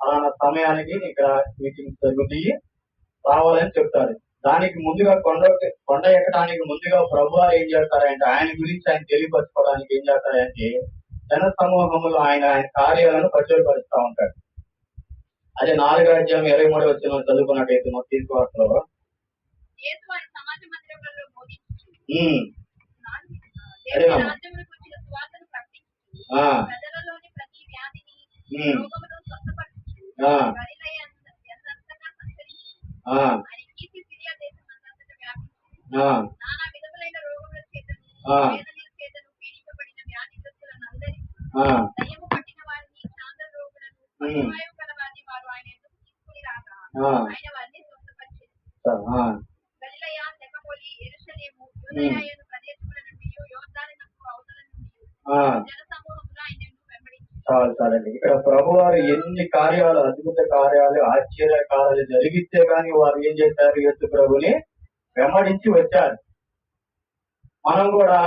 అలానా సమయానికి ఇక్కడ మీటింగ్స్ జరుగుతాయి, రావాలని చెప్తారు. దానికి ముందుగా కొండ ఎక్కడానికి ముందుగా ప్రభు ఏం చేస్తారంటే ఆయన గురించి ఆయన తెలియపరచుకోవడానికి ఏం చేస్తారంటే జన సమూహములు ఆయన కార్యాలను ప్రచురపరుస్తూ ఉంటాడు. అదే 4:23 చదువుకున్నట్టయితే మొత్తం వార్తలో చాలండి. ఇక్కడ ప్రభువారు ఎన్ని కార్యాలు, అద్భుత కార్యాలు, ఆశ్చర్య కార్యాలు జరిగితే గాని వారు ఏం చేశారు? యేసు ప్రభుని వెంబడించి వచ్చారు. మనం కూడా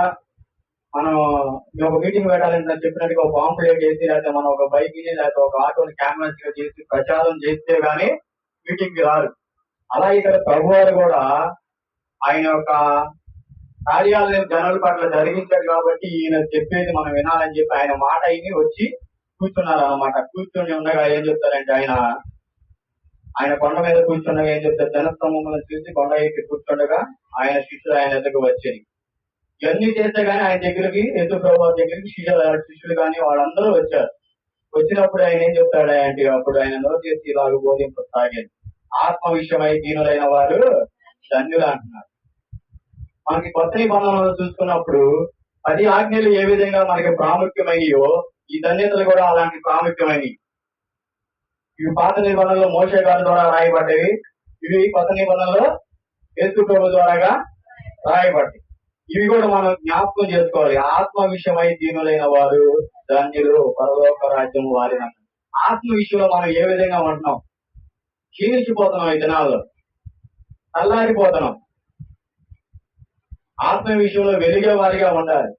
ఒక మీటింగ్ పెట్టాలని చెప్పినట్టుగా ఒక పాంప్లెట్ చేసి, లేకపోతే మనం ఒక బైక్ ని లేకపోతే ఒక ఆటోని క్యాన్వాస్ గా చేసి ప్రచారం చేస్తే గాని మీటింగ్ రారు. అలా ఇక్కడ ప్రభువారు కూడా ఆయన యొక్క కార్యాలను జనాల పట్ల జరిగించాడు కాబట్టి ఈయన చెప్పేది మనం వినాలని చెప్పి ఆయన మాట అయిని వచ్చి కూర్చున్నారు అన్నమాట. కూర్చొని ఉండగా ఏం చెప్తారంటే ఆయన కొండ మీద కూర్చుండగా ఏం చెప్తారు? జనస్తంభములను చూసి కొండ ఎక్కి కూర్చుండగా ఆయన శిష్యులు ఆయన దగ్గరకు వచ్చాయి. ఇవన్నీ చేస్తే గానీ ఆయన దగ్గరికి, యేసు ప్రభువు దగ్గరికి శిష్యులు కానీ వాళ్ళందరూ వచ్చారు. వచ్చినప్పుడు ఆయన ఏం చెప్తాడు అంటే, అప్పుడు ఆయన నోరు చేసి ఇలాగ బోధింపు సాగేది, ఆత్మ విషయమై దీనులైన వారు ధన్యులు అంటున్నారు. మనకి కొత్త నిబంధనలు చూసుకున్నప్పుడు 10 ఆజ్ఞలు ఏ విధంగా మనకి ప్రాముఖ్యమయ్యో ఈ ధన్యతలు కూడా అలాంటి ప్రాముఖ్యమైనవి. ఇవి పాత నిబంధనలో మోషే గారి ద్వారా రాయబడ్డవి, ఇవి కొత్త నిబంధనలో యేసు ప్రభు ద్వారాగా రాయబడ్డాయి. ఇవి కూడా మనం జ్ఞాపకం చేసుకోవాలి. ఆత్మ విషయమై దీనులైన వారు ధన్యులు, పరలోక రాజ్యం వారిన. ఆత్మ విషయంలో మనం ఏ విధంగా ఉంటున్నాం? క్షీణించిపోతున్నాం, ఈ దినాల్లో చల్లారిపోతున్నాం. ఆత్మ విషయంలో వెలిగే వారిగా ఉండాలి.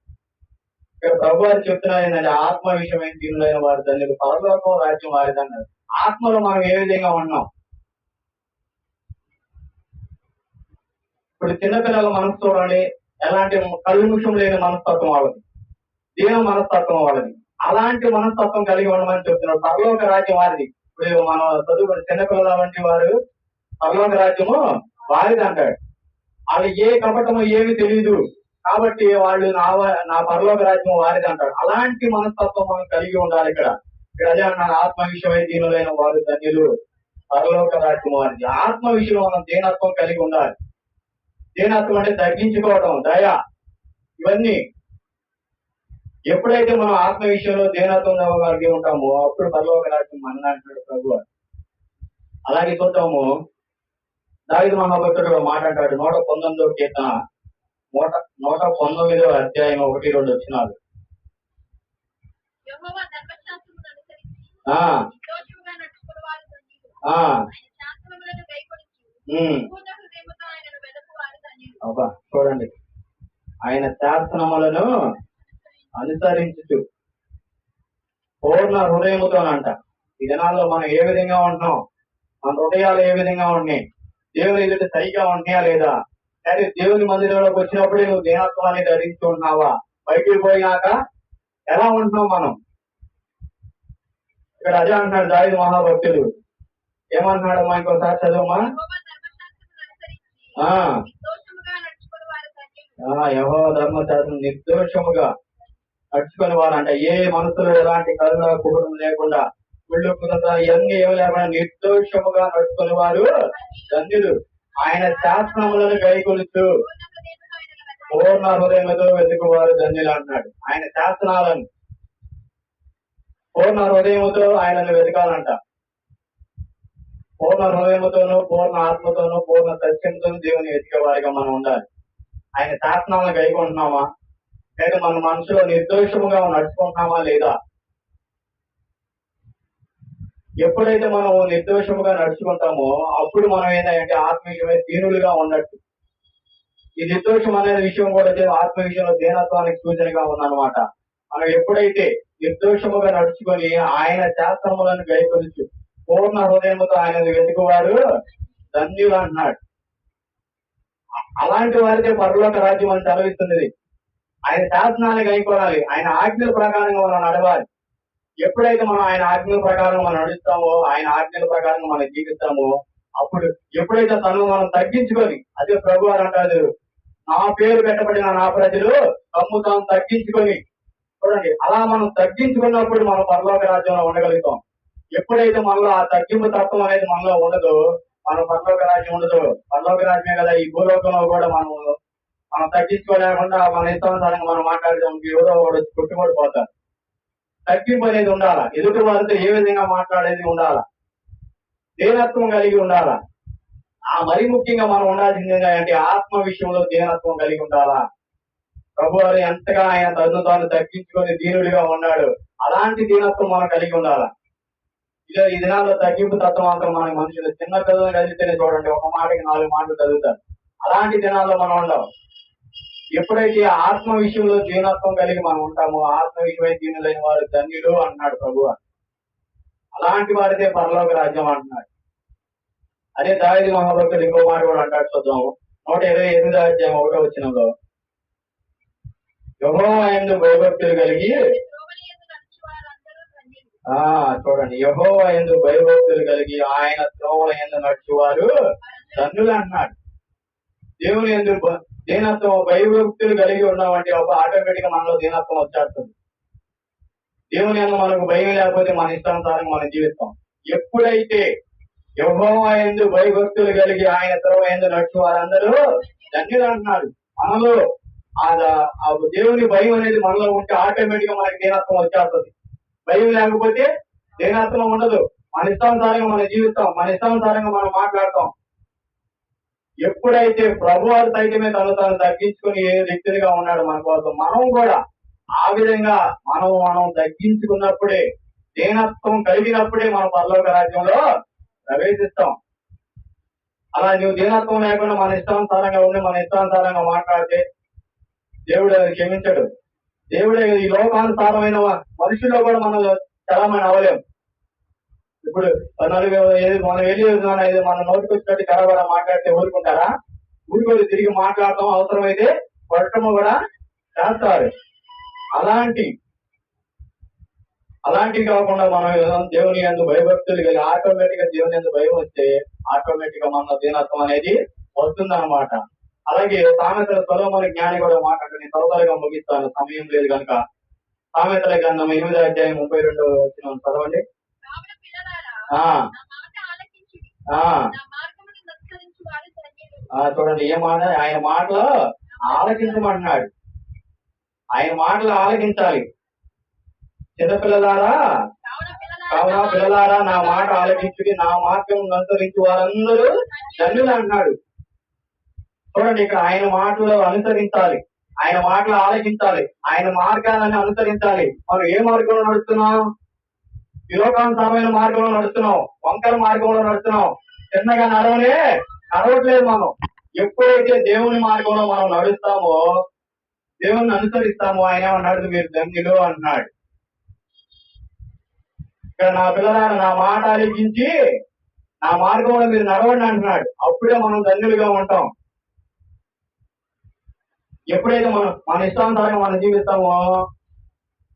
ఇక్కడ ప్రభు వారు చెప్తున్నారు ఏంటంటే, ఆత్మ విషయమైన దీనులైన వారి ధన్యులు, పరలోకం రాజ్యం వారిది అన్నారు. ఆత్మలో మనం ఏ విధంగా ఉన్నాం? ఇప్పుడు చిన్నపిల్లల మనసు చూడండి, ఎలాంటి కల్ముషం లేని మనస్తత్వం వాళ్ళది, దీన మనస్తత్వం వాళ్ళది. అలాంటి మనస్తత్వం కలిగి ఉండమని చెప్తున్నారు. పరలోక రాజ్యం వారిది. ఇప్పుడు మనం చదువుకుని చిన్నపిల్లల వంటి వారు పరలోక రాజ్యము వారిది అంటాడు. వాళ్ళు ఏ కపటము ఏమి తెలియదు కాబట్టి వాళ్ళు నా పరలోక రాజ్యం వారిది అంటాడు. అలాంటి మనస్తత్వం మనం కలిగి ఉండాలి. ఇక్కడ అదే అన్నారు, ఆత్మ విషయమై దీనులైన వారు ధన్యులు, పరలోక రాజ్యం వారిది. ఆత్మ విషయంలో మనం దీనత్వం కలిగి ఉండాలి. దీనత్వం అంటే తగ్గించుకోవడం, దయ, ఇవన్నీ. ఎప్పుడైతే మనం ఆత్మ విషయంలో దీనత్వం కలిగి ఉంటామో అప్పుడు పరలోక రాజ్యం మన అంటాడు ప్రభు. అలాగే చూద్దాము, దావీదు మహాభక్తుడు మాట అంటాడు, 119వ కీర్తన 119వ అధ్యాయం 1-2 వచనాలు. చూడండి, ఆయన శాసనములను అనుసరించు పూర్ణ హృదయముతోనంట. ఈ దినాల్లో మనం ఏ విధంగా ఉంటున్నాం? మన హృదయాలు ఏ విధంగా ఉన్నాయి? దేవుని ఎదుట సరిగా ఉంటున్నాయా లేదా? సరే, దేవుని మందిరంలోకి వచ్చినప్పుడే నువ్వు దీనత్వాన్ని ధరించి ఉంటున్నావా? బయటికి పోయినాక ఎలా ఉంటున్నావు మనం? ఇక్కడ అదే అంటున్నాడు దావీదు మహాభక్తుడు. ఏమంటున్నాడమ్మా? ఇంకోసారి చదువమ్మా. యెహోవా ధర్మశాస్త్రం నిర్దోషముగా నడుచుకుని వారంట. ఏ మనసులో ఎలాంటి కరుణ కుటుంబం లేకుండా, గుళ్ళు కుదత ఇవన్నీ ఏమి లేకుండా నిర్దోషముగా నడుచుకుని వారు ధన్యులు. ఆయన శాసనములను గైకొలుచు పూర్ణ హృదయముతో వెతుకువారు ధన్యులు అంటున్నాడు. ఆయన శాసనాలను పూర్ణ హృదయముతో ఆయనను వెతకాలంట. పూర్ణ హృదయముతోనూ, పూర్ణ ఆత్మతోనూ, పూర్ణ సత్యంతోనూ దేవుని వెతికే వారిగా మనం ఉండాలి. ఆయన శాసనాలను గైకొంటున్నామా? లేదా మన మనసులో నిర్దోషముగా నడుచుకుంటున్నామా లేదా? ఎప్పుడైతే మనం నిర్దోషముగా నడుచుకుంటామో అప్పుడు మనం ఏంటంటే ఆత్మీయమే దీనులుగా ఉన్నట్టు. ఈ నిర్దోషం అనే విషయం కూడా ఆత్మ విషయంలో దీనత్వానికి సూచనగా ఉందన్నమాట. మనం ఎప్పుడైతే నిర్దోషముగా నడుచుకొని ఆయన శాస్త్రములను గైకొలుచు పూర్ణ హృదయంతో ఆయన వెతుకువారు ధన్యులు అంటున్నాడు. అలాంటి వారికే పరలోక రాజ్యం అని సెలవిస్తున్నది. ఆయన శాసనాన్ని కైకొనాలి, ఆయన ఆజ్ఞల ప్రకారంగా మనం నడవాలి. ఎప్పుడైతే మనం ఆయన ఆజ్ఞల ప్రకారం మనం నడుస్తామో, ఆయన ఆజ్ఞల ప్రకారం మనం జీవిస్తామో, అప్పుడు ఎప్పుడైతే తను మనం తగ్గించుకొని, అదే ప్రభు అని అంటారు, నా పేరు పెట్టబడిన నా ప్రజలు తమ్ము తాను తగ్గించుకొని, చూడండి అలా మనం తగ్గించుకున్నప్పుడు మనం పరలోక రాజ్యంలో ఉండగలుగుతాం. ఎప్పుడైతే మనలో ఆ తగ్గింపు తత్వం అనేది మనలో ఉండదో, మనం పరలోక రాజ్యం ఉండదు. పరలోక రాజ్యమే కదా ఈ భూలోకంలో కూడా మనం తగ్గించుకోలేకుండా మన ఇష్టానుసారంగా మనం మాట్లాడదాం, ఎవరో వాడు కొట్టుబడిపోతారు. తగ్గింపు అనేది ఉండాలా, ఎదుటి వారితో ఏ విధంగా మాట్లాడేది ఉండాలా, దీనత్వం కలిగి ఉండాలా. మరీ ముఖ్యంగా మనం ఉండాల్సింది ఏంటంటే ఆత్మ విషయంలో దీనత్వం కలిగి ఉండాలా. ప్రభు వారు ఎంతగా ఆయన తను తాను తగ్గించుకొని దీనుడిగా ఉన్నాడు, అలాంటి దీనత్వం మనం కలిగి ఉండాలా. ఇలా ఈ దినాల్లో తగ్గింపు తత్వం మాత్రం మన మనుషులు చిన్న పిల్లలు చదివితేనే చూడండి, ఒక మాటకి 4 మాటలు చదువుతారు. అలాంటి దినాల్లో మనం ఉండవు. ఎప్పుడైతే ఆత్మ విషయంలో దీనత్వం కలిగి మనం ఉంటామో, ఆత్మ విషయమై దీనులైన వారు ధన్యులు అన్నాడు ప్రభు. అలాంటి వారిదే పరలోక రాజ్యం అంటున్నాడు. అదే దావీదు మహాభక్తుడు ఇంకో మాట కూడా అంటాడు, చూద్దాం 128వ అధ్యాయం 1వ వచనంలో, యెహోవా యందు భయభక్తులు కలిగి, చూడండి యెహోవా యందు భయభక్తులు కలిగి ఆయన త్రోవల యందు నడుచువారు ధన్యులు అంటున్నాడు. దేవుని యందు దీనత్వం భయభక్తులు కలిగి ఉన్నామంటే ఆటోమేటిక్ గా మనలో దీనత్వం వచ్చేస్తుంది. దేవుని యందు మనకు భయం లేకపోతే మన ఇష్టానుసారంగా మనం జీవిస్తాం. ఎప్పుడైతే యెహోవా యందు భయభక్తులు కలిగి ఆయన త్రోవ యందు నడుచు వారందరూ ధన్యులు అంటున్నాడు. మనలో ఆ దేవుని భయం అనేది మనలో ఉంటే ఆటోమేటిక్ గా మనకి దీనత్వం వచ్చేస్తుంది. భయం లేకపోతే దీనత్వం ఉండదు. మన ఇష్టానుసారంగా మనం జీవిస్తాం, మన ఇష్టానుసారంగా మనం మాట్లాడతాం. ఎప్పుడైతే ప్రభువారు సైతమే తను తాను తగ్గించుకుని ఏ వ్యక్తులుగా ఉన్నాడు మన కోసం, మనం కూడా ఆ విధంగా మనం తగ్గించుకున్నప్పుడే, దీనత్వం కలిగినప్పుడే మనం పరలోక రాజ్యంలో ప్రవేశిస్తాం. అలా నువ్వు దీనత్వం లేకుండా మన ఇష్టానుసారంగా ఉండి మన ఇష్టానుసారంగా మాట్లాడితే దేవుడు అది క్షమించడు. దేవుడే ఈ లోకానుసారమైన మనుషుల్లో కూడా మనం చాలా మంది అవ్వలేము. ఇప్పుడు మనం వెళ్ళి మన నోటికి వచ్చినట్టు కరబర మాట్లాడితే ఊరుకుంటారా? ఊరుకొని తిరిగి మాట్లాడటం, అవసరమైతే కొట్టడం కూడా చేస్తారు. అలాంటి కాకుండా మనం దేవుని యందు భయభక్తులు కలిగి ఆటోమేటిక్ గా దేవుని యందు భయం వస్తే ఆటోమేటిక్ గా మన దీనత్వం అనేది వస్తుంది అనమాట. అలాగే సామెతల సొలొమోను జ్ఞాని కూడా మాట్లాడుతుంది. త్వరగా ముగిస్తాను, సమయం లేదు కనుక. సామెతల గ్రంథం 8వ అధ్యాయం 32వ వచనం చదవండి. చూడండి ఏ మాట, ఆయన మాటలు ఆలకించమంటున్నాడు. ఆయన మాటలు ఆలకించాలి. చిన్నపిల్లలారా, కావున పిల్లలారా నా మాట ఆలకించుడి, నా మార్గం అనుసరించి వారందరూ ధన్యులు అంటున్నాడు. చూడండి ఇక్కడ ఆయన మాటలు అనుసరించాలి, ఆయన మాటలు ఆలకించాలి, ఆయన మార్గాలను అనుసరించాలి. మనం ఏ మార్గంలో నడుస్తున్నాం? ఈ లోకానుసారమైన మార్గంలో నడుస్తున్నాం, వంకర మార్గంలో నడుస్తున్నాం. చిన్నగా నడవట్లేదు మనం. ఎప్పుడైతే దేవుని మార్గంలో మనం నడుస్తామో, దేవుని అనుసరిస్తామో, ఆయన ఏమన్నాడు? మీరు ధన్యులు అన్నాడు. ఇక్కడ నా పిల్లలను నా మాట ఆలకించి నా మార్గంలో మీరు నడవండి అంటున్నాడు. అప్పుడే మనం ధన్యులుగా ఉంటాం. ఎప్పుడైతే మన ఇష్టానుసారంగా మనం జీవిస్తామో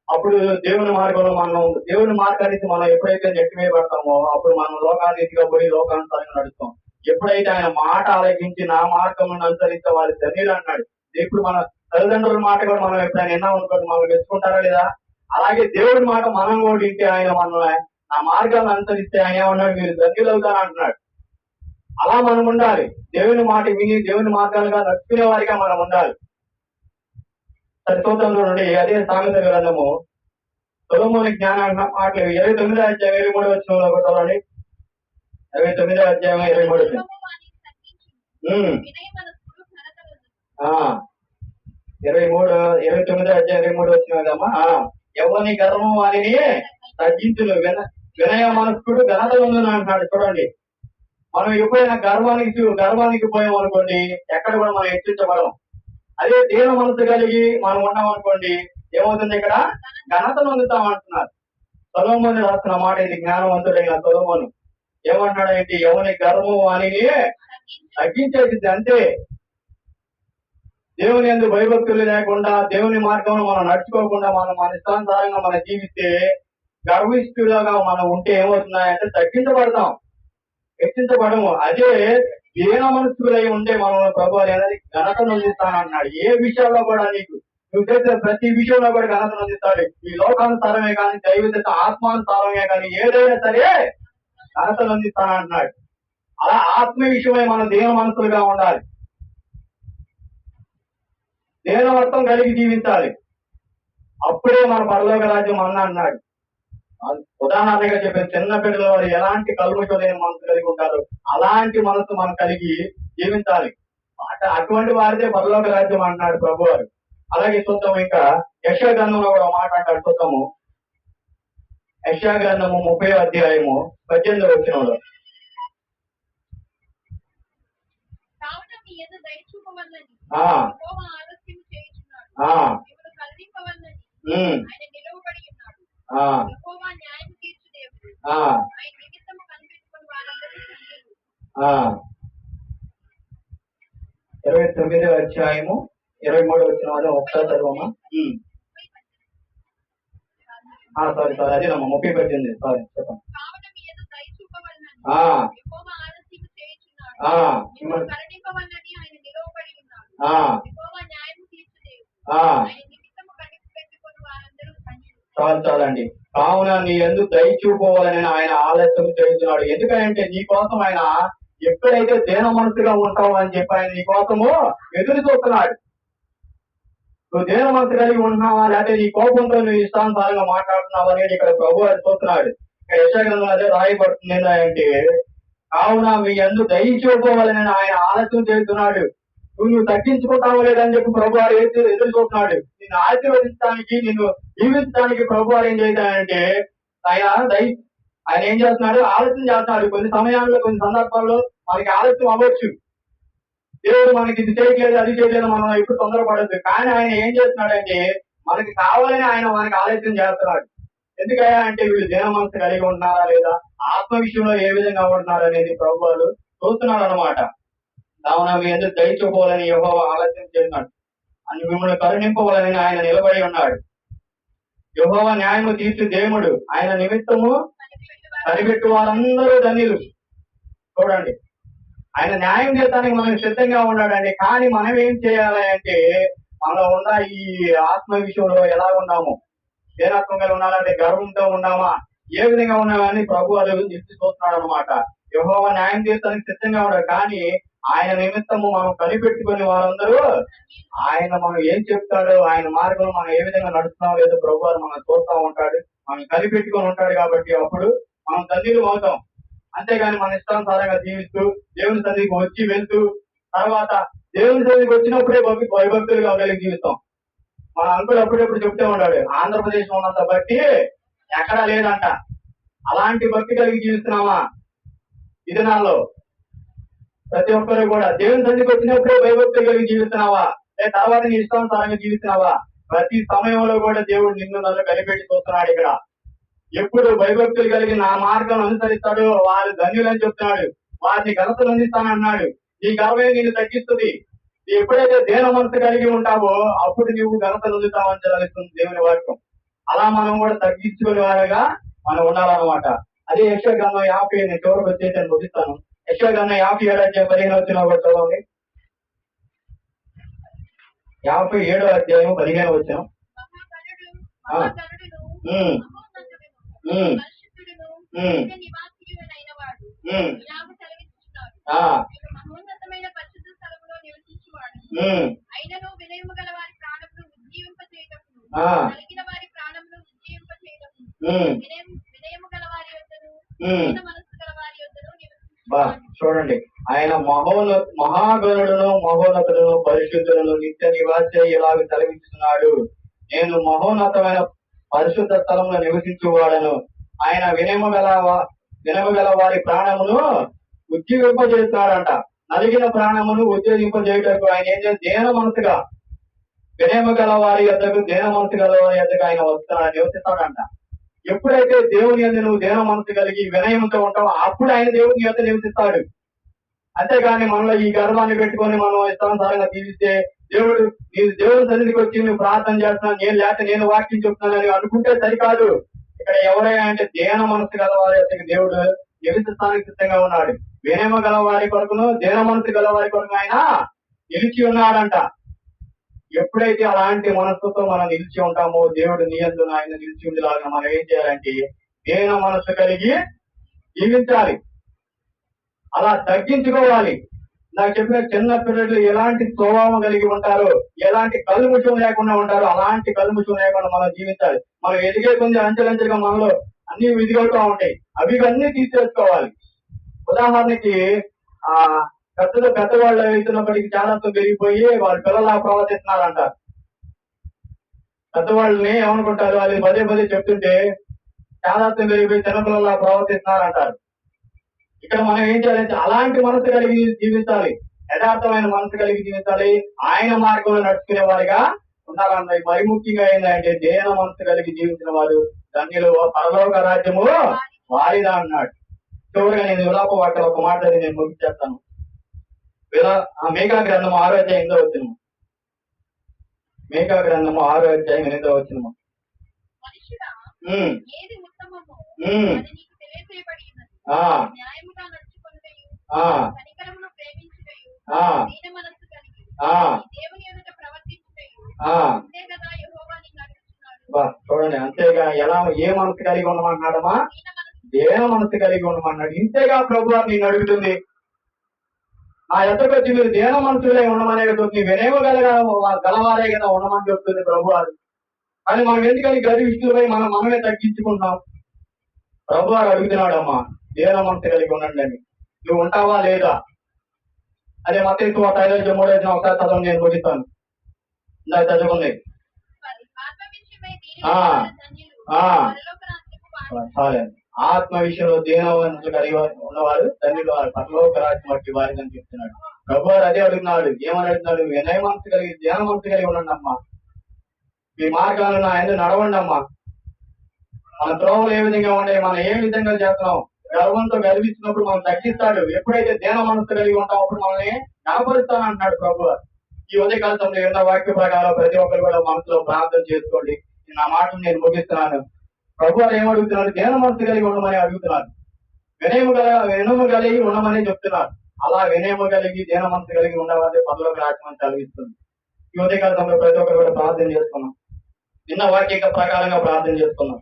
అప్పుడు దేవుని మార్గంలో దేవుని మార్గానికి మనం ఎప్పుడైతే నెట్టివేయబడతామో అప్పుడు మనం లోకారీతిగా పోయి లోకానుసారంగా నడుస్తాం. ఎప్పుడైతే ఆయన మాట ఆలకించి నా మార్గం అనుసరిస్తే వారి ధన్యులు అన్నాడు. ఇప్పుడు మన తల్లిదండ్రుల మాట కూడా మనం ఎప్పుడైనా విన్నాం అనుకోండి, మనం మెచ్చుకుంటారా లేదా? అలాగే దేవుడి మాట మనం కూడా వింటే ఆయన నా మార్గాన్ని అనుసరిస్తే ఆయన ఏమన్నాడు? మీరు ధన్యులు అవుతారు అంటున్నాడు. అలా మనం ఉండాలి. దేవుని మాట విని దేవుని మార్గాలుగా నడుచుకునే వారిగా మనం ఉండాలి. సరిచూతంలో నుండి అదే సామెత గ్రంథము సొలొమోను జ్ఞాన మాటలు 29వ అధ్యాయం 23వ వచనంలో చదవండి. 29వ అధ్యాయం 23వ వచనం. 29వ అధ్యాయం 23వ వచనం కదమ్మా. ఎవరిని గర్వం వారిని తగ్గించును, వినయ మనస్కుడు ఘనత ఉందని అంటున్నాడు. చూడండి, మనం ఎప్పుడైనా గర్వానికి పోయాం అనుకోండి, ఎక్కడ కూడా మనం హెచ్చించబడం. అదే దీన మనసు కలిగి మనం ఉన్నాం అనుకోండి, ఏమవుతుంది? ఇక్కడ ఘనత పొందుతాం అంటున్నారు. సొలొమోను రాసిన మాట ఇది. జ్ఞానవంతుడైన సొలొమోను ఏమంటున్నాడంటే ఎవని గర్వము వానిని తగ్గించేసింది అంతే. దేవుని యందు భయభక్తులు లేకుండా దేవుని మార్గంలో మనం నడుచుకోకుండా మనం మన ఇష్టానుసారంగా మనం జీవిస్తే గర్విష్ఠులుగా మనం ఉంటే ఏమవుతున్నాయంటే తగ్గించబడతాం, హెచ్చించబడము. అదే దీన మనస్కులై ఉంటే మనం ప్రభు అనేది ఘనత నొందిస్తానన్నాడు. ఏ విషయాల్లో కూడా నువ్వు చేసే ప్రతి విషయంలో కూడా ఘనత నొందిస్తాడు. ఈ లోకానుసారమే కానీ దైవ ఆత్మానుసారమే కానీ ఏదైనా సరే ఘనత నొందిస్తానంటున్నాడు. అలా ఆత్మ విషయమై మనం దీన మనసులుగా ఉండాలి, దీనవత్వం కలిగి జీవించాలి. అప్పుడే మన పరలోక రాజ్యం అన్నాడు. ఉదాహరణగా చెప్పిన చిన్న పిల్లల వారు ఎలాంటి కల్మషం లేని మనసు కలిగి ఉంటారు, అలాంటి మనసు మనం కలిగి జీవించాలి. అటువంటి వారిదే పరలోక రాజ్యం అన్నాడు ప్రభు వారు. అలాగే చూద్దాము, ఇంకా యెషయా గ్రంథంలో కూడా మాట అంటాడు. చూద్దాము, యెషయా గ్రంథము 30వ అధ్యాయము 18వ వచనంలో, ఆ 29వ అధ్యాయము 23వ వచనం ఒకసారి చదవమ్మా. సారీ అదేనమ్మా 30 సారీ చెప్పండి. చాలండి. కావున నీ యందు దయ చూపోవాలని ఆయన ఆలస్యం చేస్తున్నాడు. ఎందుకంటే నీ కోసం ఆయన ఎక్కడైతే దీన మనసుగా ఉంటావు అని చెప్పి ఆయన నీ కోసము ఎదురు చూస్తున్నాడు. నువ్వు దీన మనసు కలిగి ఉంటున్నావా, లేకపోతే నీ కోపంతో నువ్వు ఇష్టానుసారంగా మాట్లాడుతున్నావు అనేది ఇక్కడ ప్రభు అని చూస్తున్నాడు. ఇక్కడ యెషయా గ్రంథంలో అదే రాయబడుతుంది ఏంటంటే, కావున మీ యందు దయ చూపోవాలని ఆయన ఆలస్యం చేస్తున్నాడు. నువ్వు తగ్గించుకుంటావు లేదని చెప్పి ప్రభు వారు ఎదురు చూస్తున్నాడు. నిన్ను ఆశీర్వదించడానికి, నిన్ను జీవించడానికి ప్రభు వారు ఏం చేశాడంటే ఆయన ఏం చేస్తున్నాడు, ఆలస్యం చేస్తున్నాడు. కొన్ని సమయాల్లో కొన్ని సందర్భాల్లో మనకి ఆలస్యం అవ్వచ్చు. దేవుడు మనకి ఇది చేయట్లేదు అది చేయలేదు మనం ఇప్పుడు తొందరపడద్దు. కానీ ఆయన ఏం చేస్తున్నాడంటే మనకి కావాలని ఆయన మనకి ఆలస్యం చేస్తున్నాడు. ఎందుకయ్యా అంటే వీళ్ళు దీన మనసు కలిగి ఉంటున్నారా లేదా, ఆత్మ విషయంలో ఏ విధంగా ఉంటున్నారు అనేది ప్రభు వారు చూస్తున్నాడు అనమాట. కావున మీ ఎందుకు దయ చూపోవాలని యెహోవా ఆలస్యం చేస్తున్నాడు అని మిమ్మల్ని కరుణింపవాలని ఆయన నిలబడి ఉన్నాడు. యెహోవా న్యాయము తీర్చు దేవుడు, ఆయన నిమిత్తము కనిపెట్టు వారందరూ ధన్యులు. చూడండి, ఆయన న్యాయం చేయడానికి మనం సిద్ధంగా ఉన్నాడండి. కానీ మనం ఏం చేయాలి అంటే మనలో ఉన్న ఈ ఆత్మ విషయంలో ఎలా ఉన్నాము, దీనత్వంగా ఉండాలంటే గర్వంతో ఉన్నామా, ఏ విధంగా ఉన్నామని ప్రభు వారు నిలిచి చూస్తున్నాడు అనమాట. యెహోవా న్యాయం చేయడానికి సిద్ధంగా ఉన్నాడు. కానీ ఆయన నిమిత్తము మనం కనిపెట్టుకుని వారందరూ ఆయన మనం ఏం చెప్తాడో ఆయన మార్గంలో మనం ఏ విధంగా నడుస్తున్నాం లేదో ప్రభు వారు మనం చూస్తూ ఉంటాడు, మనం కనిపెట్టుకొని ఉంటాడు. కాబట్టి అప్పుడు మనం ధన్యులు అవుతాం. అంతేగాని మన ఇష్టానుసారంగా జీవిస్తూ దేవుని సన్నిధికి వచ్చి వెళ్తూ తర్వాత దేవుని సన్నిధికి వచ్చినప్పుడే భయభక్తులుగా కలిగి జీవిస్తాం. మన అంకులు అప్పుడెప్పుడు చెప్తూ ఉన్నాడు, ఆంధ్రప్రదేశ్ ఉన్నంత బట్టి ఎక్కడా లేదంట. అలాంటి భక్తి కలిగి జీవిస్తున్నామా ఈ దినాల్లో? ప్రతి ఒక్కరు కూడా దేవుని సన్నిధికి వచ్చినప్పుడే భయభక్తులు కలిగి జీవిస్తున్నావా, లేదా తర్వాత నీ ఇష్టానుసారంగా జీవిస్తున్నావా? ప్రతి సమయంలో కూడా దేవుడు నిన్ను నన్ను కలిపెట్టి చూస్తున్నాడు. ఇక్కడ ఎప్పుడు భయభక్తులు కలిగి నా మార్గం అనుసరిస్తాడు వారు ధన్యులని చెప్తున్నాడు. వారిని ఘనతలు అందిస్తానన్నాడు. నీ గర్వమే నిన్ను తగ్గిస్తుంది. ఎప్పుడైతే దేన మనసు కలిగి ఉంటావో అప్పుడు నువ్వు ఘనతలు అందుతావని చదివిస్తుంది దేవుని వాక్యం. అలా మనం కూడా తగ్గించుకునే వారుగా మనం ఉండాలన్నమాట. అదే యెషయా గ్రంథం 50 నేను చివరికి వచ్చేసి నేను ముగిస్తాను. యెషయా గ్రంథం 57 వచ్చిన కూడా చదవండి. 57వ అధ్యాయం 15 వచ్చిన చూడండి, ఆయన మహాగణుడును మహోన్నతులను పరిశుద్ధులను నిత్య నివాసి ఇలాగ సెలవిస్తున్నాడు. నేను మహోన్నతమైన పరిశుద్ధ స్థలంలో నివసించువాడను. ఆయన వినయము గల వారి ప్రాణమును ఉజ్జీవింపజేస్తున్నాడంట. నలిగిన ప్రాణమును ఉజ్జీవింపజేయటకు ఆయన ఏం చేసి దేన మనసుగా వినయము గల వారి యొద్దకు, దేన మనసు గల వారి యొద్దకు ఆయన వస్తున్నాడు, నివసిస్తాడంట. ఎప్పుడైతే దేవుని యందు నువ్వు దేన మనసు కలిగి వినయంతో ఉంటావో అప్పుడు ఆయన దేవుని యొక్క నివసిస్తాడు. అంతేగాని మనలో ఈ గర్వాన్ని పెట్టుకొని మనం ఇష్టానుసారంగా జీవిస్తే దేవుడు దేవుని సన్నిధికి వచ్చి నువ్వు ప్రార్థన చేస్తున్నాను నేను వాక్యం చెప్తున్నానని అనుకుంటే సరికాదు. ఇక్కడ ఎవరైనా అంటే దేన మనసు గలవారి యొక్క దేవుడు నివసిస్తానికి సిద్ధంగా ఉన్నాడు. వినయమ గల వారి కొరకును దేన మనసు గల వారి కొరకు ఆయన నిలిచి ఉన్నాడంట. ఎప్పుడైతే అలాంటి మనస్సుతో మనం నిలిచి ఉంటామో దేవుడు నీ యందు ఆయన నిలిచి ఉండేలాగా మనం ఏం చేయాలంటే దేన మనస్సు కలిగి జీవించాలి, అలా తగ్గించుకోవాలి. నాకు చెప్పిన చిన్న పిల్లలు ఎలాంటి స్వభావం కలిగి ఉంటారో, ఎలాంటి కలుముషం లేకుండా ఉంటారో అలాంటి కలుముషం లేకుండా మనం జీవించాలి. మనం ఎదిగే కొంచెం అంచెలంచెలుగా మనలో అన్ని ఎదిగవుతూ ఉంటాయి, అవి అన్ని తీసేసుకోవాలి. ఉదాహరణకి పెద్దవాళ్ళు అవుతున్నప్పటికీ చాలా పెరిగిపోయి వాళ్ళ పిల్లలా ప్రవర్తిస్తున్నారంటారు. పెద్దవాళ్ళని ఏమనుకుంటారు, వాళ్ళు పదే పదే చెప్తుంటే చాలా పెరిగిపోయి చిన్నపిల్లలా ప్రవర్తిస్తున్నారంటారు. ఇక్కడ మనం ఏం చేయాలంటే అలాంటి మనసు కలిగి జీవించాలి, యథార్థమైన మనసు కలిగి జీవించాలి, ఆయన మార్గంలో నడుచుకునే వారిగా ఉండాలన్నది. మరి ముఖ్యంగా ఏంటంటే దేన మనసు కలిగి జీవించిన వారు ధన్యులు, పరలోక రాజ్యము వారిదా అన్నాడు. చివరిగా నేను విలాప వాటిలో ఒక మాట నేను ముగిచేస్తాను. మేకా గ్రంథము 6వ అధ్యాయం 8వ వచనము. మేకా గ్రంథము 6వ అధ్యాయం 8వ వచనము. చూడండి, అంతేగా ఎలా ఏ మనసు కలిగి ఉండమంటున్నాడమ్మా? దేన మనసు కలిగి ఉండమన్నాడు. ఇంతేగా ప్రభు నేను అడుగుతుంది. ఆ ఎద్దకు వచ్చి మీరు దేన మనసులే ఉండమనే చెప్తుంది, వినేవ గలవారే కదా ఉండమని చెప్తుంది ప్రభు వారు. కానీ మనం ఎందుకని గది విషయంలో మనమే తగ్గించుకుంటాం? ప్రభు వారు అడుగుతున్నాడు, అమ్మా దేన మనసు కలిగి ఉండండి అని. నువ్వు ఉంటావా లేదా? అదే మత్తయి 5:3 ఒకసారి చదవండి, నేను ముగిస్తాను. ఇందాక చదువుకున్నాయి. ఆత్మ విషయంలో దేనవంతులు కలిగి ఉన్నవారు ధన్యులు, పరలోక రాజ్యం వంటి వారిని అని చెప్తున్నాడు. ప్రభు వారు అదే అడుగుతున్నాడు. ఏమని అడుగుతున్నాడు? వినయ మనసు కలిగి దేన మనసు కలిగి ఉండండి అమ్మా, మీ మార్గాలను ఆయన నడవండి అమ్మా. మన త్రోవలు ఏ విధంగా ఉండే, మనం ఏ విధంగా చేస్తున్నాం, గర్వంతో గర్వించినప్పుడు మనం తగ్గిస్తాడు. ఎప్పుడైతే దేన మనసు కలిగి ఉంటాం అప్పుడు మనల్ని కనపరుస్తాను అంటున్నాడు ప్రభు. ఈ ఉదయకాల సమయంలో ఏదైనా వాక్య ప్రకారం ప్రతి ఒక్కరు కూడా మనసులో ప్రార్థన చేసుకోండి. నా మాటలు నేను ముగిస్తున్నాను. ప్రభు ఏమడుగుతున్నాడు? దేన మనసు కలిగి ఉండమని అడుగుతున్నాడు. వినయము కలిగి ఉండమని చెప్తున్నారు. అలా వినయము కలిగి దేన మనసు కలిగి ఉండవాలంటే పరలోక రాజ్యం కలిగిస్తుంది. ఈ ఉదయకాల సమయంలో ప్రతి ఒక్కరు కూడా ప్రార్థన చేసుకున్నాం. నిన్న వాక్య ప్రకారంగా ప్రార్థన చేసుకున్నాం.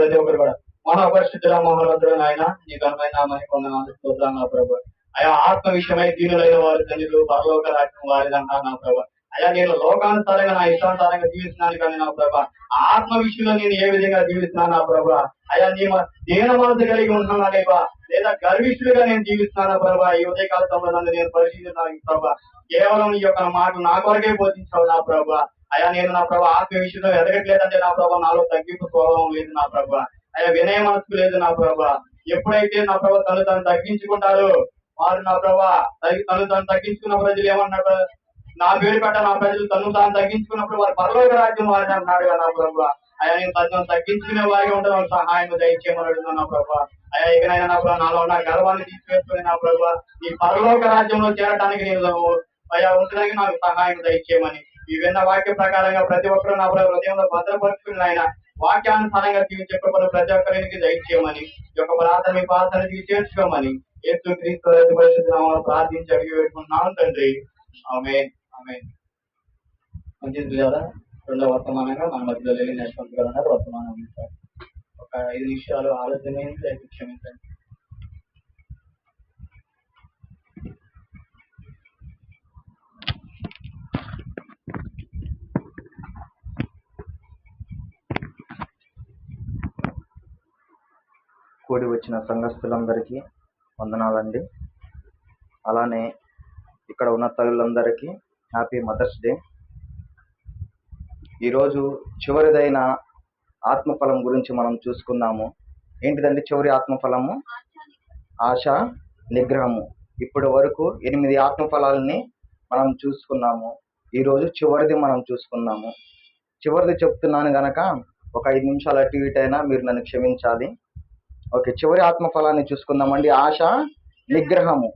ప్రతి ఒక్కరు కూడా మహాపరిశుద్ధుల మహాభద్రుడు ఆయన నీ ఘనమైన నామానికి వందనాలు స్తోత్రాలు ప్రభు. అయా ఆత్మ విషయమై దీనులైన వారి తండ్రులు పరలోక రాజ్యం వారిదంటా నా ప్రభు. అయ్యా నేను లోకానుసారంగా నా ఇష్టానుసారంగా జీవిస్తున్నాను కానీ నా ప్రభా, ఆత్మ విషయంలో నేను ఏ విధంగా జీవిస్తున్నాను నా ప్రభా. అయ్యా నీ దేన మనసు కలిగి ఉంటున్నా లేవా, లేదా గర్విష్ఠులుగా నేను జీవిస్తున్నాను ప్రభా. ఈ ఉదయకాల సమయంలో నన్ను నేను పరిశీలిస్తున్నాను ప్రభా. కేవలం ఈ యొక్క మాట నా కొరకే బోధించావు నా ప్రభా. అయ్యా నేను నా ప్రభా ఆత్మ విషయంలో ఎదగట్లేదంటే నా ప్రభా నాలో తగ్గింపు స్వభావం లేదు నా ప్రభా. అయ్యా వినయ మనసు లేదు నా ప్రభా. ఎప్పుడైతే నా ప్రభా తను తను తగ్గించుకుంటారో వారు నా ప్రభా తను తను తగ్గించుకున్న ప్రజలు ఏమన్నారు? నా పేరు పెట్ట నా ప్రజలు తను తాను తగ్గించుకున్నప్పుడు వారు పరలోక రాజ్యం వారిని అన్నాడు కదా నా ప్రభా. అయ్యా నేను తను తగ్గించుకునే వారిగా ఉంటే వాళ్ళ సహాయం దయచేయమని అడుగుతున్నా నా ప్రభా. అయ్యా ఇకనైనా నా ప్రభా నాలో ఉన్న గర్వాన్ని తీసివేసుకుని నా ప్రభా ఈ పరలోక రాజ్యంలో చేరడానికి నేను అయ్యా ఉండడానికి నాకు సహాయం దయచేయమని ఈ విన్న వాక్య ప్రకారంగా ప్రతి ఒక్కరు నా ప్రభు హృదయంలో భద్రపరుచుకుని ఆయన వాక్యానుసారంగా చెప్పబడిన ప్రతి ఒక్కరికి దయచేయమని ఈ యొక్క ప్రార్థన మీ ప్రార్థనకి చేర్చుకోమని యేసు క్రీస్తు పరిశుద్ధ నామములో ప్రార్థించి అడిగి పెట్టుకుంటున్నాను తండ్రి. ఆమేన్ ఆమేన్. మంచిది కదా. రెండో వర్తమానంగా మన మధ్యలో వెళ్ళి నేర్చుకుంటున్నారు. వర్తమానం ఒక 5 నిమిషాలు ఆలోచన క్షమించండి. కూడి వచ్చిన సంఘస్థులందరికీ వందనాలండి. అలానే ఇక్కడ ఉన్న తల్లులందరికీ హ్యాపీ మదర్స్ డే. ఈరోజు చివరిదైన ఆత్మఫలం గురించి మనం చూసుకుందాము. ఏంటిదండి చివరి ఆత్మఫలము? ఆశ నిగ్రహము. ఇప్పటి వరకు 8 ఆత్మఫలాలని మనం చూసుకున్నాము. ఈరోజు చివరిది మనం చూసుకున్నాము. చివరిది చెప్తున్నాను గనక ఒక 5 నిమిషాలు అటు ఇటు అయినా మీరు నన్ను క్షమించాలి. ఓకే, చివరి ఆత్మఫలాన్ని చూసుకుందామండి. ఆశ నిగ్రహము.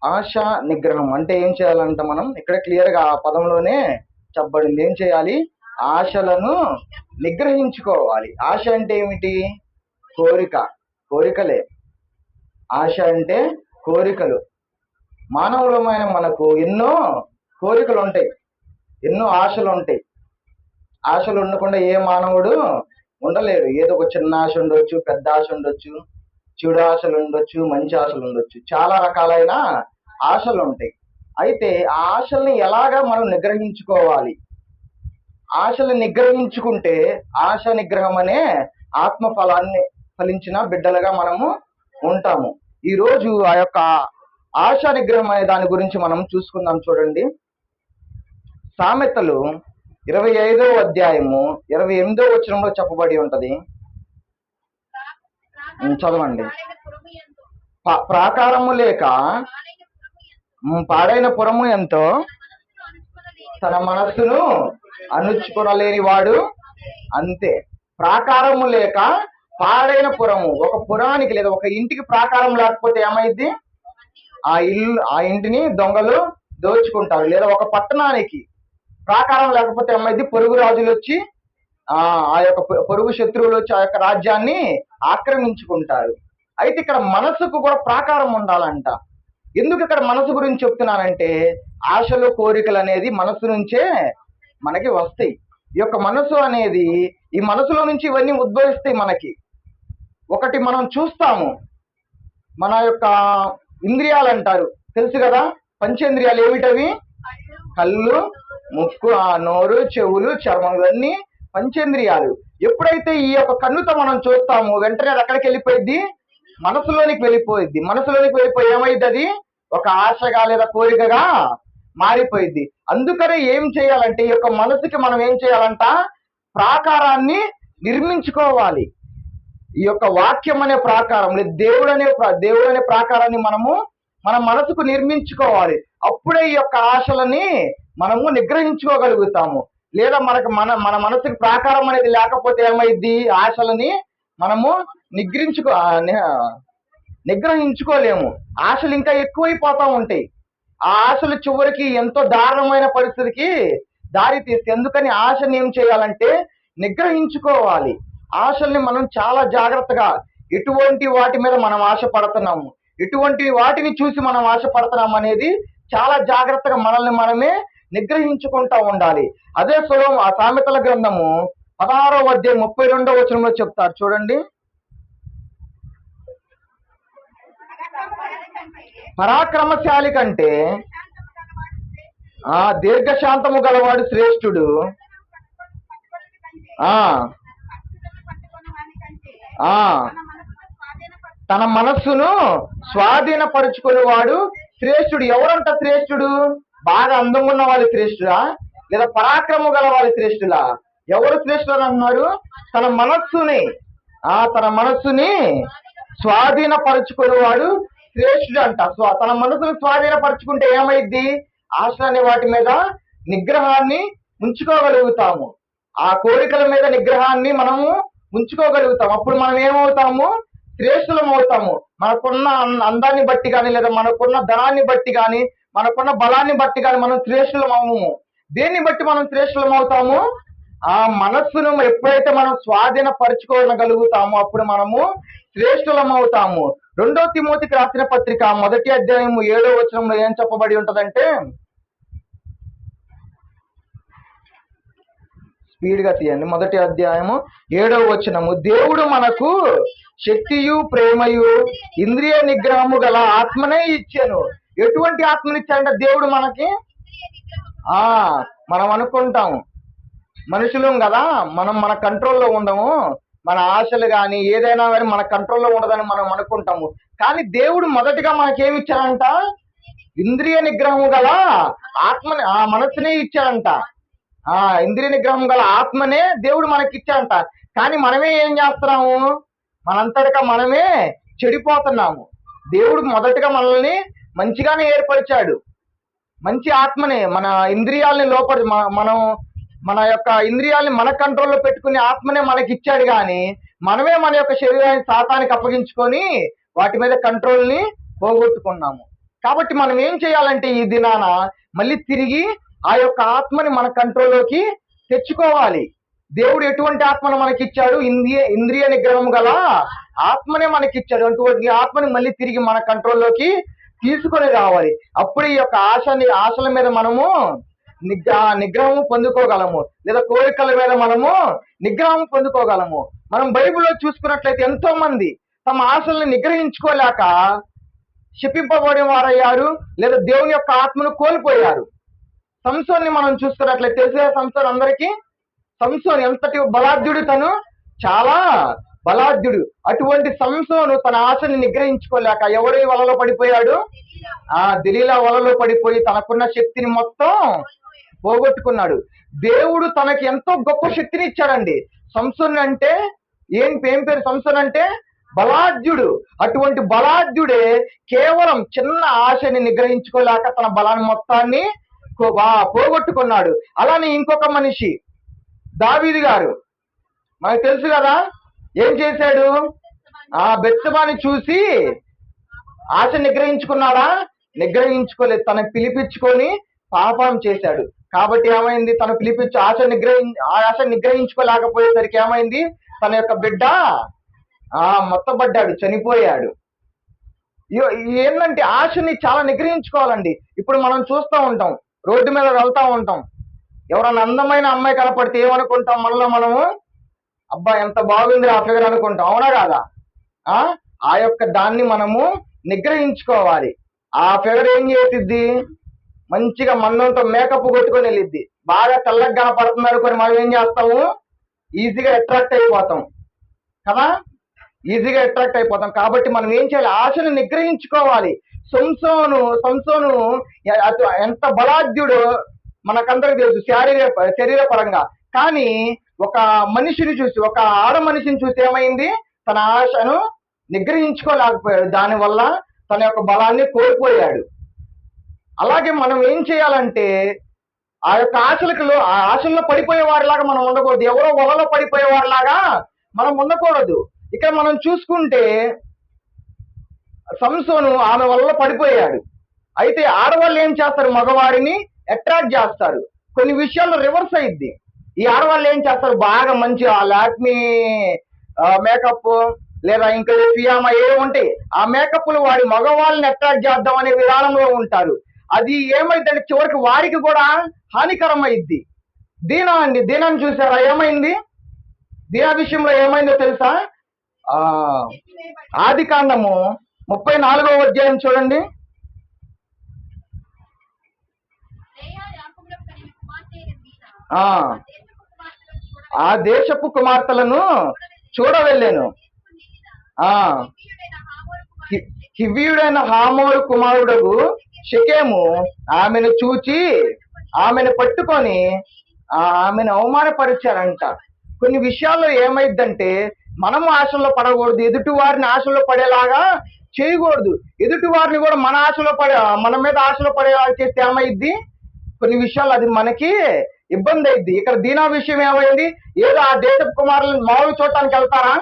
ఆశ నిగ్రహం అంటే ఏం చేయాలంట? మనం ఇక్కడ క్లియర్గా ఆ పదంలోనే చెప్పబడింది. ఏం చేయాలి? ఆశలను నిగ్రహించుకోవాలి. ఆశ అంటే ఏమిటి? కోరికలే. ఆశ అంటే కోరికలు. మానవులమైన మనకు ఎన్నో కోరికలు ఉంటాయి, ఎన్నో ఆశలు ఉంటాయి. ఆశలు ఉండకుండా ఏ మానవుడు ఉండలేరు. ఏదో ఒక చిన్న ఆశ ఉండొచ్చు, పెద్ద ఆశ ఉండొచ్చు, చెడు ఆశలు ఉండొచ్చు, మంచి ఆశలు ఉండొచ్చు. చాలా రకాలైన ఆశలు ఉంటాయి. అయితే ఆ ఆశల్ని ఎలాగా మనం నిగ్రహించుకోవాలి? ఆశలు నిగ్రహించుకుంటే ఆశ నిగ్రహం అనే ఆత్మ ఫలాన్ని ఫలించిన బిడ్డలుగా మనము ఉంటాము. ఈరోజు ఆ యొక్క ఆశ నిగ్రహం అనే దాని గురించి మనం చూసుకుందాం. చూడండి, సామెతలు 25వ అధ్యాయము 28వ వచనంలో చెప్పబడి ఉంటది. చదవండి. ప్రాకారము లేక పాడైన పురము ఎంతో, తన మనస్సును అణుచుకొనలేని వాడు అంతే. ప్రాకారము లేక పాడైన పురము. ఒక పురానికి లేదా ఒక ఇంటికి ప్రాకారం లేకపోతే ఏమైంది? ఆ ఇంటిని దొంగలు దోచుకుంటారు. లేదా ఒక పట్టణానికి ప్రాకారం లేకపోతే ఏమైంది? పొరుగు రాజులు వచ్చి ఆ యొక్క పొరుగు శత్రువులు వచ్చి ఆ యొక్క రాజ్యాన్ని ఆక్రమించుకుంటారు. అయితే ఇక్కడ మనసుకు కూడా ప్రాకారం ఉండాలంట. ఎందుకు ఇక్కడ మనసు గురించి చెప్తున్నానంటే, ఆశలు కోరికలు అనేది మనసు నుంచే మనకి వస్తాయి. ఈ యొక్క మనసు అనేది, ఈ మనసులో నుంచి ఇవన్నీ ఉద్భవిస్తాయి. మనకి ఒకటి మనం చూస్తాము, మన యొక్క ఇంద్రియాలు అంటారు, తెలుసు కదా? పంచేంద్రియాలు ఏమిటవి? కళ్ళు, ముక్కు, నోరు, చెవులు, చర్మం, ఇవన్నీ పంచేంద్రియాలు. ఎప్పుడైతే ఈ యొక్క కన్నుతో మనం చూస్తామో వెంటనే అది ఎక్కడికి వెళ్ళిపోయింది? మనసులోనికి వెళ్ళిపోయింది. మనసులోనికి వెళ్ళిపోయి ఏమైంది? అది ఒక ఆశగా లేదా కోరికగా మారిపోయింది. అందుకనే ఏం చేయాలంటే, ఈ యొక్క మనసుకి మనం ఏం చేయాలంట? ప్రాకారాన్ని నిర్మించుకోవాలి. ఈ యొక్క వాక్యం అనే ప్రాకారం లేదా దేవుడు అనే ప్రాకారాన్ని మనము మన మనసుకు నిర్మించుకోవాలి. అప్పుడే ఈ యొక్క ఆశలని మనము నిగ్రహించుకోగలుగుతాము. లేదా మన మనసుకి ప్రాకారం అనేది లేకపోతే ఏమైంది? ఆశలని మనము నిగ్రహించుకోలేము. ఆశలు ఇంకా ఎక్కువైపోతా ఉంటాయి. ఆ ఆశలు చివరికి ఎంతో దారుణమైన పరిస్థితికి దారి తీస్తాయి. అందుకని ఆశని ఏం చేయాలంటే నిగ్రహించుకోవాలి. ఆశల్ని మనం చాలా జాగ్రత్తగా, ఎటువంటి వాటి మీద మనం ఆశ పడుతున్నాము, ఎటువంటి వాటిని చూసి మనం ఆశ పడుతున్నాము అనేది చాలా జాగ్రత్తగా మనల్ని మనమే నిగ్రహించుకుంటా ఉండాలి. అదే ఆ సామెతల గ్రంథము 16వ అధ్యాయం 32వ వచనంలో చెప్తారు. చూడండి, పరాక్రమశాలి కంటే దీర్ఘశాంతము గలవాడు శ్రేష్ఠుడు. తన మనస్సును స్వాధీనపరుచుకునేవాడు శ్రేష్ఠుడు. ఎవరంట శ్రేష్ఠుడు? బాగా అందంగా ఉన్న వాళ్ళు శ్రేష్ఠుడా, లేదా పరాక్రమం గల వాళ్ళు శ్రేష్ఠులా? ఎవరు శ్రేష్ఠుడు అన్నారు? తన మనస్సుని స్వాధీనపరుచుకునేవాడు శ్రేష్ఠుడు అంట. తన మనసును స్వాధీనపరుచుకుంటే ఏమైద్ది? ఆశ అనే వాటి మీద నిగ్రహాన్ని ఉంచుకోగలుగుతాము. ఆ కోరికల మీద నిగ్రహాన్ని మనము ఉంచుకోగలుగుతాం. అప్పుడు మనం ఏమవుతాము? శ్రేష్ఠులం అవుతాము. మనకున్న అందాన్ని బట్టి కానీ, లేదా మనకున్న ధనాన్ని బట్టి కానీ, మనకున్న బలాన్ని బట్టి కానీ మనం శ్రేష్ఠులం అవ్వము. దేన్ని బట్టి మనం శ్రేష్ఠులం అవుతాము? ఆ మనస్సును ఎప్పుడైతే మనం స్వాధీనపరచుకోగలుగుతామో అప్పుడు మనము శ్రేష్ఠులం అవుతాము. 2వ తిమోతికి రాసిన పత్రిక 1వ అధ్యాయము 7వ వచనంలో ఏం చెప్పబడి ఉంటదంటే, స్పీడ్ గా తీయండి. 1వ అధ్యాయము 7వ వచనము, దేవుడు మనకు శక్తియు ప్రేమయు ఇంద్రియ నిగ్రహము గల ఆత్మనే ఇచ్చాను. ఎటువంటి ఆత్మని ఇచ్చాడంటే దేవుడు మనకి, మనం అనుకుంటాము మనుషులం కదా, మనం మన కంట్రోల్లో ఉండము, మన ఆశలు కానీ ఏదైనా కానీ మన కంట్రోల్లో ఉండదని మనం అనుకుంటాము. కానీ దేవుడు మొదటిగా మనకేమి ఇచ్చాడంట? ఇంద్రియ నిగ్రహము గల ఆత్మని, ఆ మనసునే ఇచ్చాడంట. ఇంద్రియ నిగ్రహం గల ఆత్మనే దేవుడు మనకి ఇచ్చాడంట. కానీ మనమే ఏం చేస్తున్నాము? మనంతటిగా మనమే చెడిపోతున్నాము. దేవుడు మొదటగా మనల్ని మంచిగానే ఏర్పరిచాడు. మంచి ఆత్మనే, మన ఇంద్రియాలని మన యొక్క ఇంద్రియాల్ని మన కంట్రోల్లో పెట్టుకుని ఆత్మనే మనకి ఇచ్చాడు, కానీ మనమే మన యొక్క శరీరాన్ని సాతానికి అప్పగించుకొని వాటి మీద కంట్రోల్ని పోగొట్టుకున్నాము. కాబట్టి మనం ఏం చేయాలంటే ఈ దినాన మళ్ళీ తిరిగి ఆ యొక్క ఆత్మని మన కంట్రోల్లోకి తెచ్చుకోవాలి. దేవుడు ఎటువంటి ఆత్మను మనకిచ్చాడు? ఇంద్రియ నిగ్రహం గల ఆత్మనే మనకిచ్చాడు. అటువంటి ఆత్మని మళ్ళీ తిరిగి మన కంట్రోల్లోకి తీసుకొని రావాలి. అప్పుడు ఈ యొక్క ఆశల మీద మనము నిగ్రహం పొందుకోగలము, లేదా కోరికల మీద మనము నిగ్రహం పొందుకోగలము. మనం బైబిల్లో చూసుకున్నట్లయితే ఎంతో మంది తమ ఆశల్ని నిగ్రహించుకోలేక శపింపబడిన వారయ్యారు, లేదా దేవుని యొక్క ఆత్మను కోల్పోయారు. సంసోన్ని మనం చూసుకున్నట్లయితే తెలిసే సంసోన్ అందరికీ. సంసోన్ ఎంతటి బలాఢ్యుడు, తను చాలా బలాఢ్యుడు. అటువంటి సంసోను తన ఆశని నిగ్రహించుకోలేక ఎవరి వలలో పడిపోయాడు? దెలీలా వలలో పడిపోయి తనకున్న శక్తిని మొత్తం పోగొట్టుకున్నాడు. దేవుడు తనకి ఎంతో గొప్ప శక్తిని ఇచ్చాడండి. సంసోన్ అంటే ఏం పేరు? సంసోన్ అంటే బలాఢ్యుడు. అటువంటి బలాఢ్యుడే కేవలం చిన్న ఆశని నిగ్రహించుకోలేక తన బలాన్ని మొత్తాన్ని పోగొట్టుకున్నాడు. అలానే ఇంకొక మనిషి దావీదు గారు, మనకు తెలుసు కదా, ఏం చేశాడు? బెత్షెబాని చూసి ఆశ నిగ్రహించుకున్నాడా? నిగ్రహించుకోలేదు. తనకు పిలిపించుకొని పాపం చేశాడు. కాబట్టి ఏమైంది? తను పిలిపించి ఆశ నిగ్రహించుకోలేకపోయేసరికి ఏమైంది? తన యొక్క బిడ్డ మొత్తబడ్డాడు, చనిపోయాడు. ఏంటంటే ఆశని చాలా నిగ్రహించుకోవాలండి. ఇప్పుడు మనం చూస్తూ ఉంటాం, రోడ్డు మీద వెళ్తా ఉంటాం, ఎవరన్నా అందమైన అమ్మాయి కనపడితే ఏమనుకుంటాం? మనము అబ్బా ఎంత బాగుంది ఆ ఫిగర్ అనుకుంటాం, అవునా కాదా? ఆ యొక్క దాన్ని మనము నిగ్రహించుకోవాలి. ఆ ఫిగర్ ఏం చేసిద్ది? మంచిగా మందంతో మేకప్ కొట్టుకొని వెళ్ళిద్ది. బాగా తెల్లగా కనపడుతున్నారు కొని మనం ఏం చేస్తాము? ఈజీగా అట్రాక్ట్ అయిపోతాం కదా, ఈజీగా అట్రాక్ట్ అయిపోతాం. కాబట్టి మనం ఏం చేయాలి? ఆశను నిగ్రహించుకోవాలి. సంసోను ఎంత బలాఢ్యుడో మనకందరికి తెలుసు శరీర పరంగా. కానీ ఒక మనిషిని చూసి, ఒక ఆడ మనిషిని చూసి ఏమైంది? తన ఆశను నిగ్రహించుకోలేకపోయాడు. దానివల్ల తన యొక్క బలాన్ని కోల్పోయాడు. అలాగే మనం ఏం చేయాలంటే ఆ యొక్క ఆశల్లో పడిపోయే వారిలాగా మనం ఉండకూడదు. ఎవరో వలలో పడిపోయే వారిలాగా మనం ఉండకూడదు. ఇక్కడ మనం చూసుకుంటే సంసోను ఆమె వల్ల పడిపోయాడు. అయితే ఆడవాళ్ళు ఏం చేస్తారు? మగవారిని అట్రాక్ట్ చేస్తారు. కొన్ని విషయాల్లో రివర్స్ అయింది. ఈ ఆడవాళ్ళు ఏం చేస్తారు? బాగా మంచి లాక్మీ మేకప్ లేదా ఇంకా ఫియామా ఏ ఉంటాయి, ఆ మేకప్లు వాడి మగవాళ్ళని అట్రాక్ట్ చేద్దాం అనే విధానంలో ఉంటారు. అది ఏమైందంటే చివరికి వారికి కూడా హానికరం అయింది. దీనాన్ని చూసారా? ఏమైంది? దీనా విషయంలో ఏమైందో తెలుసా? ఆదికాండము 34వ అధ్యాయం చూడండి. ఆ దేశపు కుమార్తెలను చూడవెళ్ళాను. హివ్వీయుడైన హామోరు కుమారుడగు షెకెము ఆమెను చూచి ఆమెను పట్టుకొని ఆమెను అవమానపరిచారంట. కొన్ని విషయాల్లో ఏమైందంటే మనము ఆశల్లో పడకూడదు, ఎదుటి వారిని ఆశల్లో పడేలాగా చేయకూడదు. ఎదుటి వారిని కూడా మన మీద ఆశలో పడేలాగా చేస్తే ఏమైద్ది? కొన్ని విషయాలు అది మనకి ఇబ్బంది అయింది. ఇక్కడ దీనా విషయం ఏమైంది? ఏదో ఆ దేశపు కుమారులను మామూలు చూడటానికి వెళ్తారా?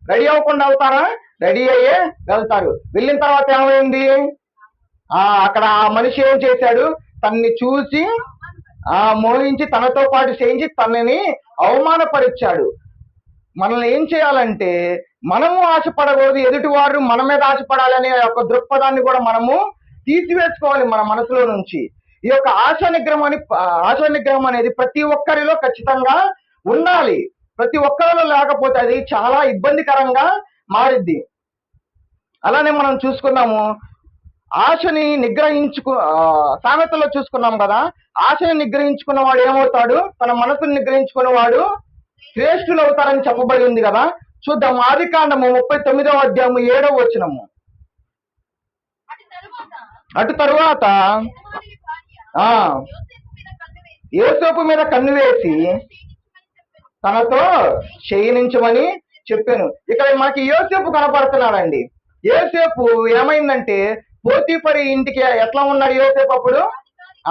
రెడీ అవ్వకుండా వెళ్తారా? రెడీ అయ్యే వెళ్తారు. వెళ్ళిన తర్వాత ఏమైంది? అక్కడ ఆ మనిషి ఏం చేశాడు? తనని చూసి మోహించి తనతో పాటు చేయించి తనని అవమానపరిచాడు. మనల్ని ఏం చేయాలంటే మనము ఆశపడకూడదు, ఎదుటి వారు మన మీద ఆశపడాలనే ఒక దృక్పథాన్ని కూడా మనము తీసివేసుకోవాలి మన మనసులో నుంచి. ఈ యొక్క ఆశా నిగ్రహం అనేది ప్రతి ఒక్కరిలో ఖచ్చితంగా ఉండాలి. ప్రతి ఒక్కరిలో లేకపోతే అది చాలా ఇబ్బందికరంగా మారిద్ది. అలానే మనం చూసుకున్నాము, ఆశని సామెతలో చూసుకున్నాం కదా, ఆశని నిగ్రహించుకున్న వాడు ఏమవుతాడు? తన మనసుని నిగ్రహించుకున్నవాడు శ్రేష్ఠులు అవుతారని చెప్పబడి ఉంది కదా. చూద్దాం. ఆదికాండము 39వ అధ్యాయము 7వ వచనము. అటు తరువాత యోసేపు మీద కన్ను వేసి తనతో శయనించమని చెప్పాను. ఇక్కడ మనకి యోసేపు కనపడుతున్నాడండి. యోసేపు ఏమైందంటే పోతీఫరు ఇంటికి ఎట్లా ఉన్నాడు యోసేపు? అప్పుడు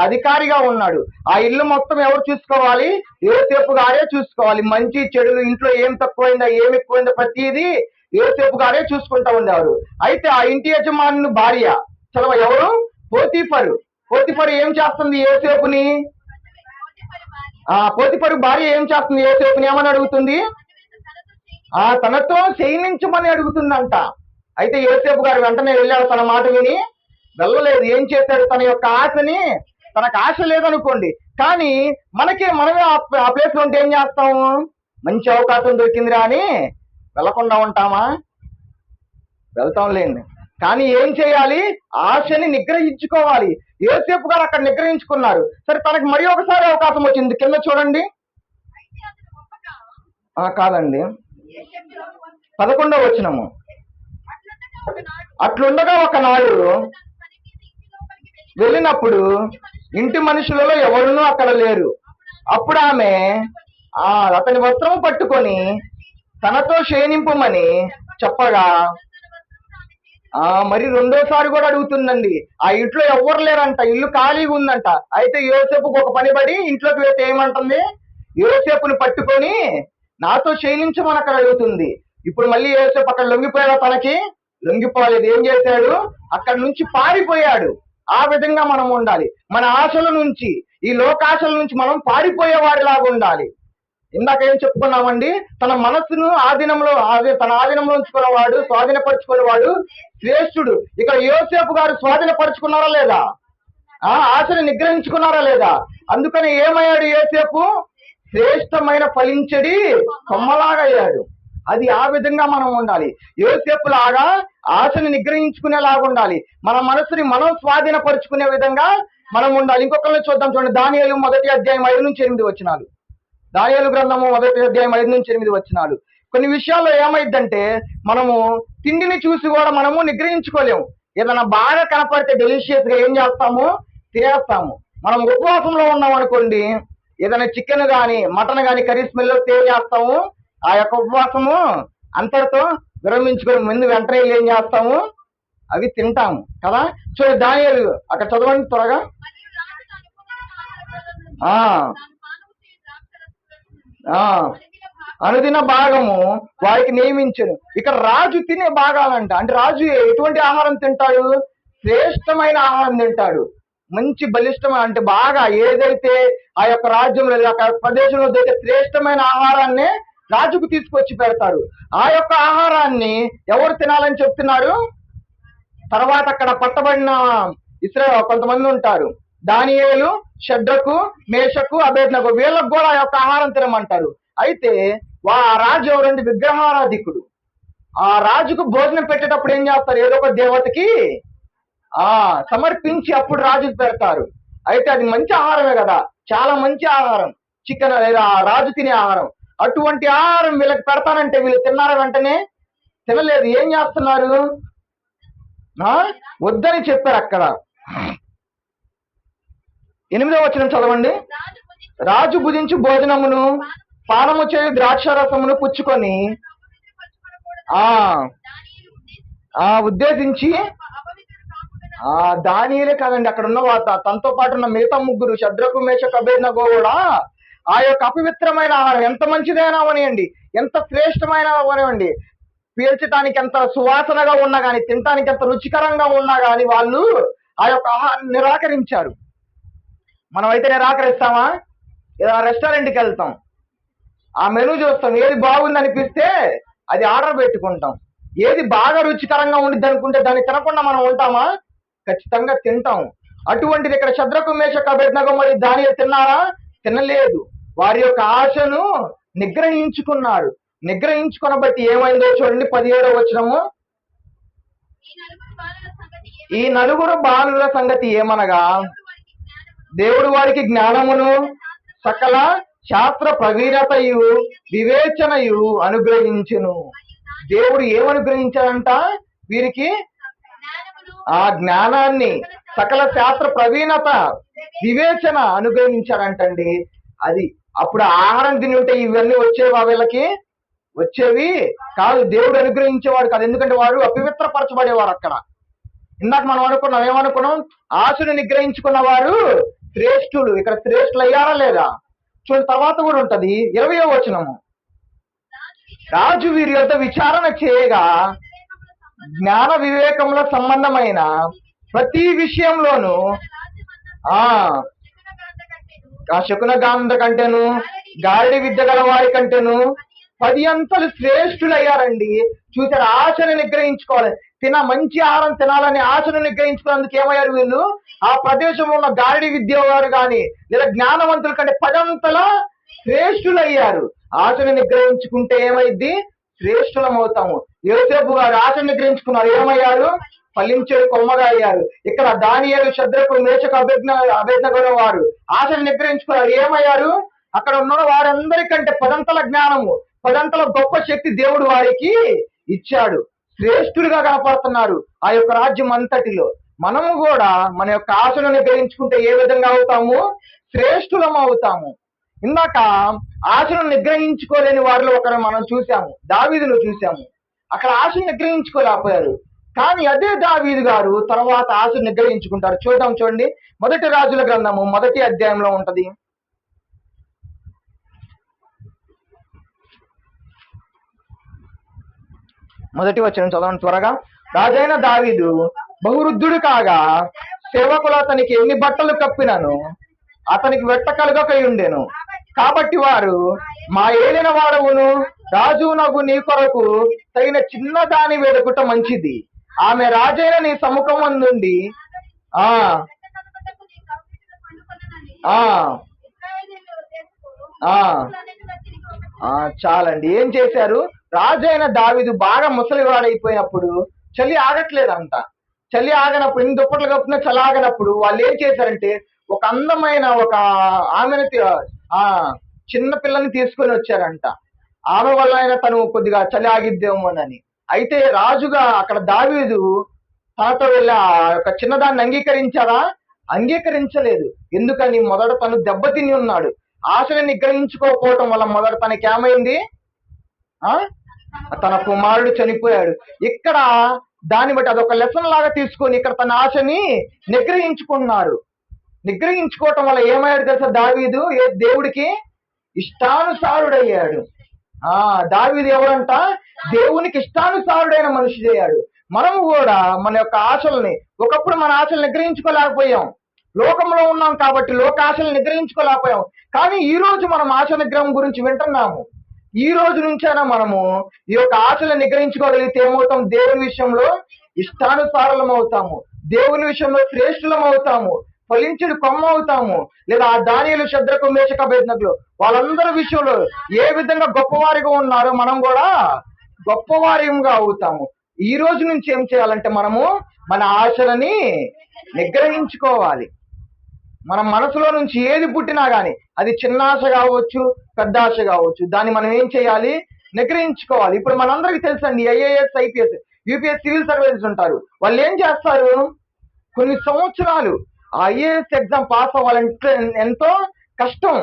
అధికారిగా ఉన్నాడు. ఆ ఇల్లు మొత్తం ఎవరు చూసుకోవాలి? యోసేపు గారే చూసుకోవాలి. మంచి చెడులు, ఇంట్లో ఏం తక్కువైందా ఏం ఎక్కువైందా ప్రతిదీ యోసేపు గారే చూసుకుంటా ఉండేవారు. అయితే ఆ ఇంటి యజమానుని భార్య చదవ ఎవరు? పోతీఫరు. పోతీఫరు ఏం చేస్తుంది యోసేపుని? పోతీఫరు భార్య ఏం చేస్తుంది యోసేపుని? ఏమని అడుగుతుంది? తనతో శయనించమని అడుగుతుందంట. అయితే యోసేపు గారు వెంటనే వెళ్ళాడు. తన మాట విని వెళ్ళలేదు. ఏం చేశాడు? తన యొక్క ఆశని, తనకు ఆశ లేదనుకోండి, కానీ మనమే ఆ ప్లేస్ లో ఉంటే ఏం చేస్తాము? మంచి అవకాశం దొరికిందిరా అని వెళ్ళకుండా ఉంటామా? వెళ్తాం లేండి. కానీ ఏం చేయాలి? ఆశని నిగ్రహించుకోవాలి. యోసేపు గారు అక్కడ నిగ్రహించుకున్నారు. సరే, తనకు మరి ఒకసారి అవకాశం వచ్చింది. కింద చూడండి. కాదండి, 11వ వచనము. అట్లుండగా ఒకనాడు వెళ్ళినప్పుడు ఇంటి మనుషులలో ఎవరునూ అక్కడ లేరు. అప్పుడు ఆమె అతని వస్త్రం పట్టుకొని తనతో శయనింపుమని చెప్పగా మరి రెండోసారి కూడా అడుగుతుందండి. ఆ ఇంట్లో ఎవరు లేరంట, ఇల్లు ఖాళీగా ఉందంట. అయితే యోసేపుకు ఒక పని పడి ఇంట్లోకి వెళ్తే ఏమంటుంది? యోసేపుని పట్టుకొని నాతో శయనించమని అక్కడ అడుగుతుంది. ఇప్పుడు మళ్ళీ యోసేపు అక్కడ లొంగిపోయాడా? తనకి లొంగిపోలేదు. ఏం చేశాడు? అక్కడి నుంచి పారిపోయాడు. ఆ విధంగా మనం ఉండాలి. మన ఆశల నుంచి, ఈ లోకాశల నుంచి మనం పారిపోయే వారిలాగా ఉండాలి. ఇందాక ఏం చెప్పుకున్నామండి? తన మనస్సును తన ఆధీనంలో ఉంచుకున్నవాడు, స్వాధీనపరుచుకునేవాడు శ్రేష్ఠుడు. ఇక్కడ యోసేపు గారు స్వాధీనపరుచుకున్నారా లేదా? ఆశను నిగ్రహించుకున్నారా లేదా? అందుకని ఏమయ్యాడు యోసేపు? శ్రేష్టమైన ఫలించడి కొమ్మలాగా అయ్యాడు. అది ఆ విధంగా మనం ఉండాలి. యోసేపు లాగా ఆశను నిగ్రహించుకునేలాగా ఉండాలి. మన మనసుని మనం స్వాధీనపరుచుకునే విధంగా మనం ఉండాలి. ఇంకొకరిని చూద్దాం. చూడండి, దానియేలు 1వ అధ్యాయం 5-8 వచనాలు. దానియేలు గ్రంథము 1వ అధ్యాయం 5-8 వచనాలు. కొన్ని విషయాల్లో ఏమైందంటే, మనము తిండిని చూసి కూడా మనము నిగ్రహించుకోలేము. ఏదైనా బాగా కనపడితే డెలిషియస్ గా ఏం చేస్తాము? తినేస్తాము. మనం ఉపవాసంలో ఉన్నాం అనుకోండి, ఏదైనా చికెన్ గాని మటన్ గాని కర్రీ స్మెల్ ఏం చేస్తాము? ఆ యొక్క ఉపవాసము అంతటితో విరమించుకొని ముందు వెంటనే ఏం చేస్తాము? అవి తింటాము కదా. చూడండి, దానియేలు అక్కడ చదవండి త్వరగా. అనుదిన భాగము వారికి నియమించను. ఇక్కడ రాజు తినే భాగాలంట. అంటే రాజు ఎటువంటి ఆహారం తింటాడు? శ్రేష్టమైన ఆహారం తింటాడు. మంచి బలిష్టమైన, అంటే బాగా ఏదైతే ఆ యొక్క రాజ్యంలో ఆ ప్రదేశంలో దొరికే శ్రేష్టమైన ఆహారాన్ని రాజుకు తీసుకొచ్చి పెడతారు. ఆ యొక్క ఆహారాన్ని ఎవరు తినాలని చెప్తున్నారు? తర్వాత అక్కడ పట్టబడిన ఇశ్రాయేలు కొంతమంది ఉంటారు. దానియేలు, షడ్రకు, మేషకు, అబేద్నెగో, వీళ్ళకు కూడా ఆ యొక్క ఆహారం తినమంటారు. అయితే ఆ రాజు ఎవరండి? విగ్రహారాధికుడు. ఆ రాజుకు భోజనం పెట్టేటప్పుడు ఏం చేస్తారు? ఏదో ఒక దేవతకి సమర్పించి అప్పుడు రాజుకు పెడతారు. అయితే అది మంచి ఆహారమే కదా, చాలా మంచి ఆహారం. చికెన్ లేదా రాజు తినే ఆహారం. అటువంటి ఆహారం వీళ్ళకి పెడతానంటే వీళ్ళు తిన్నారా? వెంటనే తినలేదు. ఏం చేస్తున్నారు? వద్దని చెప్పారు. అక్కడ 8వ వచనం చదవండి. రాజు భుజించి భోజనమును పానము చేయు ద్రాక్షారసమును పుచ్చుకొని ఉద్దేశించి దానియేలే కాదండి, అక్కడ ఉన్న తనతో పాటు ఉన్న మిగతా ముగ్గురు, షడ్రకు, మేషకు, అబేద్నెగో కూడా ఆ యొక్క అపవిత్రమైన ఆహారం ఎంత మంచిదైనా అవనివ్వండి, ఎంత శ్రేష్టమైన అవనివ్వండి, పీల్చడానికి ఎంత సువాసనగా ఉన్నా కానీ, తినడానికి ఎంత రుచికరంగా ఉన్నా కానీ వాళ్ళు ఆ యొక్క ఆహారం నిరాకరించారు. మనం అయితే నిరాకరిస్తామా? ఏదైనా రెస్టారెంట్కి వెళ్తాం, ఆ మెనూ చూస్తాం, ఏది బాగుంది అనిపిస్తే అది ఆర్డర్ పెట్టుకుంటాం. ఏది బాగా రుచికరంగా ఉండిద్ది అనుకుంటే దాన్ని తినకుండా మనం ఉంటామా? ఖచ్చితంగా తింటాం. అటువంటిది ఇక్కడ షద్రకు, మేషకు, అబేద్నెగో మరి దానియేలు తిన్నారా? తినలేదు. వారి యొక్క ఆశను నిగ్రహించుకున్నారు. నిగ్రహించుకున్న బట్టి ఏమైందో చూడండి, 17వ వచనము. ఈ నలుగురు బాలుల సంగతి ఏమనగా, దేవుడు వారికి జ్ఞానమును సకల శాస్త్ర ప్రవీణతయు వివేచనయు అనుగ్రహించును. దేవుడు ఏమనుగ్రహించాడంట? వీరికి ఆ జ్ఞానాన్ని, సకల శాస్త్ర ప్రవీణత, వివేచన అనుగ్రహించాడంటండి. అది అప్పుడు ఆహారం తిని ఉంటే ఇవన్నీ వచ్చేవా? వీళ్ళకి వచ్చేవి కాదు. దేవుడు అనుగ్రహించేవాడు కాదు. ఎందుకంటే వారు అపవిత్రపరచబడేవారు. అక్కడ ఇందాక మనం అనుకున్నాం, ఏమనుకున్నాం? ఆశను నిగ్రహించుకున్న వారు శ్రేష్ఠులు, ఇక్కడ శ్రేష్ఠులు అయ్యారా లేదా చూడండి. తర్వాత కూడా ఉంటది 20వ వచనము. రాజు వీరి యొద్ద విచారణ చేయగా జ్ఞాన వివేకముల సంబంధమైన ప్రతి విషయంలోనూ ఆ శకున గాంధ కంటేను గారడి విద్య గల వారి కంటేను 10 అంతలు శ్రేష్ఠులయ్యారండి. చూసారు, ఆశను నిగ్రహించుకోవాలి. మంచి ఆహారం తినాలని ఆశను నిగ్రహించుకున్నందుకు ఏమయ్యారు వీళ్ళు? ఆ ప్రదేశంలో ఉన్న గారడి విద్య వారు కానీ లేదా జ్ఞానవంతుల కంటే 10 అంతల శ్రేష్ఠులయ్యారు. ఆశను నిగ్రహించుకుంటే ఏమైంది? శ్రేష్ఠులం అవుతాము. యోసేపు గారు ఆశను నిగ్రహించుకున్నారు, ఏమయ్యారు? ఫలించేడు కొమ్మగా అయ్యారు. ఇక్కడ దానియేలు, శద్రకు, మేషకు, అబేద్నెగో వారు ఆశను నిగ్రహించుకున్నారు, ఏమయ్యారు? అక్కడ ఉన్న వారందరికంటే 10 అంతల జ్ఞానము, 10 అంతల గొప్ప శక్తి దేవుడు వారికి ఇచ్చాడు. శ్రేష్ఠులుగా కనపడుతున్నారు ఆ యొక్క రాజ్యం అంతటిలో. మనము కూడా మన యొక్క ఆశను నిగ్రహించుకుంటే ఏ విధంగా అవుతాము? శ్రేష్ఠులం అవుతాము. ఇందాక ఆశను నిగ్రహించుకోలేని వారిలో ఒకరు మనం చూసాము, దావీదును చూసాము. అక్కడ ఆశను నిగ్రహించుకోలేకపోయారు. కానీ అదే దావీదు గారు తర్వాత ఆశను నిగ్రహించుకుంటారు. చూడండి, 1 రాజుల గ్రంథము 1వ అధ్యాయంలో ఉంటది. 1వ వచనం చదవండి త్వరగా. రాజైన దావీదు బహువృద్ధుడు కాగా సేవకులు అతనికి ఎన్ని బట్టలు కప్పినను అతనికి వెట్ట కలుగకై ఉండెను. కాబట్టి వారు, మా ఏలిన వాడవును రాజునగు నీ కొరకు తగిన చిన్నదాని వేడుకుట మంచిది. ఆమె రాజైన నీ సముఖం నుండి చాలండి. ఏం చేశారు? రాజైన దావీదు బాగా ముసలివాడైపోయినప్పుడు చలి ఆగట్లేదంట. చలి ఆగనప్పుడు, ఇన్ని దుప్పట్లు కప్పినా చలి ఆగనప్పుడు వాళ్ళు ఏం చేశారంటే ఒక అందమైన ఒక ఆమెను చిన్న పిల్లని తీసుకొని వచ్చారంట. ఆమె వల్ల అయినా తను కొద్దిగా చలి ఆగిద్దేమోనని. అయితే రాజుగా అక్కడ దావీదు తనతో వెళ్ళి ఆ యొక్క చిన్నదాన్ని అంగీకరించారా? అంగీకరించలేదు. ఎందుకని? మొదట తను దెబ్బతిని ఉన్నాడు. ఆశని నిగ్రహించుకోకపోవటం వల్ల మొదట తనకి ఏమైంది? తన కుమారుడు చనిపోయాడు. ఇక్కడ దాన్ని బట్టి అదొక లెసన్ లాగా తీసుకొని ఇక్కడ తన ఆశని నిగ్రహించుకున్నారు. నిగ్రహించుకోవటం వల్ల ఏమయ్యాడు తెలుసా? దావీదు దేవుడికి ఇష్టానుసారుడయ్యాడు. దావీదు ఎవరంట? దేవునికి ఇష్టానుసారుడైన మనిషిదయ్యాడు. మనము కూడా మన యొక్క ఆశల్ని, ఒకప్పుడు మన ఆశలు నిగ్రహించుకోలేకపోయాం, లోకంలో ఉన్నాం కాబట్టి లోక ఆశలు నిగ్రహించుకోలేకపోయాం. కానీ ఈ రోజు మనం ఆశ నిగ్రహం గురించి వింటున్నాము. ఈ రోజు నుంచైనా మనము ఈ యొక్క ఆశలు నిగ్రహించుకోగలిగితే ఏమవుతాం? దేవుని విషయంలో ఇష్టానుసారులం అవుతాము, దేవుని విషయంలో శ్రేష్ఠులం అవుతాము, ఫలించుడు కొమ్మ అవుతాము. లేదా ఆ దానియేలు, శద్రకు, మేషకు, అబేద్నెగోలు వాళ్ళందరి విషయంలో ఏ విధంగా గొప్పవారిగా ఉన్నారో మనం కూడా గొప్పవారిగా అవుతాము. ఈ రోజు నుంచి ఏం చేయాలంటే మనము మన ఆశలని నిగ్రహించుకోవాలి. మన మనసులో నుంచి ఏది పుట్టినా కానీ అది చిన్న ఆశ కావచ్చు, పెద్ద ఆశ కావచ్చు, దాన్ని మనం ఏం చేయాలి? నిగ్రహించుకోవాలి. ఇప్పుడు మనందరికీ తెలుసండి, IAS, IPS, UPS, civil services ఉంటారు. వాళ్ళు ఏం చేస్తారు? కొన్ని సంవత్సరాలు ఐఏఎస్ ఎగ్జామ్ పాస్ అవ్వాలంటే ఎంతో కష్టం.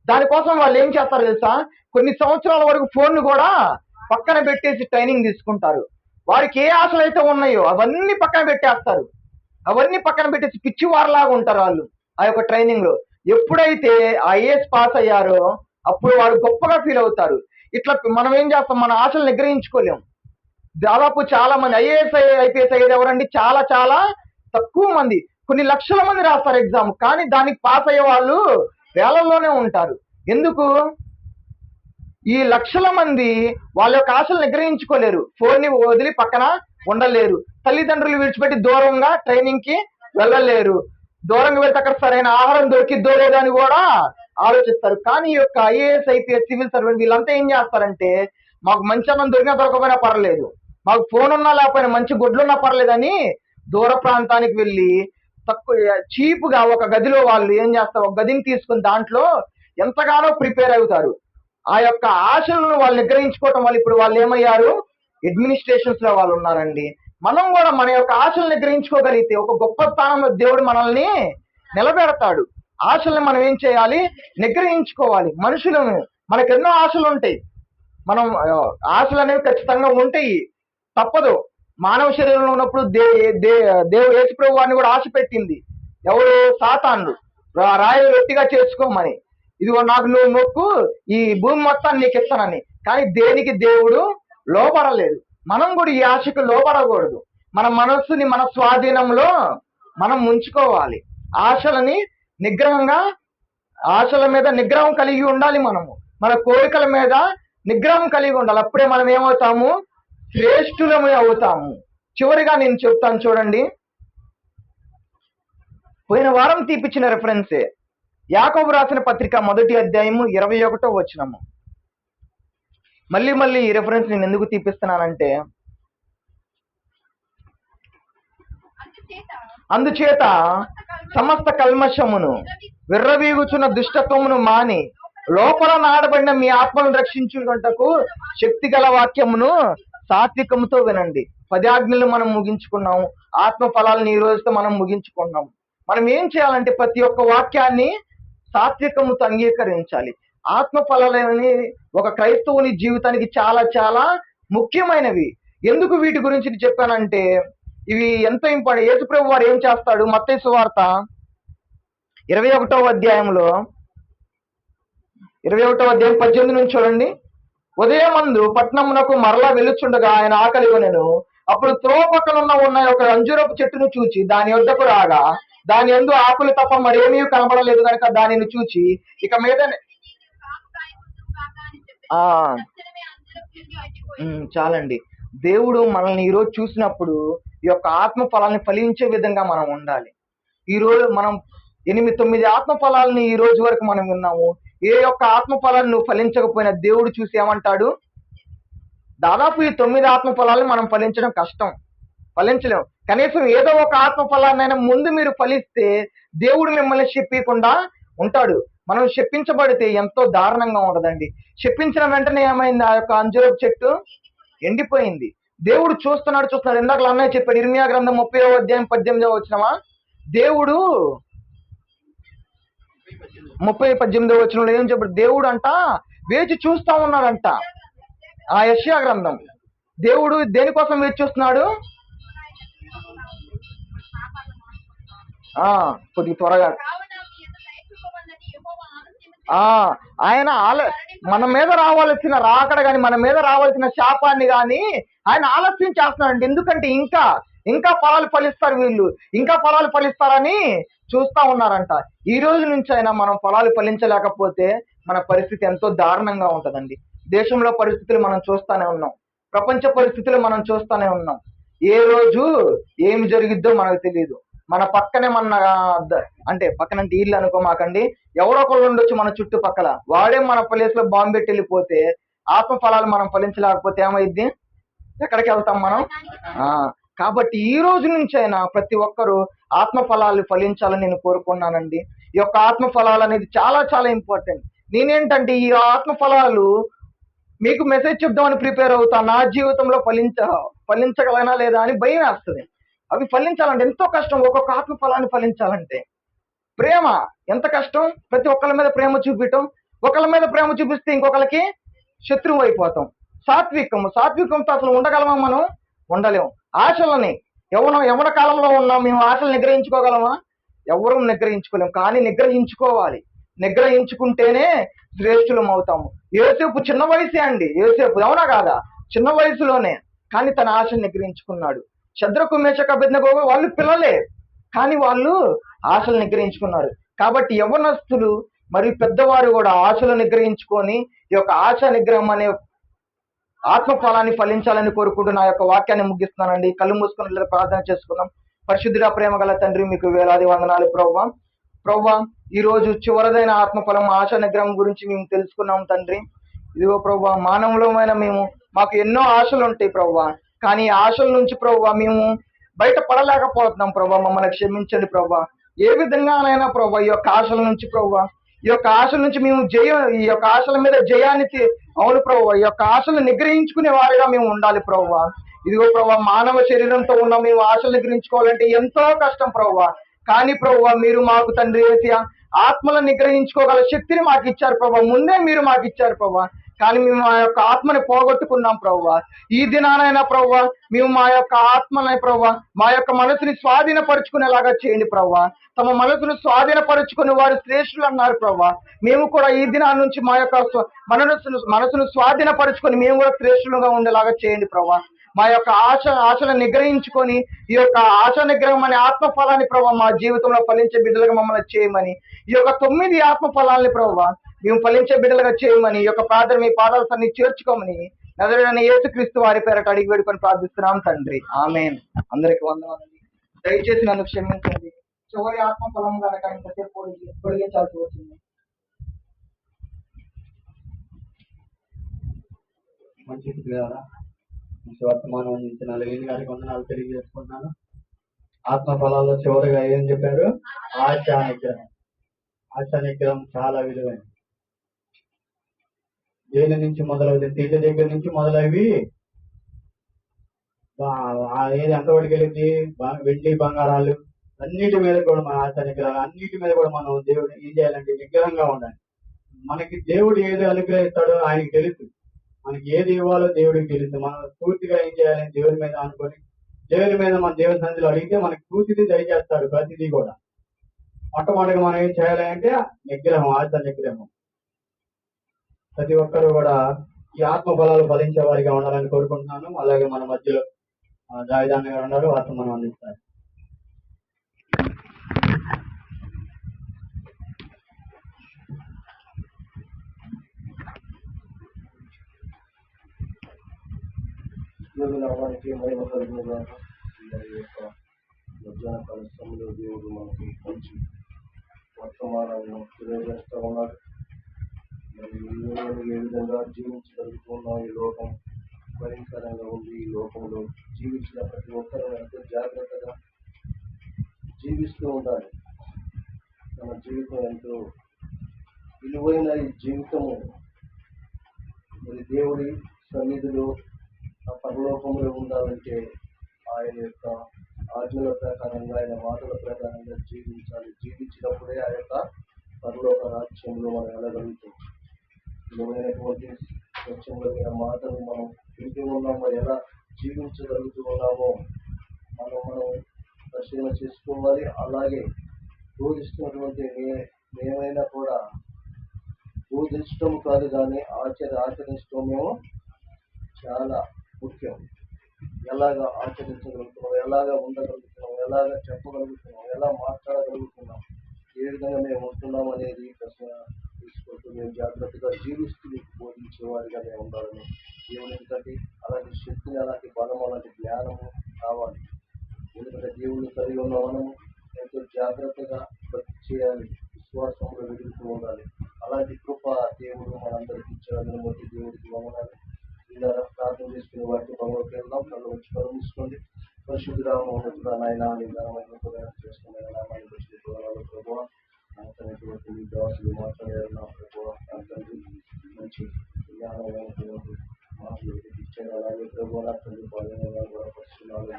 దానికోసం వాళ్ళు ఏం చేస్తారు తెలుసా? కొన్ని సంవత్సరాల వరకు ఫోన్ కూడా పక్కన పెట్టేసి ట్రైనింగ్ తీసుకుంటారు. వారికి ఏ ఆశలు అయితే ఉన్నాయో అవన్నీ పక్కన పెట్టేస్తారు. అవన్నీ పక్కన పెట్టేసి పిచ్చివారిలాగా ఉంటారు వాళ్ళు ఆ యొక్క ట్రైనింగ్ లో. ఎప్పుడైతే ఐఏఎస్ పాస్ అయ్యారో అప్పుడు వారు గొప్పగా ఫీల్ అవుతారు. ఇట్లా మనం ఏం చేస్తాం? మన ఆశలు నిగ్రహించుకోలేం. దాదాపు చాలా మంది ఐఏఎస్, ఐపీఎస్ అయ్యేది ఎవరండి? చాలా చాలా తక్కువ మంది. కొన్ని లక్షల మంది రాస్తారు ఎగ్జామ్, కానీ దానికి పాస్ అయ్యే వాళ్ళు వేలల్లోనే ఉంటారు. ఎందుకు? ఈ లక్షల మంది వాళ్ళ యొక్క ఆశలు నిగ్రహించుకోలేరు, ఫోన్ ని వదిలి పక్కన ఉండలేరు, తల్లిదండ్రులు విడిచిపెట్టి దూరంగా ట్రైనింగ్ కి వెళ్ళలేరు, దూరంగా వెళ్తే అక్కడ సరైన ఆహారం దొరికిద్దో లేదని కూడా ఆలోచిస్తారు. కానీ ఈ యొక్క ఐఏఎస్, ఐపీఎస్, సివిల్ సర్వెంట్ వీళ్ళంతా ఏం చేస్తారంటే మాకు మంచి అన్నం దొరికినా దొరకపోయినా పర్లేదు, మాకు ఫోన్ ఉన్నా లేకపోయినా మంచి గుడ్లున్నా పర్లేదని దూర ప్రాంతానికి వెళ్ళి తక్కువ చీప్గా ఒక గదిలో వాళ్ళు ఏం చేస్తారు? ఒక గదిని తీసుకుని దాంట్లో ఎంతగానో ప్రిపేర్ అవుతారు. ఆ యొక్క ఆశలను వాళ్ళు నిగ్రహించుకోవటం వల్ల ఇప్పుడు వాళ్ళు ఏమయ్యారు? అడ్మినిస్ట్రేషన్స్ లో వాళ్ళు ఉన్నారండి. మనం కూడా మన యొక్క ఆశలను నిగ్రహించుకోగలిగితే ఒక గొప్ప స్థానంలో దేవుడు మనల్ని నిలబెడతాడు. ఆశల్ని మనం ఏం చేయాలి? నిగ్రహించుకోవాలి. మనుషులను మనకు ఎన్నో ఆశలు ఉంటాయి. మనం ఆశలు అనేవి ఖచ్చితంగా ఉంటాయి, తప్పదు. మానవ శరీరంలో ఉన్నప్పుడు దేవుడు యేసుప్రభు వారిని కూడా ఆశ పెట్టింది. ఎవరు? సాతానుడు. రాయి రొట్టిగా చేసుకోమని, ఇదిగో నాకు నువ్వు మొక్కు, ఈ భూమి మొత్తాన్ని నీకు ఇస్తానని. కానీ దేనికి దేవుడు లోబడలేదు. మనం కూడా ఈ ఆశకు లోబడకూడదు. మన మనస్సుని మన స్వాధీనంలో మనం ఉంచుకోవాలి. ఆశలని నిగ్రహంగా, ఆశల మీద నిగ్రహం కలిగి ఉండాలి. మనము మన కోరికల మీద నిగ్రహం కలిగి ఉండాలి. అప్పుడే మనం ఏమవుతాము? శ్రేష్ఠులమే అవుతాము. చివరిగా నేను చెప్తాను చూడండి, పోయిన వారం తీపిచ్చిన రెఫరెన్సే యాకోబు రాసిన పత్రిక 1వ అధ్యాయము 21వ వచనము. మళ్ళీ ఈ రెఫరెన్స్ నేను ఎందుకు తీపిస్తున్నానంటే, అందుచేత సమస్త కల్మషమును విర్రవీగుచున్న దుష్టత్వమును మాని లోపల నాడబడిన మీ ఆత్మను రక్షించుటకు శక్తి గల వాక్యమును సాత్వికముతో వినండి. 10 ఆజ్ఞలు మనం ముగించుకున్నాము. ఆత్మ ఫలాలను ఈ రోజుతో మనం ముగించుకున్నాం. మనం ఏం చేయాలంటే ప్రతి ఒక్క వాక్యాన్ని సాత్వికముతో అంగీకరించాలి. ఆత్మ ఫలాలని ఒక క్రైస్తవుని జీవితానికి చాలా చాలా ముఖ్యమైనవి. ఎందుకు వీటి గురించి చెప్పానంటే, ఇవి ఎంత ఇంపార్టెంట్. యేసుప్రభు వారు ఏం చేస్తాడు? మత్తయి సువార్త 21వ అధ్యాయంలో 18 నుంచి చూడండి. ఉదయమందు పట్టణమునకు మరలా వెలుచుండగా ఆయన ఆకలి కొనెను. అప్పుడు త్రోవ పక్కన ఉన్న ఒక అంజూరపు చెట్టును చూచి దాని వద్దకు రాగా దాని యందు ఆకులు తప్ప మరేమీ కనబడలేదు కనుక దానిని చూచి ఇక మీద చాలండి. దేవుడు మనల్ని ఈరోజు చూసినప్పుడు ఈ యొక్క ఆత్మ ఫలాన్ని ఫలించే విధంగా మనం ఉండాలి. ఈరోజు మనం 8-9 ఆత్మ ఫలాలని ఈ రోజు వరకు మనం విన్నాము. ఏ యొక్క ఆత్మ ఫలాన్ని నువ్వు ఫలించకపోయినా దేవుడు చూసి ఏమంటాడు? దాదాపు ఈ 9 ఆత్మ ఫలాలను మనం ఫలించడం కష్టం, ఫలించలేము. కనీసం ఏదో ఒక ఆత్మ ఫలాన్నైనా ముందు మీరు ఫలిస్తే దేవుడు మిమ్మల్ని శప్పించకుండా ఉంటాడు. మనం శప్పించబడితే ఎంతో దారుణంగా ఉంటదండి. శప్పించిన వెంటనే ఏమైంది? ఆ యొక్క అంజూరపు చెట్టు ఎండిపోయింది. దేవుడు చూస్తున్నాడు. ఇందాక అన్నయ్య చెప్పాడు, ఇర్మియా గ్రంథం 30వ అధ్యాయం 18వ వచనమా, దేవుడు 30-18వ వచనంలో ఏం చెప్పాడు? దేవుడు అంట వేచి చూస్తా ఉన్నాడంట. ఆ యెషయా గ్రంథం. దేవుడు దేనికోసం వేచి చూస్తున్నాడు? కొద్ది త్వరగా ఆయన మన మీద రావాల్సిన రాకడ గాని, మన మీద రావాల్సిన శాపాన్ని గాని ఆయన ఆలస్యం చేస్తున్నాడు. ఎందుకంటే ఇంకా ఫలాలు ఫలిస్తారు, వీళ్ళు ఇంకా ఫలాలు ఫలిస్తారని చూస్తా ఉన్నారంట. ఈ రోజు నుంచి అయినా మనం ఫలాలు ఫలించలేకపోతే మన పరిస్థితి ఎంతో దారుణంగా ఉంటదండి. దేశంలో పరిస్థితులు మనం చూస్తానే ఉన్నాం, ప్రపంచ పరిస్థితులు మనం చూస్తానే ఉన్నాం. ఏ రోజు ఏమి జరిగిద్దో మనకు తెలియదు. మన పక్కనే అంటే పక్కనంటే ఇల్లు అనుకోమాకండి, ఎవరో ఒకళ్ళు ఉండొచ్చు మన చుట్టుపక్కల, వాడే మన ప్లేస్ లో బాంబు పెట్టి వెళ్ళిపోతే ఆత్మ ఫలాలు మనం ఫలించలేకపోతే ఏమైద్ది? ఎక్కడికి వెళ్తాం మనం? కాబట్టి ఈ రోజు నుంచి అయినా ప్రతి ఒక్కరూ ఆత్మ ఫలాలు ఫలించాలని నేను కోరుకున్నానండి. ఈ యొక్క ఆత్మ ఫలాలు అనేది చాలా చాలా ఇంపార్టెంట్. నేనేంటంటే ఈ ఆత్మ ఫలాలు మీకు మెసేజ్ చెప్దామని ప్రిపేర్ అవుతా. నా జీవితంలో ఫలించగలనా లేదా అని భయం వేస్తుంది. అవి ఫలించాలంటే ఎంతో కష్టం. ఒక్కొక్క ఆత్మ ఫలాన్ని ఫలించాలంటే ప్రేమ ఎంత కష్టం. ప్రతి ఒక్కళ్ళ మీద ప్రేమ చూపించటం, ఒకళ్ళ మీద ప్రేమ చూపిస్తే ఇంకొకరికి శత్రువు అయిపోతాం. సాత్వికంతో అసలు ఉండగలమా? మనం ఉండలేము. ఆశలని యవ్వన కాలంలో ఉన్నాం, మేము ఆశలు నిగ్రహించుకోగలమా? ఎవరూ నిగ్రహించుకోలేము. కానీ నిగ్రహించుకోవాలి. నిగ్రహించుకుంటేనే శ్రేష్ఠులం అవుతాము. యోసేపు చిన్న వయసే అండి. యోసేపు అవునా కాదా? చిన్న వయసులోనే కానీ తన ఆశను నిగ్రహించుకున్నాడు. శద్రకు మేషకు అబేద్నెగో వాళ్ళు పిల్లలే, కానీ వాళ్ళు ఆశలు నిగ్రహించుకున్నారు. కాబట్టి యవ్వనస్తులు మరియు పెద్దవారు కూడా ఆశలు నిగ్రహించుకొని ఈ యొక్క ఆశ నిగ్రహం అనే ఆత్మ ఫలాన్ని ఫలించాలని కోరుకుంటూ నా యొక్క వాక్యాన్ని ముగిస్తున్నానండి. కళ్ళు మూసుకుని ప్రార్థన చేసుకుందాం. పరిశుద్ధుడా, ప్రేమ గల తండ్రి, మీకు వేలాది వందనాలు ప్రభువా. ఈ రోజు చివరిదైన ఆత్మఫలం ఆశ నిగ్రహం గురించి మేము తెలుసుకున్నాం తండ్రి. ఇదిగో ప్రభువా, మానవులమైన మాకు ఎన్నో ఆశలు ఉంటాయి ప్రభువా, కానీ ఆశల నుంచి ప్రభువా మేము బయట పడలేకపోతున్నాం ప్రభువా. మమ్మల్ని క్షమించండి ప్రభువా. ఏ విధంగానైనా ప్రభువా ఈ యొక్క ఆశల నుంచి ప్రభువా, ఈ యొక్క ఆశల నుంచి మేము ఈ యొక్క ఆశల మీద జయాన్ని అవును ప్రభువా, ఈ యొక్క ఆశలు నిగ్రహించుకునే వారిగా మేము ఉండాలి ప్రభువా. ఇదిగో ప్రభువా, మానవ శరీరంతో ఉన్న మేము ఆశలు నిగ్రహించుకోవాలంటే ఎంతో కష్టం ప్రభువా. కానీ ప్రభువా, మీరు మాకు తండ్రి యేసయ్యా ఆత్మలను నిగ్రహించుకోగల శక్తిని మాకు ఇచ్చారు ప్రభా. ముందే మీరు మాకు ఇచ్చారు ప్రభా. కానీ మేము మా యొక్క ఆత్మని పోగొట్టుకున్నాం ప్రభువా. ఈ దినానైనా ప్రభువా మేము మా యొక్క ఆత్మని ప్రభువా మా యొక్క మనసుని స్వాధీనపరుచుకునేలాగా చేయండి ప్రభువా. తమ మనసును స్వాధీనపరుచుకుని వారు శ్రేష్ఠులు అన్నారు ప్రభువా. మేము కూడా ఈ దినాల నుంచి మా యొక్క మనసును స్వాధీనపరుచుకొని మేము కూడా శ్రేష్ఠులుగా ఉండేలాగా చేయండి ప్రభువా. మా యొక్క ఆశను నిగ్రహించుకొని ఈ యొక్క ఆశ నిగ్రహం అనే ఆత్మ ఫలాన్ని ప్రభావ మా జీవితంలో ఫలించే బిడ్డలుగా మమ్మల్ని చేయమని, ఈ యొక్క 9 ఆత్మ ఫలాల్ని ప్రభావ మేము ఫలించే బిడ్డలుగా చేయమని, ఈ యొక్క ప్రార్థన మీ పాదాల సన్నిధిని చేర్చుకోమని నజరేయుడైన యేసుక్రీస్తు వారి పేరట అడిగి వేడుకొని ప్రార్థిస్తున్నాం తండ్రి. ఆమేన్. అందరికి వందనాలండి. దయచేసి నన్ను క్షమించండి. చివరి ఆత్మ ఫలం కనుక ఇంతసేపు పొడిగించాల్సి వచ్చింది. మంచిది కదా. వర్తమానం అందించిన లేని గారికి వందనాలు తెలియజేసుకుంటున్నాను. ఆత్మ ఫలాల్లో చివరిగా ఏం చెప్పారు? ఆశా నిగ్రహం. ఆశా నిగ్రహం చాలా విలువైనది. దేని నుంచి మొదలవుతుంది? తీట దగ్గర నుంచి మొదలవి ఏది ఎంతవరకు వెళ్ళింది? వెండి బంగారాలు అన్నిటి మీద కూడా మన ఆశా నిగ్రహం, అన్నిటి మీద కూడా మనం దేవుడు ఏం చేయాలంటే నిగ్రహంగా ఉండాలి. మనకి దేవుడు ఏది అనుగ్రహిస్తాడో ఆయనకి తెలుసు. మనకి ఏది ఇవ్వాలో దేవుడికి తెలుసు. మనం పూర్తిగా ఏం చేయాలని దేవుడి మీద అనుకొని దేవుడి మీద మన దేవుడి సన్నిధిలో అడిగితే మనకి పూర్తిది దయచేస్తాడు. ప్రతిదీ కూడా మొట్టమొదటిగా మనం ఏం చేయాలి అంటే నిగ్రహం, ఆశ నిగ్రహం. ప్రతి ఒక్కరు కూడా ఈ ఆత్మ ఫలాలు ఫలించే వారిగా ఉండాలని కోరుకుంటున్నాను. అలాగే మన మధ్యలో దావిదాన్న గారు ఉన్నారు, వారితో మనం అందిస్తారు. నామానికి మహిమ కలుగునుగా. మధ్యాహ్న కాల సమయంలో దేవుడు మనకి మంచి వర్తమానాలను తెలియజేస్తూ ఉన్నాడు. మరి ఏ విధంగా జీవించగలుగుతున్నాం? ఈ లోకం భయంకరంగా ఉంది. ఈ లోకంలో జీవించిన ప్రతి ఒక్కరూ ఎంతో జాగ్రత్తగా జీవిస్తూ ఉండాలి. మన జీవితం ఎంతో విలువైన ఈ జీవితము మరి దేవుడి సన్నిధిలో ఆ పరలోకంలో ఉండాలంటే ఆయన యొక్క ఆజ్ఞల ప్రకారంగా, ఆయన మాటల ప్రకారంగా జీవించాలి. జీవించినప్పుడే ఆ యొక్క పరలోక రాజ్యంలో మనం వెళ్ళగలుగుతాం. విలువైనటువంటి స్వచ్ఛమైన మాటలు మనం వింటూ ఉన్నామో, ఎలా జీవించగలుగుతూ ఉన్నామో మనం పరిశీలన చేసుకోవాలి. అలాగే బోధిస్తున్నటువంటి మేమైనా కూడా బోధించడం కాదు కానీ ఆచరించడమేమో చాలా ముఖ్యం. ఎలాగా ఆచరించగలుగుతున్నాం, ఎలాగా ఉండగలుగుతున్నాం, ఎలాగా చెప్పగలుగుతున్నాం, ఎలా మాట్లాడగలుగుతున్నాం, ఏ విధంగా మేము ఉంటున్నాం అనేది ప్రశ్న తీసుకుంటూ మేము జాగ్రత్తగా జీవిస్తూ మీకు బోధించే వారిగా మేము ఉండాలని దేవునికి తల్లి అలాంటి శక్తిని, అలాంటి బలం, అలాంటి జ్ఞానము కావాలి. ఎందుకంటే దేవుడిని కలిగి ఉన్న మనము ఎంతో జాగ్రత్తగా భక్తి చేయాలి, విశ్వాసంలో వెలుగుతూ ఉండాలి. అలాంటి కృప దేవుడు మనందరికీ ఇచ్చాడని బట్టి దేవుడికి వందనాలు. ఇలా ప్రార్థన చేసుకునే వాటికి భగవద్కి వెళ్దాం. నన్ను వచ్చి కరుణించుకోండి. పరిశుద్ధుడా, మహోన్నతుడా, నాయనా నీ ఘనమైన చేసుకునే నామాన్ని వచ్చి ప్రభువా, నాతోటి దాసులు మాట్లాడారు. నా ప్రభువా, నా తండ్రి మంచి జ్ఞానమైనటువంటి మాటలు ఇచ్చారు. అలాగే ప్రభువా, నా తండ్రి పాలన కూడా పరిశుభ్రాలు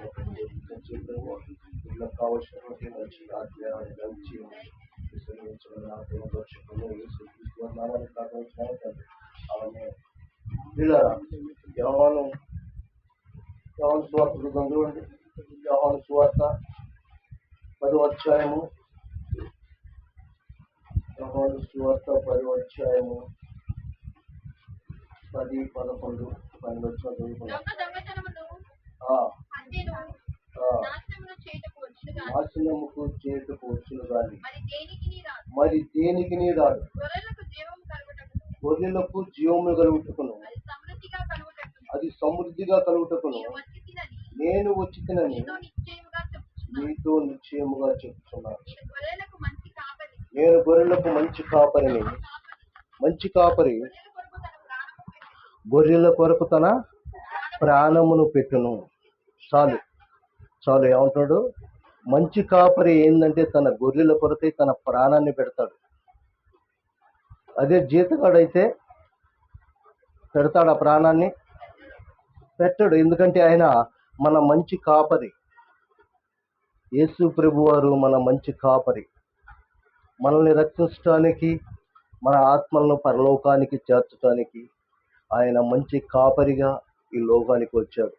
ఇలా కావాల్సినటువంటి మంచి ఆజ్ఞాన్ని మంచి విశ్రమించిన నా దేవుడు నామాన్ని ప్రార్థించాను తండ్రి. ఆమె యోహాను సువార్త చూడండి. యోహాను సువార్త 10వ అధ్యాయము, యోహాను సువార్త 10వ అధ్యాయము 10, 11, 12 నాశనముకు చేటుకు వచ్చును గాని మరి దేనికి రాడు. గొర్రెలకు జీవము కలుగుటకును, అది సమృద్ధిగా కలుగుటకును నేను వచ్చినని మీతో నిశ్చయముగా చెప్తున్నాను. నేను గొర్రెలకు మంచి కాపరిని. మంచి కాపరి గొర్రెల కొరకు తన ప్రాణమును పెట్టును. చాలు చాలు. ఏమంటాడు? మంచి కాపరి ఏంటంటే తన గొర్రెల కొరకై తన ప్రాణాన్ని పెడతాడు. అదే జీతగాడైతే పెడతాడు ఆ ప్రాణాన్ని? పెట్టడు. ఎందుకంటే ఆయన మన మంచి కాపరి. యేసు ప్రభు వారు మన మంచి కాపరి. మనల్ని రక్షించడానికి, మన ఆత్మలను పరలోకానికి చేర్చడానికి ఆయన మంచి కాపరిగా ఈ లోకానికి వచ్చాడు.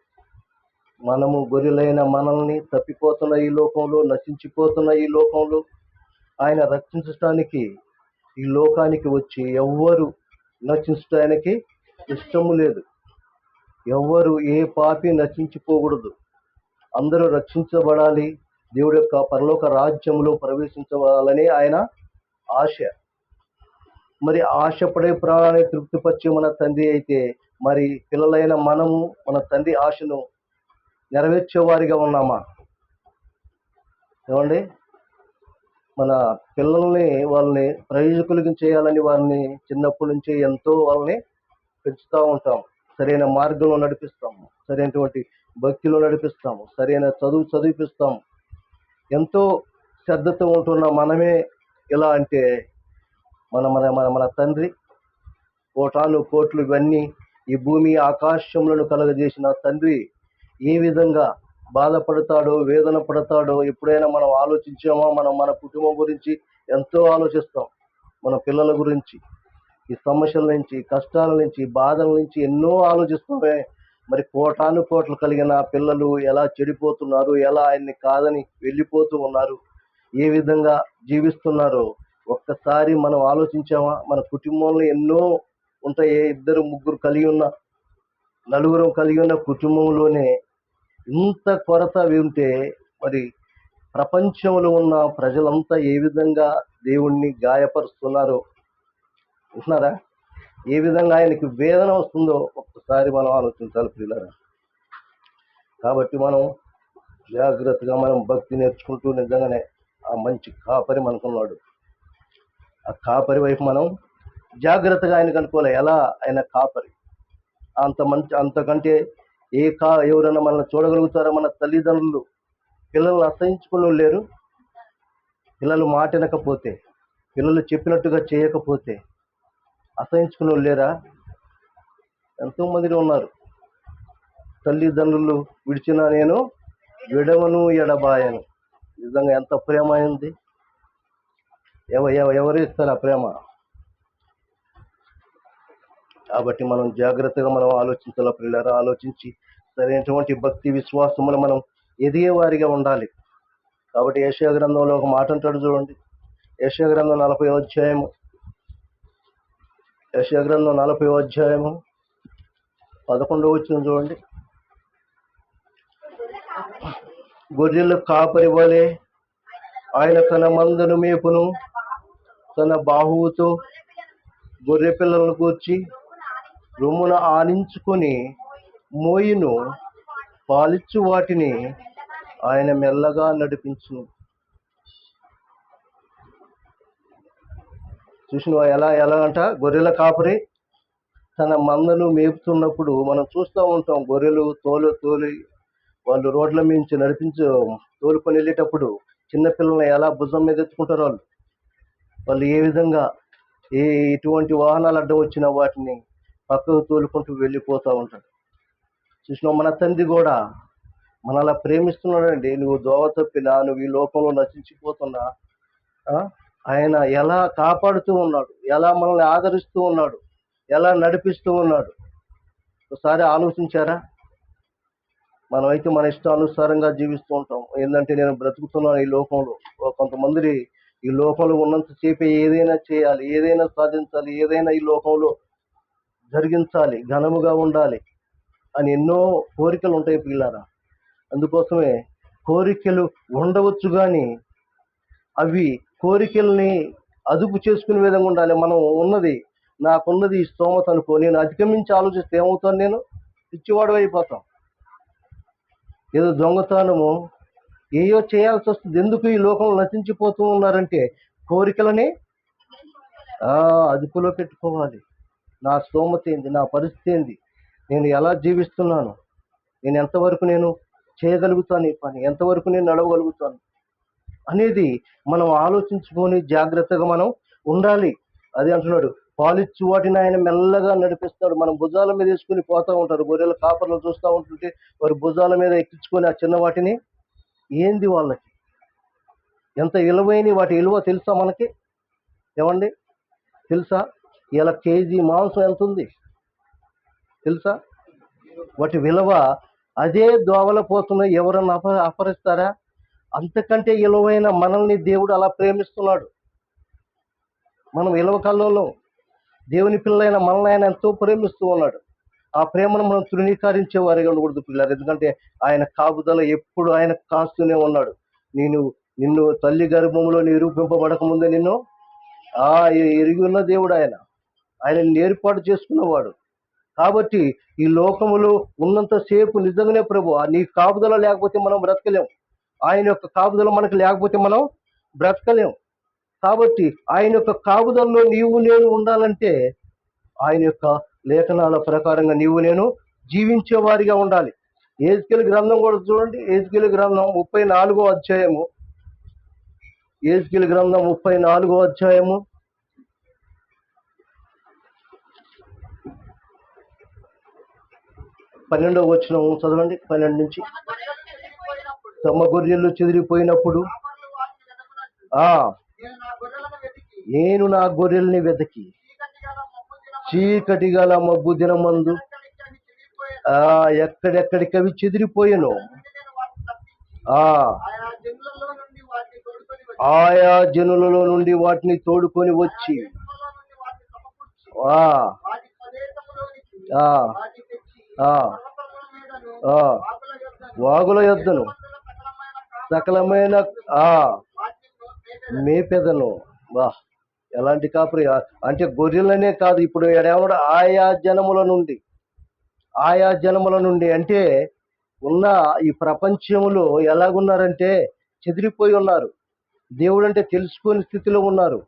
మనము గొర్రెలైన మనల్ని తప్పిపోతున్న ఈ లోకంలో, నశించిపోతున్న ఈ లోకంలో ఆయన రక్షించటానికి ఈ లోకానికి వచ్చి ఎవ్వరు నశించడానికి ఇష్టము లేదు. ఎవ్వరు ఏ పాపి నశించిపోకూడదు. అందరూ రక్షించబడాలి, దేవుడి యొక్క పరలోక రాజ్యంలో ప్రవేశించబడాలని ఆయన ఆశ. మరి ఆశపడే ప్రాణాన్ని తృప్తిపరిచే మన తండ్రి అయితే, మరి పిల్లలైన మనము మన తండ్రి ఆశను నెరవేర్చే వారిగా ఉన్నామా? ఏమండి, మన పిల్లల్ని వాళ్ళని ప్రయోజకులకి చేయాలని వారిని చిన్నప్పటి నుంచి ఎంతో వాళ్ళని పెంచుతూ ఉంటాం. సరైన మార్గంలో నడిపిస్తాము, సరైనటువంటి భక్తిలో నడిపిస్తాము, సరైన చదివిపిస్తాము. ఎంతో శ్రద్ధతో ఉంటున్న మనమే ఎలా అంటే, మన మన మన మన తండ్రి కోటాను కోట్లు ఇవన్నీ ఈ భూమి ఆకాశములను కలగజేసిన తండ్రి ఏ విధంగా బాధపడతాడో, వేదన పడతాడో ఎప్పుడైనా మనం ఆలోచించామా? మనం మన కుటుంబం గురించి ఎంతో ఆలోచిస్తాం, మన పిల్లల గురించి, ఈ సమస్యల నుంచి, కష్టాల నుంచి, బాధల నుంచి ఎన్నో ఆలోచిస్తామే. మరి కోటాను కోట్లు కలిగిన పిల్లలు ఎలా చెడిపోతున్నారు, ఎలా ఆయన్ని కాదని వెళ్ళిపోతూ ఉన్నారు, ఏ విధంగా జీవిస్తున్నారో ఒక్కసారి మనం ఆలోచించామా? మన కుటుంబంలో ఎన్నో ఉంటాయి. ఇద్దరు ముగ్గురు కలిగి ఉన్న, నలుగురు కలిగి ఉన్న కుటుంబంలోనే ఇంత కొరత ఉంటే మరి ప్రపంచంలో ఉన్న ప్రజలంతా ఏ విధంగా దేవుణ్ణి గాయపరుస్తున్నారో అంటున్నారా? ఏ విధంగా ఆయనకి వేదన వస్తుందో ఒక్కసారి మనం ఆలోచించాలి పిల్లరా. కాబట్టి మనం జాగ్రత్తగా మనం భక్తి నేర్చుకుంటూ నిజంగానే ఆ మంచి కాపరి మనకున్నాడు. ఆ కాపరి వైపు మనం జాగ్రత్తగా ఆయన కనుక్కోవాలి. ఎలా ఆయన కాపరి, అంత మంచి, అంతకంటే ఎవరైనా మనల్ని చూడగలుగుతారా? మన తల్లిదండ్రులు పిల్లల్ని అసహించుకుని లేరు. పిల్లలు మాట వినకపోతే, పిల్లలు చెప్పినట్టుగా చేయకపోతే అసహించుకుని లేరా? ఎంతో మంది ఉన్నారు. తల్లిదండ్రులు విడిచిన నేను విడవను ఎడబాయను. నిజంగా ఎంత ప్రేమ అయింది! ఎవరు ఇస్తారు ఆ ప్రేమ? కాబట్టి మనం జాగ్రత్తగా మనం ఆలోచించాల పిల్లరా. ఆలోచించి సరైనటువంటి భక్తి విశ్వాసములు మనం ఎదిగే వారిగా ఉండాలి. కాబట్టి యెషయా గ్రంథంలో ఒక మాట అంటాడు చూడండి. యెషయా గ్రంథం 40వ అధ్యాయము, యెషయా గ్రంథం 40వ అధ్యాయము 11వ వచనం చూడండి. గొర్రెలు కాపరి వలె ఆయన తన మందను మేపును, తన బాహువుతో గొర్రె పిల్లలను కూర్చి రొమ్మున ఆనించుకొని మోయును, పాలిచ్చు వాటిని ఆయన మెల్లగా నడిపించును. చూసిన ఎలా అంట, గొర్రెల కాపరి తన మందను మేపుతున్నప్పుడు మనం చూస్తూ ఉంటాం. గొర్రెలు తోలి వాళ్ళు రోడ్ల మించి తోలుకొని వెళ్ళేటప్పుడు చిన్నపిల్లల్ని ఎలా భుజం మీద ఎత్తుకుంటారో వాళ్ళు ఏ విధంగా ఎటువంటి వాహనాలు అడ్డం వచ్చినా వాటిని పక్కకు తోలుకుంటూ వెళ్ళిపోతూ ఉంటాడు. చూసిన మన తండ్రి కూడా మనలా ప్రేమిస్తున్నాడండి. నువ్వు దోవ తప్పినా, నువ్వు ఈ లోకంలో నశించిపోతున్నా ఆయన ఎలా కాపాడుతూ ఉన్నాడు, ఎలా మనల్ని ఆదరిస్తూ ఉన్నాడు, ఎలా నడిపిస్తూ ఉన్నాడు. ఒకసారి ఆలోచించారా? మనమైతే మన ఇష్టానుసారంగా జీవిస్తూ ఉంటాం. ఏంటంటే నేను బ్రతుకుతున్నాను ఈ లోకంలో. కొంతమంది ఈ లోకంలో ఉన్నంతసేపే ఏదైనా చేయాలి, ఏదైనా సాధించాలి, ఏదైనా ఈ లోకంలో జరిగించాలి, ఘనముగా ఉండాలి అని ఎన్నో కోరికలు ఉంటాయి పిల్లారా. అందుకోసమే కోరికలు ఉండవచ్చు, కానీ అవి కోరికల్ని అదుపు చేసుకునే విధంగా ఉండాలి. మనం నాకున్నది ఈ స్తోమత అనుకో, నేను అధిగమించి ఆలోచిస్తే ఏమవుతాను? నేను పిచ్చివాడు అయిపోతాం. ఏదో దొంగతనము ఏయో చేయాల్సి వస్తుంది. ఎందుకు ఈ లోకంలో నశించిపోతూ ఉన్నారంటే కోరికలని అదుపులో పెట్టుకోవాలి. నా స్తోమత ఏంది, నా పరిస్థితి ఏంది, నేను ఎలా జీవిస్తున్నాను, నేను ఎంతవరకు నేను చేయగలుగుతాను ఈ పని, ఎంతవరకు నేను నడవగలుగుతాను అనేది మనం ఆలోచించుకొని జాగ్రత్తగా మనం ఉండాలి. అది అంటున్నాడు, పాలిచ్చు వాటిని ఆయన మెల్లగా నడిపిస్తాడు. మనం భుజాల మీద వేసుకుని పోతూ ఉంటారు. గొర్రెల కాపర్లు చూస్తూ ఉంటుంటే వారి భుజాల మీద ఎక్కించుకొని ఆ చిన్న వాటిని, ఏంది వాళ్ళకి ఎంత విలువైన, వాటి విలువ తెలుసా మనకి? ఏమండి తెలుసా? ఇలా కేజీ మాంసం ఎంత ఉంది? తెలుసా? వాటి విలువ అదే దోవల పోతున్న ఎవరన్నా అపహరిస్తారా? అంతకంటే విలువైన మనల్ని దేవుడు అలా ప్రేమిస్తున్నాడు. మనం విలువ కల్లోలం, దేవుని పిల్లలైన మనల్ని ఆయన ఎంతో ప్రేమిస్తూ ఉన్నాడు. ఆ ప్రేమను మనం తృణీకరించే వారిగా ఉండకూడదు పిల్లలు. ఎందుకంటే ఆయన కాపుదల ఎప్పుడు ఆయన కాస్తూనే ఉన్నాడు. నిన్ను తల్లి గర్భంలో నిరూపింపబడక ముందే నిన్ను ఎరిగి ఉన్న దేవుడు ఆయన ఏర్పాటు చేసుకున్నవాడు. కాబట్టి ఈ లోకములో ఉన్నంతసేపు నిజంగానే ప్రభు నీ కాపుదల లేకపోతే మనం బ్రతకలేం. ఆయన యొక్క కాపుదల మనకు లేకపోతే మనం బ్రతకలేం. కాబట్టి ఆయన యొక్క కాపుదలలో నీవు నేను ఉండాలంటే ఆయన యొక్క లేఖనాల ప్రకారంగా నీవు నేను జీవించే వారిగా ఉండాలి. యెహెజ్కేలు గ్రంథం కూడా చూడండి. యెహెజ్కేలు గ్రంథం 34వ అధ్యాయము. యెహెజ్కేలు గ్రంథం 34వ అధ్యాయము 12వ వచనం చదవండి. 12 నుంచి. తమ గొర్రెలు చెదిరిపోయినప్పుడు నేను నా గొర్రెల్ని వెతికి చీకటి గల మబ్బు దినమందు ఎక్కడెక్కడికి అవి చెదిరిపోయాను ఆయా జనులలో నుండి వాటిని తోడుకొని వచ్చి వాగుల యొద్దను సకలమైన మేపెదను. వా, ఎలాంటి కాపురి! అంటే గొర్రెలనే కాదు, ఇప్పుడు ఏమన్నా ఆయా జనముల నుండి అంటే ఉన్న ఈ ప్రపంచంలో ఎలాగున్నారంటే చెదిరిపోయి ఉన్నారు. దేవుడు అంటే తెలుసుకునే స్థితిలో ఉన్నారు.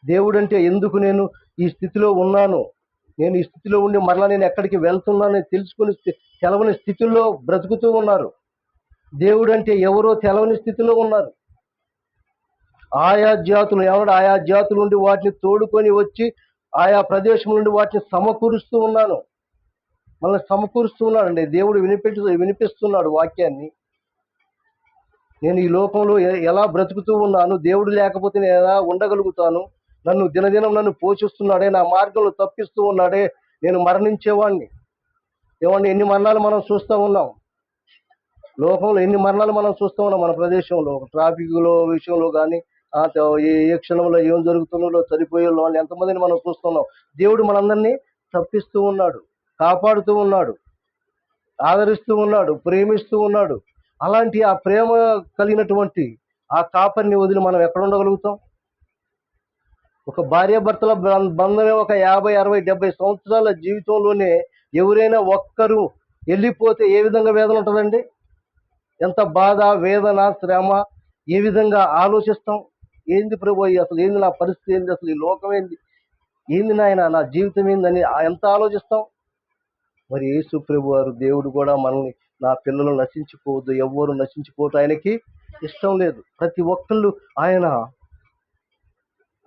దేవుడంటే ఎందుకు నేను ఈ స్థితిలో ఉన్నాను, నేను ఈ స్థితిలో ఉండి మరలా నేను ఎక్కడికి వెళ్తున్నానని తెలుసుకుని తెలవని స్థితిలో బ్రతుకుతూ ఉన్నారు. దేవుడు అంటే ఎవరో తెలవని స్థితిలో ఉన్నారు. ఆయా జాతుల నుండి వాటిని తోడుకొని వచ్చి ఆయా ప్రదేశం నుండి వాటిని సమకూరుస్తూ ఉన్నాను. మళ్ళీ సమకూరుస్తూ ఉన్నాడండి దేవుడు. వినిపిస్తున్నాడు వాక్యాన్ని. నేను ఈ లోకంలో ఎలా బ్రతుకుతూ ఉన్నాను, దేవుడు లేకపోతే నేను ఎలా ఉండగలుగుతాను, నన్ను దినదినం నన్ను పోషిస్తున్నాడే, నా మార్గంలో తప్పిస్తూ ఉన్నాడే, నేను మరణించేవాడిని. ఏమండి, ఎన్ని మరణాలు మనం చూస్తూ ఉన్నాం లోకంలో, ఎన్ని మరణాలు మనం చూస్తూ ఉన్నాం మన ప్రదేశంలో. ట్రాఫిక్లో విషయంలో కానీ ఏ క్షణంలో ఏం జరుగుతుందో చనిపోయే వాళ్ళు ఎంతమందిని మనం చూస్తున్నాం. దేవుడు మనందరినీ తప్పిస్తూ ఉన్నాడు, కాపాడుతూ ఉన్నాడు, ఆదరిస్తూ ఉన్నాడు, ప్రేమిస్తూ ఉన్నాడు. అలాంటి ఆ ప్రేమ కలిగినటువంటి ఆ కాపరిని వదిలి మనం ఎక్కడ ఉండగలుగుతాం? ఒక భార్యాభర్తల బంధమే ఒక 50, 60, 70 సంవత్సరాల జీవితంలోనే ఎవరైనా ఒక్కరు వెళ్ళిపోతే ఏ విధంగా వేదన ఉంటుందండి? ఎంత బాధ, వేదన, శ్రమ, ఏ విధంగా ఆలోచిస్తాం? ఏంది ప్రభు, అసలు ఏంది నా పరిస్థితి, ఏంది అసలు ఈ లోకం ఏంది నాయన, నా జీవితం ఏందని ఎంత ఆలోచిస్తాం? మరి యేసు ప్రభు వారు దేవుడు కూడా మనల్ని, నా పిల్లలు నశించిపోవద్దు, ఎవ్వరు నశించిపోవటం ఆయనకి ఇష్టం లేదు. ప్రతి ఒక్కళ్ళు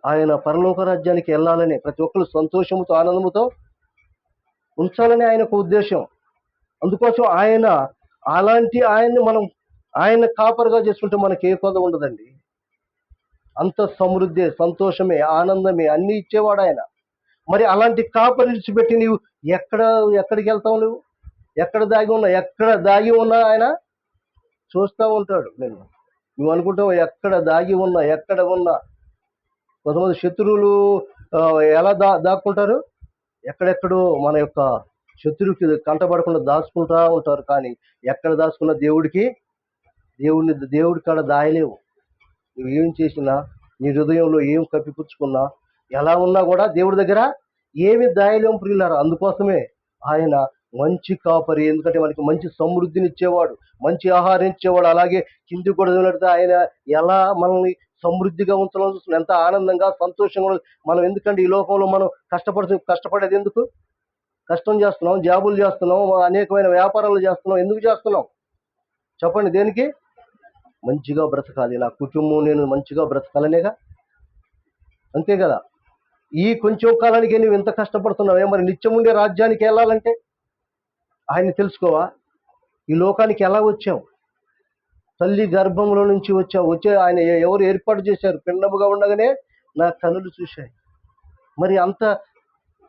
ఆయన పరలోక రాజ్యానికి వెళ్ళాలని, ప్రతి ఒక్కళ్ళు సంతోషముతో ఆనందముతో ఉంచాలని ఆయనకు ఉద్దేశం. అందుకోసం ఆయన్ని మనం ఆయన కాపరిగా చేసుకుంటే మనకి ఏ కొద ఉండదండి. అంత సమృద్ధి, సంతోషమే, ఆనందమే అన్ని ఇచ్చేవాడు ఆయన. మరి అలాంటి కాపరి విడిచిపెట్టి నీవు ఎక్కడికి వెళ్తావు? ఎక్కడ దాగి ఉన్నా ఆయన చూస్తూ ఉంటాడు. నువ్వు అనుకుంటావు ఎక్కడ దాగి ఉన్నా, ఎక్కడ ఉన్నా. కొంతమంది శత్రువులు ఎలా దాక్కుంటారు? ఎక్కడెక్కడో మన యొక్క శత్రువుకి కంటపడకుండా దాచుకుంటా ఉంటారు. కానీ ఎక్కడ దాచుకున్న దేవుడి కాడ దాయలేవు. నువ్వు ఏం చేసినా, నీ హృదయంలో ఏం కప్పిపుచ్చుకున్నా, ఎలా ఉన్నా కూడా దేవుడి దగ్గర ఏమి దాయలేము ప్రియులారా. అందుకోసమే ఆయన మంచి కాపరి. ఎందుకంటే మనకి మంచి సమృద్ధిని ఇచ్చేవాడు, మంచి ఆహారం ఇచ్చేవాడు. అలాగే కింది కూడా చూసినట్టు ఆయన ఎలా మనల్ని సమృద్ధిగా ఉంచాలని చూస్తున్నాం. ఎంత ఆనందంగా, సంతోషంగా మనం. ఎందుకంటే ఈ లోకంలో మనం కష్టపడేది ఎందుకు? కష్టం చేస్తున్నాం, జాబులు చేస్తున్నాం, అనేకమైన వ్యాపారాలు చేస్తున్నాం. ఎందుకు చేస్తున్నాం చెప్పండి? దేనికి? మంచిగా బ్రతకాలి, నా కుటుంబం నేను మంచిగా బ్రతకాలనేగా, అంతే కదా. ఈ కొంచెం కాలానికి నువ్వు ఎంత కష్టపడుతున్నావే, మరి నిత్యం ఉండే రాజ్యానికి వెళ్ళాలంటే ఆయన్ని తెలుసుకోవా? ఈ లోకానికి ఎలా వచ్చాం? తల్లి గర్భంలో నుంచి వచ్చే ఆయన ఎవరు ఏర్పాటు చేశారు? పిండముగా ఉండగానే నా కనులు చూశాయి. మరి అంత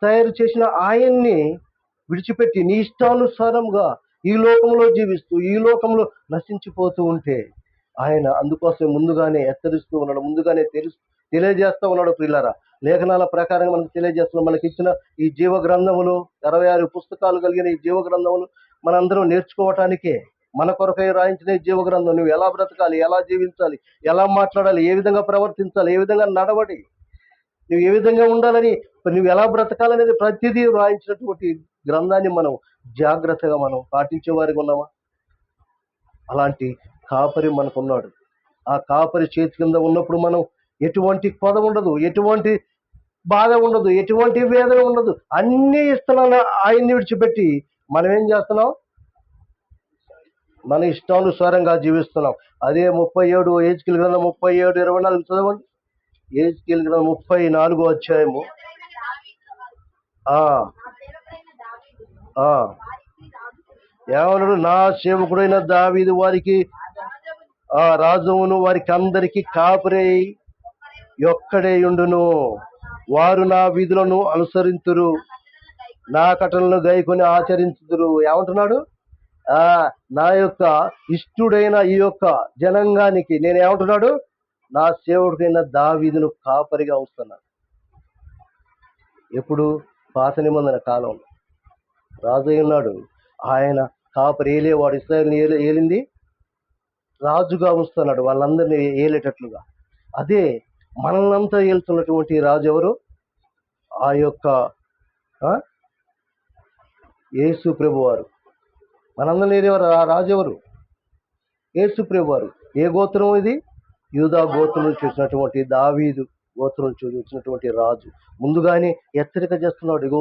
తయారు చేసిన ఆయన్ని విడిచిపెట్టి నీ ఇష్టానుసారంగా ఈ లోకంలో జీవిస్తూ ఈ లోకంలో నశించిపోతూ ఉంటే ఆయన అందుకోసం ముందుగానే హెచ్చరిస్తూ ఉన్నాడు, ముందుగానే తెలియజేస్తూ ఉన్నాడు. ప్రియులారా, లేఖనాల ప్రకారంగా మనకు తెలియజేస్తున్నాం. మనకి ఇచ్చిన ఈ జీవ గ్రంథములు 66 పుస్తకాలు కలిగిన ఈ జీవ గ్రంథములు మనందరం నేర్చుకోవటానికే, మన కొరకై రాయించిన ఈ జీవ గ్రంథం. నువ్వు ఎలా బ్రతకాలి, ఎలా జీవించాలి, ఎలా మాట్లాడాలి, ఏ విధంగా ప్రవర్తించాలి, ఏ విధంగా నడవడి, నువ్వు ఏ విధంగా ఉండాలని, నువ్వు ఎలా బ్రతకాలనేది ప్రతిదీ రాయించినటువంటి గ్రంథాన్ని మనం జాగ్రత్తగా మనం పాటించే వారికి ఉన్నామా? అలాంటి కాపరి మనకున్నాడు. ఆ కాపరి చేతి కింద ఉన్నప్పుడు మనం ఎటువంటి కొద ఉండదు, ఎటువంటి బాధ ఉండదు, ఎటువంటి వేదన ఉండదు. అన్నీ ఇస్తున్నాను ఆయన్ని విడిచిపెట్టి మనం ఏం చేస్తున్నాం? మన ఇష్టానుసారంగా జీవిస్తున్నాం. అదే 37 ఏజ్కేల్ గ్రంథం 37:24 చదవండి. ఏజ్కేల్ గ్రంథం 34 అధ్యాయము. ఏమన్నాడు? నా సేవకుడైన దావీదు వారికి రాజువును, వారికి అందరికి కాపరి ఒక్కడే యుండును. వారు నా విధులను అనుసరింతురు, నా కట్టలను గైకొని ఆచరించుదురు. ఏమంటున్నాడు? నా యొక్క ఇష్టుడైన ఈ యొక్క జనాంగానికి నేను ఏమంటున్నాడు? నా సేవకుడైన దావీదును కాపరిగా ఉంచుతున్నాను. ఎప్పుడు? పాత నిబంధన కాలంలో రాజు ఉన్నాడు, ఆయన కాపరి ఏలేవాడు. ఇశ్రాయేలుని ఏలింది రాజుగా ఉంచుతున్నాడు, వాళ్ళందరినీ ఏలేటట్లుగా. అదే మనల్నంతా ఏలుతున్నటువంటి రాజు ఎవరు? ఆ యొక్క యేసు ప్రభువారు. మనందరినీ ఏలేవారు ఆ రాజు ఎవరు? యేసు ప్రభువారు. ఏ గోత్రం ఇది? యూదా గోత్రం నుంచి వచ్చినటువంటి దావీదు గోత్రం నుంచి వచ్చినటువంటి రాజు. ముందుగానే హెచ్చరిక చేస్తున్నాడు, ఇగో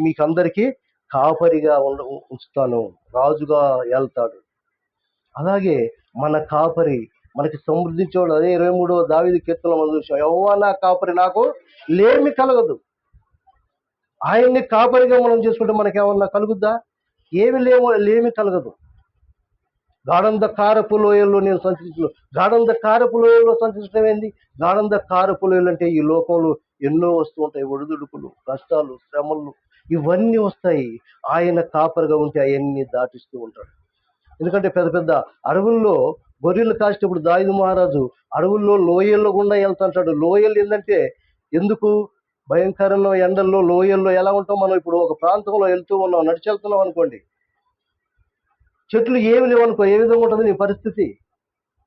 మీకందరికీ కాపరిగా ఉంచుతాను, రాజుగా వెళ్తాడు. అలాగే మన కాపరి మనకి సమృద్ధించేవాడు. అదే 23వ దావీదు కీర్తనలో మనం చూసాం, యెహోవా నా కాపరి, నాకు లేమి కలగదు. ఆయన్ని కాపరిగా మనం చేసుకుంటే మనకేమన్నా కలుగుద్దా? లేమి కలగదు. గాఢంధకారపు లోయల్లో నేను సంచరించను. గాఢంధకారపు లోయల్లో సంచరించడం ఏంది? గాఢంధకారపు లోయలు అంటే ఈ లోకంలో ఎన్నో వస్తూ ఉంటాయి, ఒడిదుడుకులు, కష్టాలు, శ్రమలు, ఇవన్నీ వస్తాయి. ఆయన కాపరిగా ఉంటే అవన్నీ దాటిస్తూ ఉంటాడు. ఎందుకంటే పెద్ద పెద్ద అడవుల్లో గొర్రెలు కాసేటప్పుడు దావీదు మహారాజు అడవుల్లో లోయల్లో గుండా వెళ్తుంటాడు. లోయలు ఏంటంటే ఎందుకు? భయంకరంగా ఎండల్లో లోయల్లో ఎలా ఉంటాం మనం? ఇప్పుడు ఒక ప్రాంతంలో వెళ్తూ ఉన్నాం, నడిచి వెళ్తున్నాం అనుకోండి, చెట్లు ఏమి లేవనుకో, ఏ విధంగా ఉంటుంది నీ పరిస్థితి?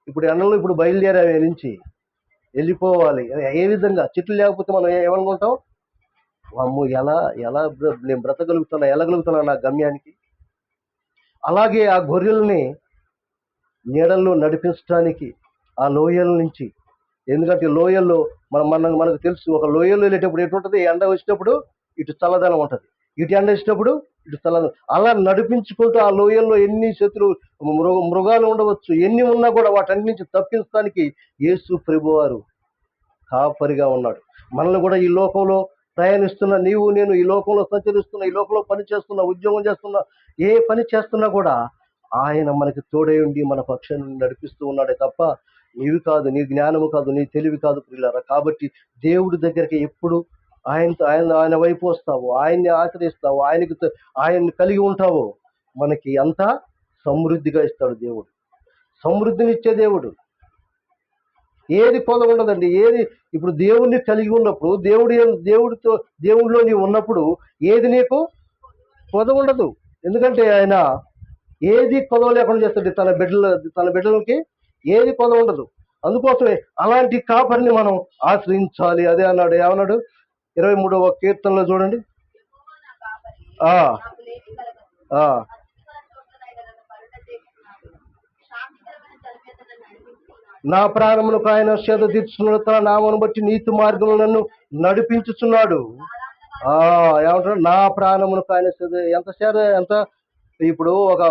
ఇప్పుడు ఎండలో ఇప్పుడు బయలుదేరావే నుంచి వెళ్ళిపోవాలి, ఏ విధంగా? చెట్లు లేకపోతే మనం ఏమనుకుంటాం? అమ్మో, ఎలా నేను బ్రతకగలుగుతున్నా, వెళ్ళగలుగుతున్నా నా గమ్యానికి? అలాగే ఆ గొర్రెల్ని నీడల్లో నడిపించడానికి ఆ లోయల నుంచి, ఎందుకంటే లోయల్లో మనకు తెలుసు, ఒక లోయల్లో వెళ్ళేటప్పుడు ఎటుంటుంది? ఎండ వచ్చినప్పుడు ఇటు చల్లదనం ఉంటుంది, ఇటు ఎండ వచ్చినప్పుడు ఇటు చల్లదనం. అలా నడిపించుకుంటూ ఆ లోయల్లో ఎన్ని మృగాలు ఉండవచ్చు, ఎన్ని ఉన్నా కూడా వాటన్నిటి నుంచి తప్పించడానికి యేసు ప్రభువారు కాపరిగా ఉన్నాడు. మనల్ని కూడా ఈ లోకంలో ప్రయాణిస్తున్న నీవు నేను, ఈ లోకంలో సంచరిస్తున్నా, ఈ లోకంలో పని చేస్తున్నా, ఉద్యోగం చేస్తున్నా, ఏ పని చేస్తున్నా కూడా ఆయన మనకి తోడై ఉండి మన పక్షాన్ని నడిపిస్తూ ఉన్నాడే తప్ప నీవి కాదు, నీ జ్ఞానము కాదు, నీ తెలివి కాదు ప్రియులారా. కాబట్టి దేవుడి దగ్గరికి ఎప్పుడు ఆయన వైపు వస్తావు, ఆయన్ని ఆశ్రయిస్తావు, ఆయన్ని కలిగి ఉంటావు, మనకి అంతా సమృద్ధిగా ఇస్తాడు దేవుడు. సమృద్ధినిచ్చే దేవుడు. ఏది కొద ఉండదండి. ఇప్పుడు దేవుణ్ణి కలిగి ఉన్నప్పుడు, దేవుడిలో నీవు ఉన్నప్పుడు ఏది నీకు కొద ఉండదు. ఎందుకంటే ఆయన ఏది కొదవ లేకుండా చేస్తాడు. తన బిడ్డలకి ఏది కొద ఉండదు. అందుకోసమే అలాంటి కాపరిని మనం ఆశ్రయించాలి. అదే అన్నాడు, ఏమన్నాడు? 23వ కీర్తనలో చూడండి. నా ప్రాణమునకు ఆయన సేద తీర్చున్నాడు, తన నామను బట్టి నీతి మార్గంలో నన్ను నడిపించుచున్నాడు. ఏమంటాడు? నా ప్రాణమునకు ఆయన ఎంత ఇప్పుడు ఒక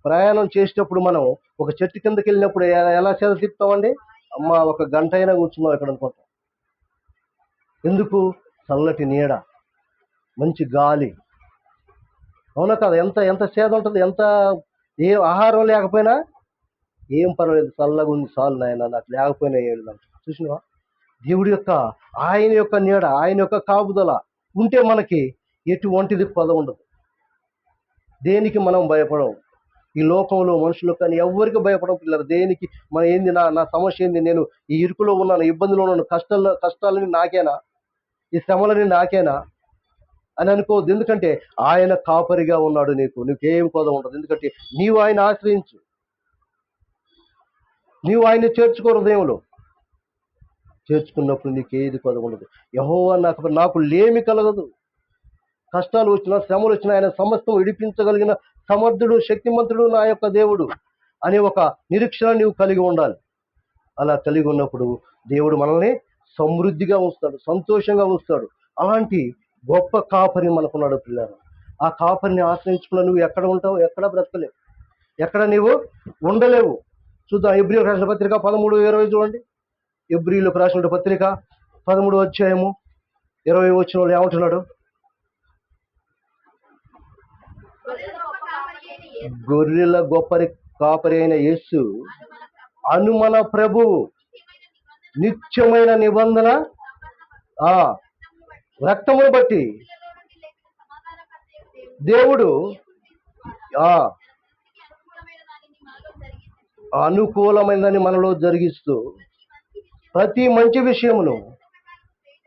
ప్రయాణం చేసేటప్పుడు మనం ఒక చెట్టు కిందకి వెళ్ళినప్పుడు ఎలా సేద తీర్తామండి? అమ్మ, ఒక గంట అయినా కూర్చున్నాం ఇక్కడ అనుకుంటాం. ఎందుకు? చల్లటి నీడ, మంచి గాలి, అవునా కదా? ఎంత సేద ఉంటుంది. ఏ ఆహారం లేకపోయినా ఏం పర్వాలేదు, చల్లగా ఉంది, చాలు నాయన, నాకు లేకపోయినా ఏం లేదు. చూసినావా? దేవుడి యొక్క ఆయన యొక్క నీడ, ఆయన యొక్క కాపుదల ఉంటే మనకి ఎటువంటిది కొద ఉండదు. దేనికి మనం భయపడం? ఈ లోకంలో మనుషులు కానీ ఎవరికి భయపడం పిల్లలు. దేనికి మన ఏంది, నా సమస్య ఏంది, నేను ఈ ఇరుకులో ఉన్నాను, ఇబ్బందులో ఉన్నాను, కష్టాలని నాకేనా, ఈ శ్రమలని నాకేనా అని అనుకోవద్దు. ఎందుకంటే ఆయన కాపరిగా ఉన్నాడు. నీకేం కొద ఉండదు. ఎందుకంటే నీవు ఆయన ఆశ్రయించు, నీవు ఆయన్ని చేర్చుకో. హృదయంలో చేర్చుకున్నప్పుడు నీకేది కొద ఉండదు. యెహోవా నాకు లేమి కలగదు. కష్టాలు వచ్చినా, శ్రమలు వచ్చినా ఆయన సమస్తం విడిపించగలిగిన సమర్థుడు, శక్తిమంతుడు నా యొక్క దేవుడు అనే ఒక నిరీక్షణ నీవు కలిగి ఉండాలి. అలా కలిగి ఉన్నప్పుడు దేవుడు మనల్ని సమృద్ధిగా ఉంచుతాడు, సంతోషంగా ఉంచుతాడు. అలాంటి గొప్ప కాపరి మనకున్నాడు పిల్లలు. ఆ కాపరిని ఆశ్రయించుకున్న నువ్వు ఎక్కడ ఉంటావు? ఎక్కడ బ్రతకలేవు, ఎక్కడ నీవు ఉండలేవు. చూద్దాం హెబ్రీయులకు రాసిన పత్రిక 13:20 చూడండి. హెబ్రీయులకు రాసిన పత్రిక 13:20 ఏమంటున్నాడు? గొర్రెల గొప్పరి కాపరి అయిన యేసు అను మన ప్రభువు నిత్యమైన నిబంధన రక్తమును బట్టి దేవుడు అనుకూలమైనదని మనలో జరిగిస్తూ ప్రతి మంచి విషయమును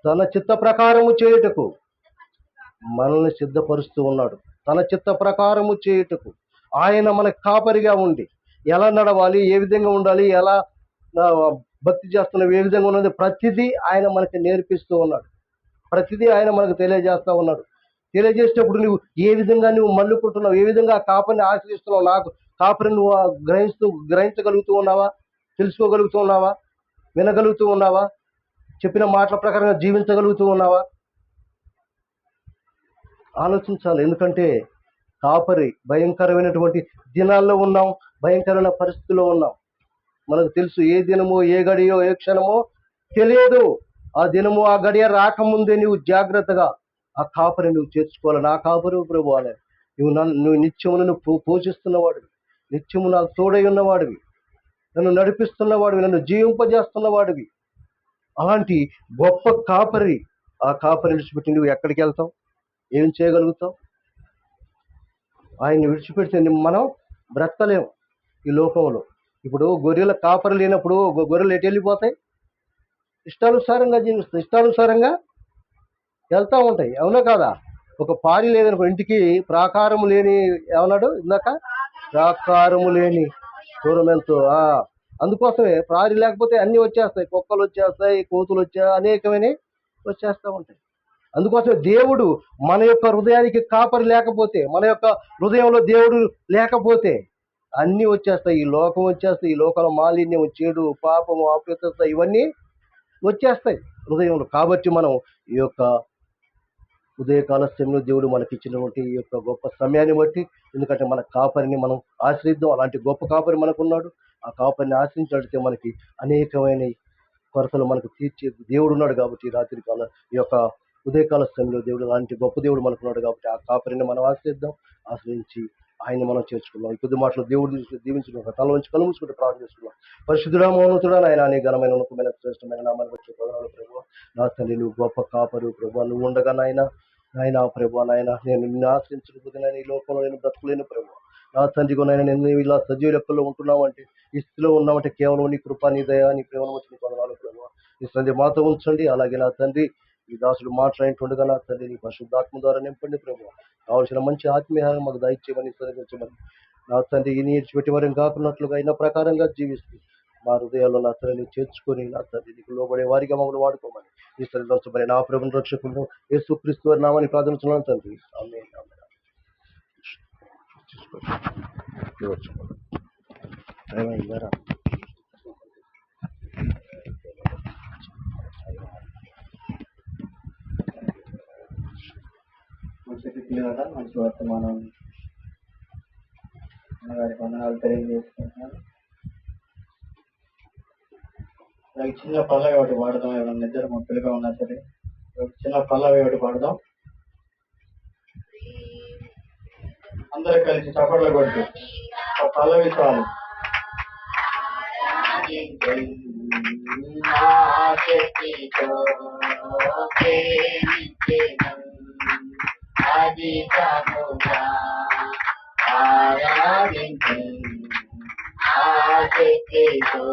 తన చిత్త ప్రకారము చేయుటకు మనల్ని సిద్ధపరుస్తూ ఉన్నాడు. తన చిత్త ప్రకారము చేయుటకు ఆయన మనకు కాపరిగా ఉండి ఎలా నడవాలి, ఏ విధంగా ఉండాలి, ఎలా భక్తి చేస్తున్నావు, ఏ విధంగా ఉన్నది ప్రతిదీ ఆయన మనకి నేర్పిస్తూ ఉన్నాడు. ప్రతిదీ ఆయన మనకు తెలియజేస్తూ ఉన్నాడు. తెలియజేసేటప్పుడు నువ్వు ఏ విధంగా నువ్వు మళ్ళుకుంటున్నావు, ఏ విధంగా కాపరిని ఆశ్రయిస్తున్నావు, నాకు కాపరిని నువ్వు గ్రహించగలుగుతూ ఉన్నావా, తెలుసుకోగలుగుతూ ఉన్నావా, వినగలుగుతూ ఉన్నావా, చెప్పిన మాటల ప్రకారంగా జీవించగలుగుతూ ఉన్నావా? ఆలోచించాలి. ఎందుకంటే కాపరి భయంకరమైనటువంటి దినాల్లో ఉన్నాం, భయంకరమైన పరిస్థితుల్లో ఉన్నాం. మనకు తెలుసు ఏ దినమో, ఏ గడియో, ఏ క్షణమో తెలియదు. ఆ దినము, ఆ గడియ రాకముందే నువ్వు జాగ్రత్తగా ఆ కాపరి నువ్వు చేర్చుకోవాలి. నా కాపరి ప్రభు అనే నువ్వు నిత్యమును నువ్వు పోషిస్తున్నవాడివి, నిత్యము నాకు తోడై ఉన్నవాడివి, నన్ను నడిపిస్తున్నవాడివి, నన్ను జీవింపజేస్తున్నవాడివి. అలాంటి గొప్ప కాపరి, ఆ కాపరి విడిచిపెట్టి నువ్వు ఎక్కడికి వెళ్తావు, ఏం చేయగలుగుతావు? ఆయన్ని విడిచిపెడితే మనం బ్రతకలేము ఈ లోకంలో. ఇప్పుడు గొర్రెల కాపరి లేనప్పుడు గొర్రెలు ఎటు వెళ్ళిపోతాయి? ఇష్టానుసారంగా జీవిస్తాయి, ఇష్టానుసారంగా వెళ్తూ ఉంటాయి. అవునా కాదా? ఒక పారి లేదనుకో, ఇంటికి ప్రాకారము లేని, ఏమన్నాడు ఇందాక, ప్రాకారము లేని దూరమెంతో. అందుకోసమే ప్రారి లేకపోతే అన్నీ వచ్చేస్తాయి, కుక్కలు వచ్చేస్తాయి, కోతులు అనేకమైన వచ్చేస్తూ ఉంటాయి. అందుకోసమే దేవుడు మన యొక్క హృదయానికి కాపరి లేకపోతే, మన యొక్క హృదయంలో దేవుడు లేకపోతే అన్నీ వచ్చేస్తాయి. ఈ లోకం వచ్చేస్తాయి, ఈ లోకంలో మాలిన్యం, చెడు, పాపము, అపవిత్రత ఇవన్నీ వచ్చేస్తాయి హృదయంలో. కాబట్టి మనం ఈ యొక్క ఉదయకాల సమయంలో దేవుడు మనకి ఇచ్చినటువంటి ఈ యొక్క గొప్ప సమయాన్ని బట్టి, ఎందుకంటే మన కాపరిని మనం ఆశ్రయిద్దాం. అలాంటి గొప్ప కాపరి మనకున్నాడు. ఆ కాపరిని ఆశ్రయించడితే మనకి అనేకమైన కొరతలు మనకు తీర్చే దేవుడు ఉన్నాడు. కాబట్టి రాత్రి కాల ఈ యొక్క ఉదయకాల సమయంలో దేవుడు అలాంటి గొప్ప దేవుడు మనకున్నాడు. కాబట్టి ఆ కాపరిని మనం ఆశ్రయిద్దాం, ఆశ్రయించి ఆయన్ని మనం చేర్చుకున్నాం. ఈ కొద్ది మాటలు దేవుడు దీవించుకున్నాం. తల నుంచి కళ్ళు మూసుకుంటే ప్రార్థన చేసుకున్నాం. పరిశుద్ధుడా, మౌనతుడా, నాయన నీ ఘనమైన ఉన్నతమైన శ్రేష్టమైన నామాన్ని బట్టి ప్రధాన ప్రభు, నా తండ్రి నువ్వు గొప్ప కాపరు ప్రభు. నువ్వు ఉండగా నాయన ప్రభు, నాయన నేను నిన్ను ఆశ్రయించకపోతే ఈ లోకంలో నేను బ్రతకలేను ప్రభు. నా తండ్రిగా నాయన నేను ఇలా సజీవ లెక్కల్లో ఉంటున్నామంటే, ఈ స్థితిలో ఉన్నామంటే కేవలం నీ కృప, నీ దయ, నీ ప్రేమను వచ్చి నీ పొందనాలు ప్రభు. ఈ సంధ్య మాతో ఉంచండి. అలాగే నా తండ్రి ఈ దాసుడు మాట్లాడినట్టుగా నా తండ్రి నీ పరిశుద్ధాత్మ ద్వారా నింపండి ప్రభు. కావాల్సిన మంచి ఆత్మీయాన్ని మాకు దయచేయమని సరిగించమని నా తండ్రి ఈ నీడ్చిపెట్టి వారిని కాకున్నట్లుగా అయిన ప్రకారంగా జీవిస్తూ మా హృదయాల్లో నా తండ్రిని చేర్చుకొని నా తండ్రి నీకు లోబడే వారిగా మమ్మల్ని వాడుకోమని ఈ సరిదర్శమని నా ప్రభుని రక్షకులను యేసుక్రీస్తు వారి నామాన్ని ప్రార్థించున్నాను తండ్రి. ఆమేన్. మంచి పిల్లల మంచి వర్తమానం వారికి వందనాలు తెలియజేస్తున్నాను. నాకు చిన్న పల్లవి ఒకటి పాడదాం. ఎవరైనా ఇద్దరు ముప్పలుగా ఉన్నా సరే చిన్న పల్లవి ఒకటి పాడదాం. అందరూ కలిసి చప్పట్లు కొట్టు. పల్లవి చాలు. ఆరాధించు ఆసక్తితో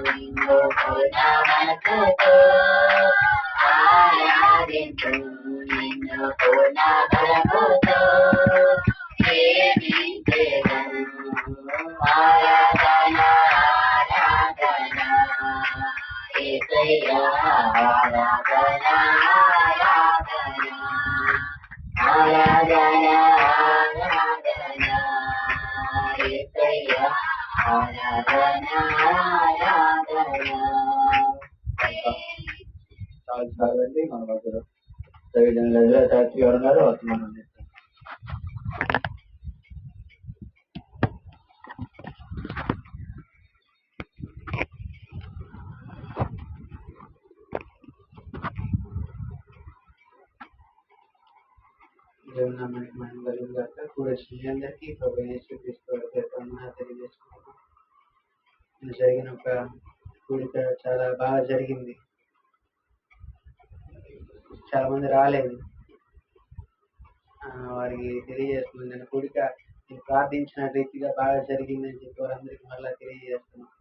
నిన్ను పూర్ణ మనసుతో ఆరాధించు నిన్ను పూర్ణ బలముతో ప్రేమించెదను ఆరాధన ఆరాధన యేసయ్యా ఆరాధన ఆరాధన ఆరాధన యేసయ్యా ఆరాధన ఆరాధన చాలు చాలండి. మన దగ్గర చాచి గారు ఉన్నారు, వర్తమానం చేస్తారు. దేవుని నామానికి మహిమ కలుగును గాక. కూడొచ్చిన మీ అందరికీ ప్రభు యేసుక్రీస్తు వారి పేరిట వందనాలు తెలియజేసుకుంటున్నాను. నిన్న జరిగిన ఒక కూడిక చాలా బాగా జరిగింది. చాలా మంది రాలేదు. వారికి తెలియజేస్తున్నాను, నేను కూడిక నేను ప్రార్థించిన రీతిగా బాగా జరిగిందని చెప్పి వారందరికీ మళ్ళా తెలియజేస్తున్నాను.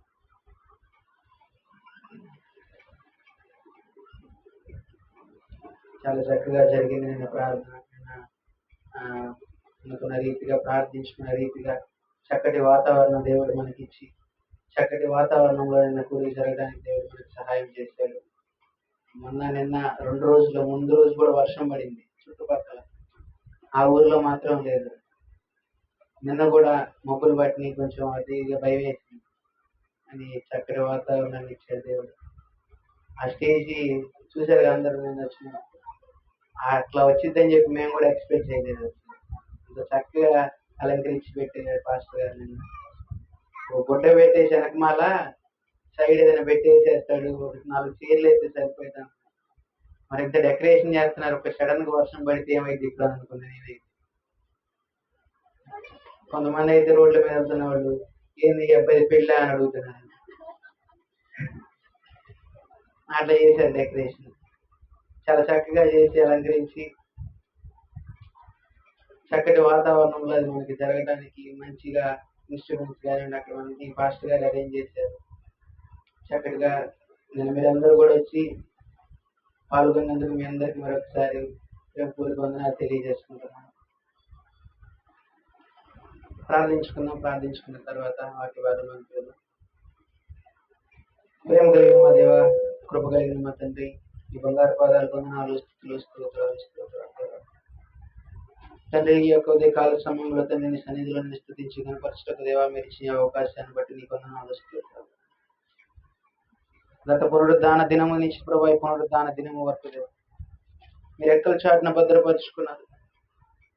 చాలా చక్కగా జరిగింది నిన్న ప్రార్థన. అనుకున్న రీతిగా ప్రార్థించుకున్న రీతిగా చక్కటి వాతావరణం దేవుడు మనకిచ్చి చక్కటి వాతావరణంలో నిన్న కూడి జరగడానికి దేవుడు మనకి సహాయం చేశాడు. నిన్న 2 రోజుల ముందు రోజు కూడా వర్షం పడింది చుట్టుపక్కల, ఆ ఊర్లో మాత్రం లేదు. నిన్న కూడా మబ్బులు పట్టిని కొంచెం అతిగా భయం వేసింది అని చక్కటి వాతావరణాన్ని ఇచ్చాడు దేవుడు. ఆ స్టేజీ చూసారు అందరూ నిన్న వచ్చిన అట్లా వచ్చిందని చెప్పి మేము కూడా ఎక్స్పెక్ట్ చేయలేదు. ఇంత చక్కగా అలంకరించి పెట్టారు పాస్టర్ గారు. నిన్న ఒక గుడ్డ పెట్టేసి వెనకమాల సైడ్ ఏదైనా పెట్టేసేస్తాడు, 4 చీరలు అయితే సరిపోతాను. మరి ఇంత డెకరేషన్ చేస్తున్నారు, ఒక సడన్ గా వర్షం పడితే ఏమైంది ఇప్పుడు అనుకున్నా నేనైతే. కొంతమంది అయితే రోడ్ల మీద వెళ్తున్న వాళ్ళు ఏంది అబ్బాయి పెళ్ళ అని అడుగుతున్నారు. అట్లా చేశారు డెకరేషన్, చాలా చక్కగా చేసి అలంకరించి చక్కటి వాతావరణంలో అది మనకి జరగడానికి మంచిగా ఇన్స్ట్రుమెంట్స్ కానీ అక్కడ మనకి ఫాస్ట్ గా అరేంజ్ చేశారు చక్కటిగా. నేను మీరందరూ కూడా వచ్చి పాల్గొన్నందుకు మీ అందరికి మరొకసారి వందనాలు తెలియజేసుకుంటున్నాను. ప్రార్థించుకున్న తర్వాత వాటి వాదన ప్రేమ కలిగిన మా దేవ, కృప కలిగిన మా తండ్రి, ఈ బంగారు పాదాలు వందనాలు స్తుతులు స్తోత్రాలు తండ్రి. ఈ యొక్క ఉదయకాల సమయంలో తండ్రిని సన్నిధిలో స్తుతించి కనపరచటకు దేవా మీరు ఇచ్చిన అవకాశాన్ని బట్టి నీకు వందనాలు స్తోత్రాలు. గత పునరుద్ధాన దినము నుంచి ప్రభు పునరుద్ధాన దినము వరకు దేవ మీరు ఎక్కల చాటున భద్రపరుచుకున్నారు.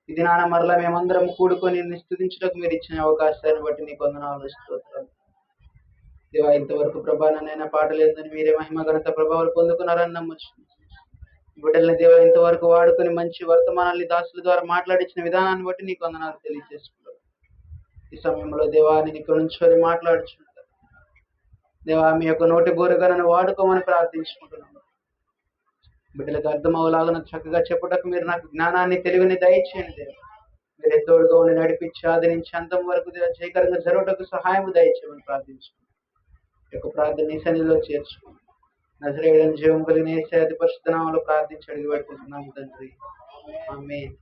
ఇది నాన్న మరలా మేమందరం కూడుకొని స్తుతించటకు మీరు ఇచ్చిన అవకాశాన్ని బట్టి నీకు వందనాలు స్తోత్రాలు దేవా. ఇంతవరకు ప్రభానైనా పాట లేదని మీరే మహిమ ఘనత ప్రభావాలు పొందుకున్నారని నమ్మచ్చు. బిడ్డల్ని దేవ ఇంతవరకు వాడుకొని మంచి వర్తమానాన్ని దాసుల ద్వారా మాట్లాడించిన విధానాన్ని బట్టి నీకు వందనాలు తెలియజేసుకున్నారు. ఈ సమయంలో దేవాన్ని ఇక్కడ నుంచొని మాట్లాడుచున్నారు దేవా. మీ యొక్క నోటి బోరుగా నన్ను వాడుకోమని ప్రార్థించుకుంటున్నాను. బిడ్డలకు అర్థమవులాగా చక్కగా చెప్పుటకు మీరు నాకు జ్ఞానాన్ని తెలివిని దయచేయండి దేవ. మీరు ఎత్తోడుగా ఉండి నడిపించి ఆదరించి అంతం వరకు దేవ జయకరంగా జరుగుటకు సహాయం దయచేయమని ప్రార్థించుకున్నాను. యొక్క ప్రార్థన నీ సన్నిధిలో చేర్చుకోండి. నజరేయుడైన జీవం కలిగిన యేసు అతి పరిశుద్ధ నామములో ప్రార్థించి అడిగి పెట్టుకుంటున్నాము తండ్రి, ఆమేన్.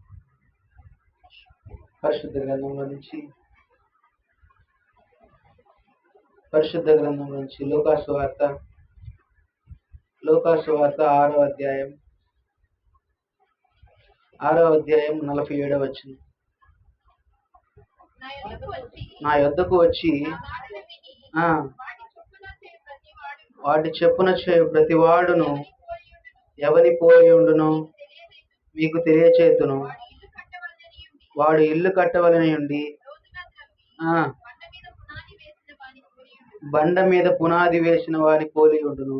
పరిశుద్ధ గ్రంథంలో నుంచి లూకాసు వార్త 6వ అధ్యాయం 47వ వచనం. నా యొద్దకు వచ్చి వాటి చెప్పున చేయు ప్రతి వాడును ఎవని పోయి ఉండును మీకు తెలియచేతును. వాడు ఇల్లు కట్టవలని ఉండి బండ మీద పునాది వేసిన వాని పోలి ఉండును.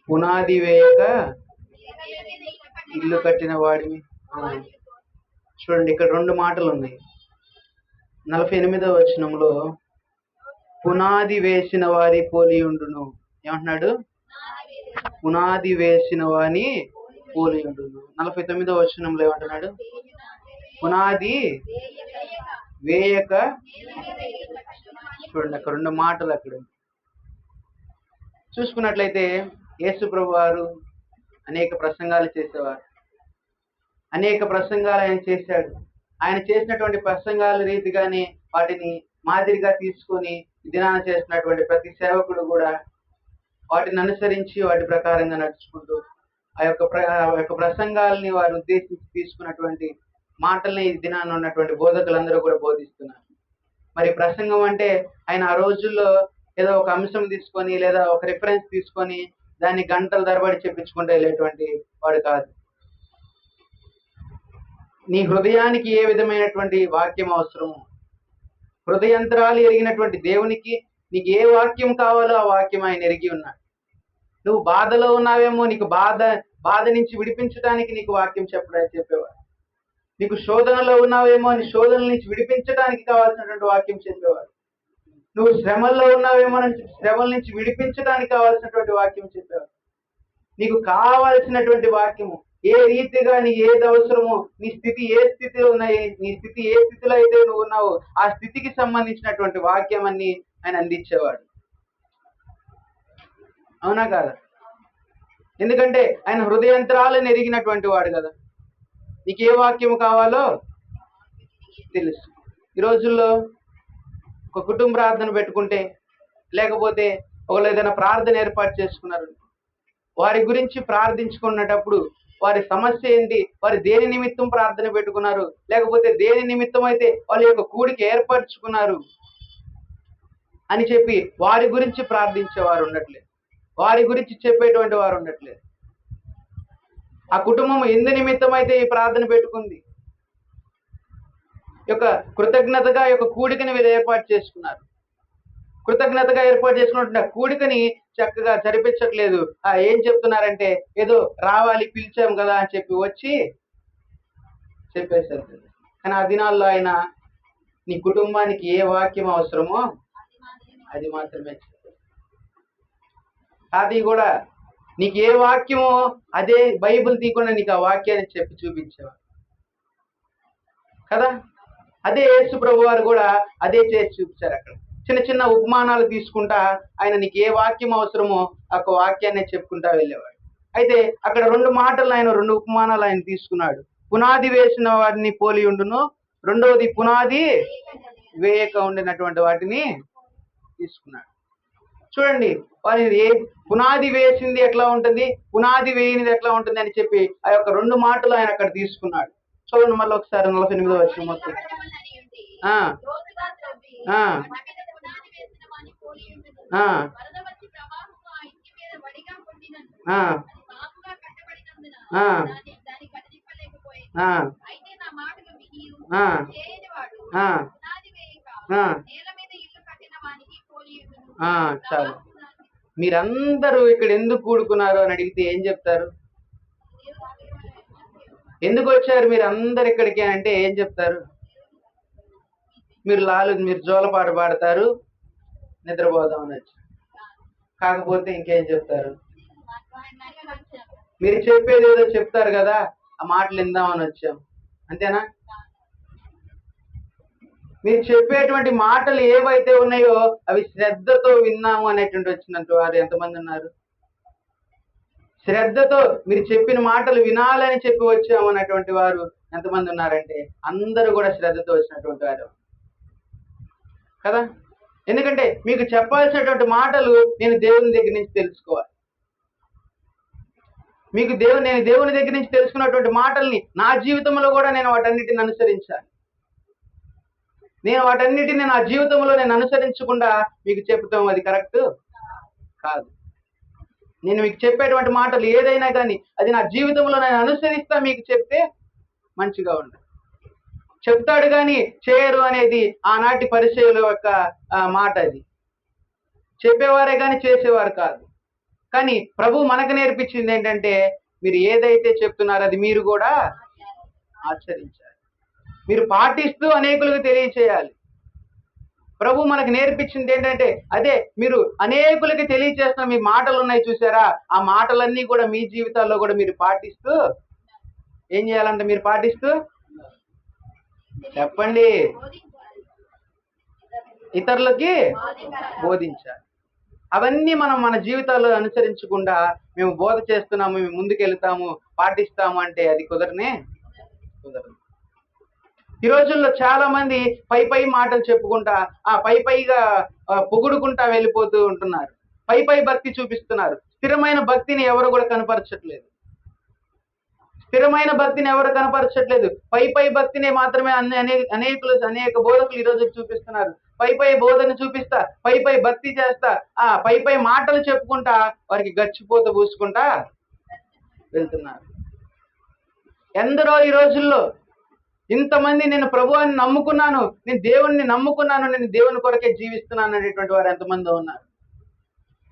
పునాది వేయక ఇల్లు కట్టిన వాడిని. చూడండి, ఇక్కడ 2 మాటలు ఉన్నాయి. 48వ వచనంలో పునాది వేసిన వారి పోలి ఉండును. ఏమంటున్నాడు? పునాది వేసిన వాని పోలి ఉండును. 49వ వచనంలో ఏమంటున్నాడు? పునాది వేయక. చూడండి, అక్కడ 2 మాటలు అక్కడ చూసుకున్నట్లయితే యేసు ప్రభు వారు అనేక ప్రసంగాలు చేసేవారు. అనేక ప్రసంగాలు ఆయన చేశాడు. ఆయన చేసినటువంటి ప్రసంగాల రీతిగానే వాటిని మాదిరిగా తీసుకొని దినాన చేసినటువంటి ప్రతి సేవకుడు కూడా వాటిని అనుసరించి వాటి ప్రకారంగా నడుచుకుంటూ ఆ యొక్క ప్రసంగాలని వారు ఉద్దేశించి తీసుకున్నటువంటి మాటల్ని ఈ దినాన ఉన్నటువంటి బోధకులందరూ కూడా బోధిస్తున్నారు. మరి ప్రసంగం అంటే ఆయన ఆ రోజుల్లో ఏదో ఒక అంశం తీసుకొని లేదా ఒక రిఫరెన్స్ తీసుకొని దాన్ని గంటల తరబడి చెప్పించుకుంటూ వెళ్ళేటువంటి వాడు కాదు. నీ హృదయానికి ఏ విధమైనటువంటి వాక్యం అవసరము, హృదయంతరాలు ఎరిగినటువంటి దేవునికి నీకు ఏ వాక్యం కావాలో ఆ వాక్యం ఆయన ఎరిగి ఉన్నాడు. నువ్వు బాధలో ఉన్నావేమో, నీకు బాధ నుంచి విడిపించడానికి నీకు వాక్యం చెప్పేవాడు. నీకు శోధనలో ఉన్నావేమో, నీ శోధన నుంచి విడిపించడానికి కావాల్సినటువంటి వాక్యం చెప్పేవాడు. నువ్వు శ్రమల్లో ఉన్నావేమో, శ్రమల నుంచి విడిపించడానికి కావాల్సినటువంటి వాక్యం చెప్పేవాడు. నీకు కావాల్సినటువంటి వాక్యము ఏ రీతిగా నీ ఏది అవసరమో, నీ స్థితి ఏ స్థితిలో ఉన్నాయి, నీ స్థితి ఏ స్థితిలో అయితే నువ్వు ఉన్నావో ఆ స్థితికి సంబంధించినటువంటి వాక్యం అన్ని ఆయన అందించేవాడు. అవునా కాదా? ఎందుకంటే ఆయన హృదయంతరాలను ఎరిగినటువంటి వాడు కదా. నీకు ఏ వాక్యం కావాలో తెలుసు. ఈ రోజుల్లో ఒక కుటుంబ ప్రార్థన పెట్టుకుంటే, లేకపోతే ఒకళ్ళు ఏదైనా ప్రార్థన ఏర్పాటు చేసుకున్నారు, వారి గురించి ప్రార్థించుకున్నటప్పుడు వారి సమస్య ఏంటి, వారు దేని నిమిత్తం ప్రార్థన పెట్టుకున్నారు, లేకపోతే దేని నిమిత్తం అయితే వాళ్ళ యొక్క కూడికి ఏర్పరచుకున్నారు అని చెప్పి వారి గురించి ప్రార్థించేవారు ఉండట్లేదు, వారి గురించి చెప్పేటువంటి వారు ఉండట్లేదు. ఆ కుటుంబం ఎందు నిమిత్తం అయితే ఈ ప్రార్థన పెట్టుకుంది, యొక్క కృతజ్ఞతగా యొక్క కూడికని వీళ్ళు ఏర్పాటు చేసుకున్నారు. కృతజ్ఞతగా ఏర్పాటు చేసుకున్నట్టు ఆ కూడికని చక్కగా జరిపించట్లేదు. ఏం చెప్తున్నారంటే ఏదో రావాలి, పిలిచాం కదా అని చెప్పి వచ్చి చెప్పేశారు. కానీ ఆ దినాల్లో ఆయన నీ కుటుంబానికి ఏ వాక్యం అవసరమో అది మాత్రమే చెప్పారు. అది కూడా నీకు ఏ వాక్యమో అదే బైబిల్ తీయకుండా నీకు ఆ వాక్యాన్ని చెప్పి చూపించేవారు కదా. అదే యేసు ప్రభు వారు కూడా అదే చేసి చూపించారు. అక్కడ చిన్న చిన్న ఉపమానాలు తీసుకుంటా ఆయన నీకు ఏ వాక్యం అవసరమో ఆ వాక్యాన్ని చెప్పుకుంటా వెళ్ళేవాడు. అయితే అక్కడ 2 మాటలు ఆయన 2 ఉపమానాలు ఆయన తీసుకున్నాడు. పునాది వేసిన వాటిని పోలి ఉండును, రెండవది పునాది వేయక ఉండినటువంటి వాటిని తీసుకున్నాడు. చూడండి, వారి పునాది వేసింది ఎట్లా ఉంటుంది, పునాది వేయనిది ఎట్లా ఉంటుంది అని చెప్పి ఆ యొక్క 2 మాటలు ఆయన అక్కడ తీసుకున్నాడు. చూడండి మళ్ళీ ఒకసారి 48వ వచనం మొత్తం. చాలు. మీరందరూ ఇక్కడ ఎందుకు కూడుకున్నారు అని అడిగితే ఏం చెప్తారు? ఎందుకు వచ్చారు మీరు అందరు ఇక్కడికి అంటే ఏం చెప్తారు? మీరు జోలపాట పాడతారు, నిద్రపోదామని వచ్చారు. కాకపోతే ఇంకేం చెప్తారు? మీరు చెప్పేది ఏదో చెప్తారు కదా, ఆ మాటలు విందామని వచ్చాం, అంతేనా? మీరు చెప్పేటువంటి మాటలు ఏవైతే ఉన్నాయో అవి శ్రద్ధతో విన్నాము అనేటువంటి వచ్చినట్టు వారు ఎంతమంది ఉన్నారు? శ్రద్ధతో మీరు చెప్పిన మాటలు వినాలని చెప్పి వచ్చాము అన్నటువంటి వారు ఎంతమంది ఉన్నారంటే అందరూ కూడా శ్రద్ధతో వచ్చినటువంటి వారు కదా. ఎందుకంటే మీకు చెప్పాల్సినటువంటి మాటలు నేను దేవుని దగ్గర నుంచి తెలుసుకోవాలి. నేను దేవుని దగ్గర నుంచి తెలుసుకున్నటువంటి మాటల్ని నా జీవితంలో కూడా నేను వాటన్నిటిని అనుసరించాలి. నేను వాటన్నిటిని నా జీవితంలో నేను అనుసరించకుండా మీకు చెప్తాం అది కరెక్ట్ కాదు. నేను మీకు చెప్పేటువంటి మాటలు ఏదైనా కానీ అది నా జీవితంలో నేను అనుసరిస్తా మీకు చెప్తే మంచిగా ఉండదు. చెప్తాడు కానీ చేయరు అనేది ఆనాటి పరిచయుల యొక్క మాట. అది చెప్పేవారే కానీ చేసేవారు కాదు. కానీ ప్రభు మనకు నేర్పించింది ఏంటంటే మీరు ఏదైతే చెప్తున్నారో అది మీరు కూడా ఆచరించాలి, మీరు పాటిస్తూ అనేకులకు తెలియచేయాలి. ప్రభు మనకు నేర్పించింది ఏంటంటే అదే మీరు అనేకులకి తెలియజేస్తున్న మీ మాటలు ఉన్నాయి చూసారా, ఆ మాటలన్నీ కూడా మీ జీవితాల్లో కూడా మీరు పాటిస్తూ ఏం చేయాలంటే మీరు పాటిస్తూ చెప్పండి, ఇతరులకి బోధించాలి. అవన్నీ మనం మన జీవితాల్లో అనుసరించకుండా మేము బోధ చేస్తున్నాము, మేము ముందుకెళ్తాము, పాటిస్తాము అంటే అది కుదరదు. ఈ రోజుల్లో చాలా మంది పై మాటలు చెప్పుకుంటా పైగా పొగుడుకుంటా వెళ్ళిపోతూ ఉంటున్నారు. పై భక్తి చూపిస్తున్నారు. స్థిరమైన భక్తిని ఎవరు కూడా కనపరచట్లేదు. స్థిరమైన భక్తిని ఎవరు కనపరచట్లేదు. పై భక్తిని మాత్రమే అనేక బోధకులు ఈ రోజు చూపిస్తున్నారు. పై బోధన చూపిస్తా, పై భక్తి చేస్తా, పై మాటలు చెప్పుకుంటా వారికి గచ్చిపోత పూసుకుంటా వెళ్తున్నారు. ఎందరో ఈ రోజుల్లో ఇంతమంది నేను ప్రభువాన్ని నమ్ముకున్నాను, నేను దేవుణ్ణి నమ్ముకున్నాను, నేను దేవుని కొరకే జీవిస్తున్నాను అనేటువంటి వారు ఎంతమంది ఉన్నారు.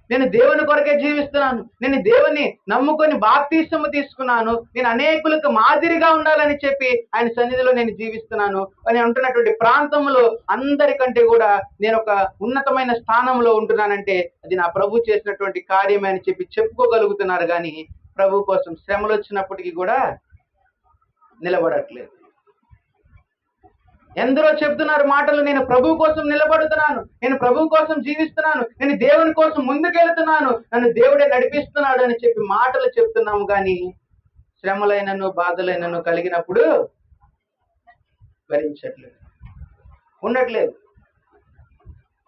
నేను దేవుని కొరకే జీవిస్తున్నాను, నేను దేవుని నమ్ముకొని బాప్తిస్మము తీసుకున్నాను, నేను అనేకులకు మాదిరిగా ఉండాలని చెప్పి ఆయన సన్నిధిలో నేను జీవిస్తున్నాను అని అంటున్నటువంటి ప్రాంతంలో అందరికంటే కూడా నేను ఒక ఉన్నతమైన స్థానంలో ఉంటున్నానంటే అది నా ప్రభు చేసినటువంటి కార్యమే అని చెప్పి చెప్పుకోగలుగుతున్నారు. కానీ ప్రభు కోసం శ్రమలు వచ్చినప్పటికీ కూడా నిలబడట్లేదు. ఎందరో చెప్తున్నారు మాటలు, నేను ప్రభు కోసం నిలబడుతున్నాను, నేను ప్రభు కోసం జీవిస్తున్నాను, నేను దేవుని కోసం ముందుకెళ్తున్నాను, నన్ను దేవుడే నడిపిస్తున్నాడు అని చెప్పి మాటలు చెప్తున్నాము. కానీ శ్రమలైనను బాధలైనను కలిగినప్పుడు భరించట్లేదు, ఉండట్లేదు.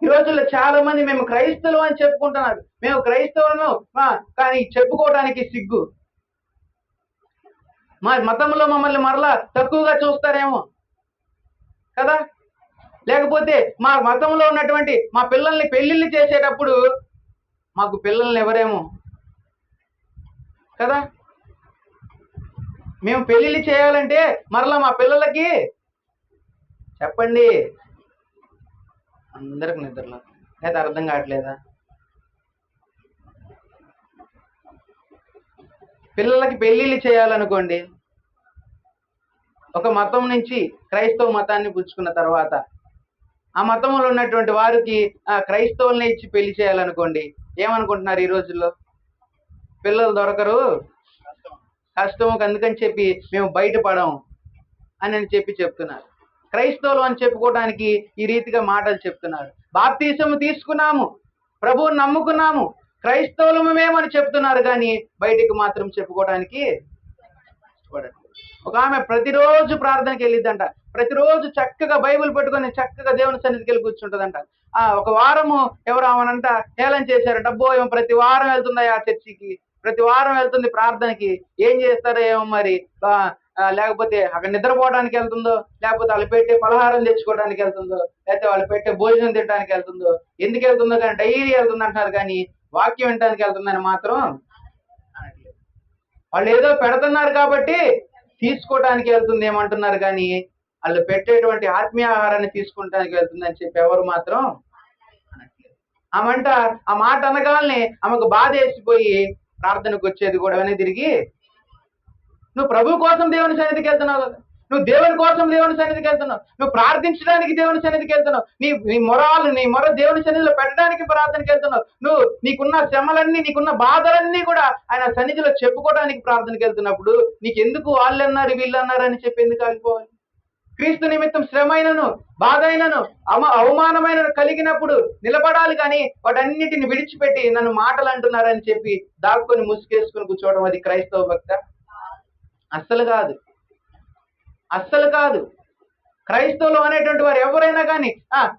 ఈ రోజుల్లో చాలా మంది మేము క్రైస్తవులు అని చెప్పుకుంటున్నారు, మేము క్రైస్తవులను, కానీ చెప్పుకోవడానికి సిగ్గు. మా మతంలో మమ్మల్ని మరలా తక్కువగా చూస్తారేమో కదా, లేకపోతే మా మతంలో ఉన్నటువంటి మా పిల్లల్ని పెళ్లిళ్ళు చేసేటప్పుడు మాకు పిల్లల్ని ఎవరేమో కదా, మేము పెళ్లిళ్ళు చేయాలంటే మరలా మా పిల్లలకి చెప్పండి. అందరికి నిద్రలో అయితే అర్థం కావట్లేదా? పిల్లలకి పెళ్లిళ్ళు చేయాలనుకోండి, ఒక మతం నుంచి క్రైస్తవ మతాన్ని పుచ్చుకున్న తర్వాత ఆ మతంలో ఉన్నటువంటి వారికి క్రైస్తవుల్ని ఇచ్చి పెళ్లి చేయాలనుకోండి, ఏమనుకుంటున్నారు ఈ రోజుల్లో? పిల్లలు దొరకరు, కష్టము, అందుకని చెప్పి మేము బయటపడము అని చెప్పి చెప్తున్నారు. క్రైస్తవులు అని చెప్పుకోవడానికి ఈ రీతిగా మాటలు చెప్తున్నారు. బాప్తిసము తీసుకున్నాము, ప్రభువుని నమ్ముకున్నాము, క్రైస్తవులము మేమని చెప్తున్నారు. కానీ బయటికి మాత్రం చెప్పుకోవడానికి ఇష్టపడరు. ఒక ఆమె ప్రతిరోజు ప్రార్థనకి వెళ్ళిద్దంట, ప్రతిరోజు చక్కగా బైబిల్ పట్టుకొని చక్కగా దేవుని సన్నిధికి వెళ్ళి కూర్చుంటదంట. ఒక వారము ఎవరు ఆమెనంట హేళన చేశారంట, అబ్బో ఏమో ప్రతి వారం వెళ్తుంది ఆ చర్చికి, ప్రతి వారం వెళ్తుంది ప్రార్థనకి, ఏం చేస్తారో ఏమో మరి, లేకపోతే అక్కడ నిద్రపోవడానికి వెళ్తుందో, లేకపోతే వాళ్ళు పెట్టే పలహారం తెచ్చుకోవడానికి వెళ్తుందో, లేకపోతే వాళ్ళు పెట్టే భోజనం తినడానికి వెళ్తుందో, ఎందుకు వెళ్తుందో కానీ డైలీ వెళ్తుంది అంటున్నారు. కానీ వాక్యం వినడానికి వెళ్తుందని మాత్రం అనట్లేదు. వాళ్ళు ఏదో పెడుతున్నారు కాబట్టి తీసుకోవడానికి వెళ్తుంది ఏమంటున్నారు. కానీ వాళ్ళు పెట్టేటువంటి ఆత్మీయ ఆహారాన్ని తీసుకుంటానికి వెళ్తుందని చెప్పి ఎవరు మాత్రం అనట్లేదు. ఆమంట ఆ మాట అనగానే ఆమెకు బాధ వేసిపోయి ప్రార్థనకు వచ్చేది కూడా వెనక్కి తిరిగి, నువ్వు ప్రభు కోసం దేవుని సన్నిధికి వెళ్తున్నావు కదా, నువ్వు దేవుని కోసం దేవుని సన్నిధికి వెళ్తున్నావు, నువ్వు ప్రార్థించడానికి దేవుని సన్నిధికి వెళ్తున్నావు, నీ మొర దేవుని సన్నిధిలో పెట్టడానికి ప్రార్థనకి వెళ్తున్నావు, నువ్వు నీకున్న శ్రమలన్నీ, నీకున్న బాధలన్నీ కూడా ఆయన సన్నిధిలో చెప్పుకోవడానికి ప్రార్థనకి వెళ్తున్నప్పుడు నీకెందుకు వాళ్ళు అన్నారు వీళ్ళు అన్నారు అని చెప్పి ఎందుకు ఆగిపోవాలి? క్రీస్తు నిమిత్తం శ్రమ అయినను బాధ అయినను అవమానమైన కలిగినప్పుడు నిలబడాలి. కానీ వాటన్నిటిని విడిచిపెట్టి నన్ను మాటలు అంటున్నారని చెప్పి దాక్కొని ముసుగేసుకుని కూర్చోవడం అది క్రైస్తవ భక్త? అస్సలు కాదు, అస్సలు కాదు. క్రైస్తవులు అనేటువంటి వారు ఎవరైనా కానీ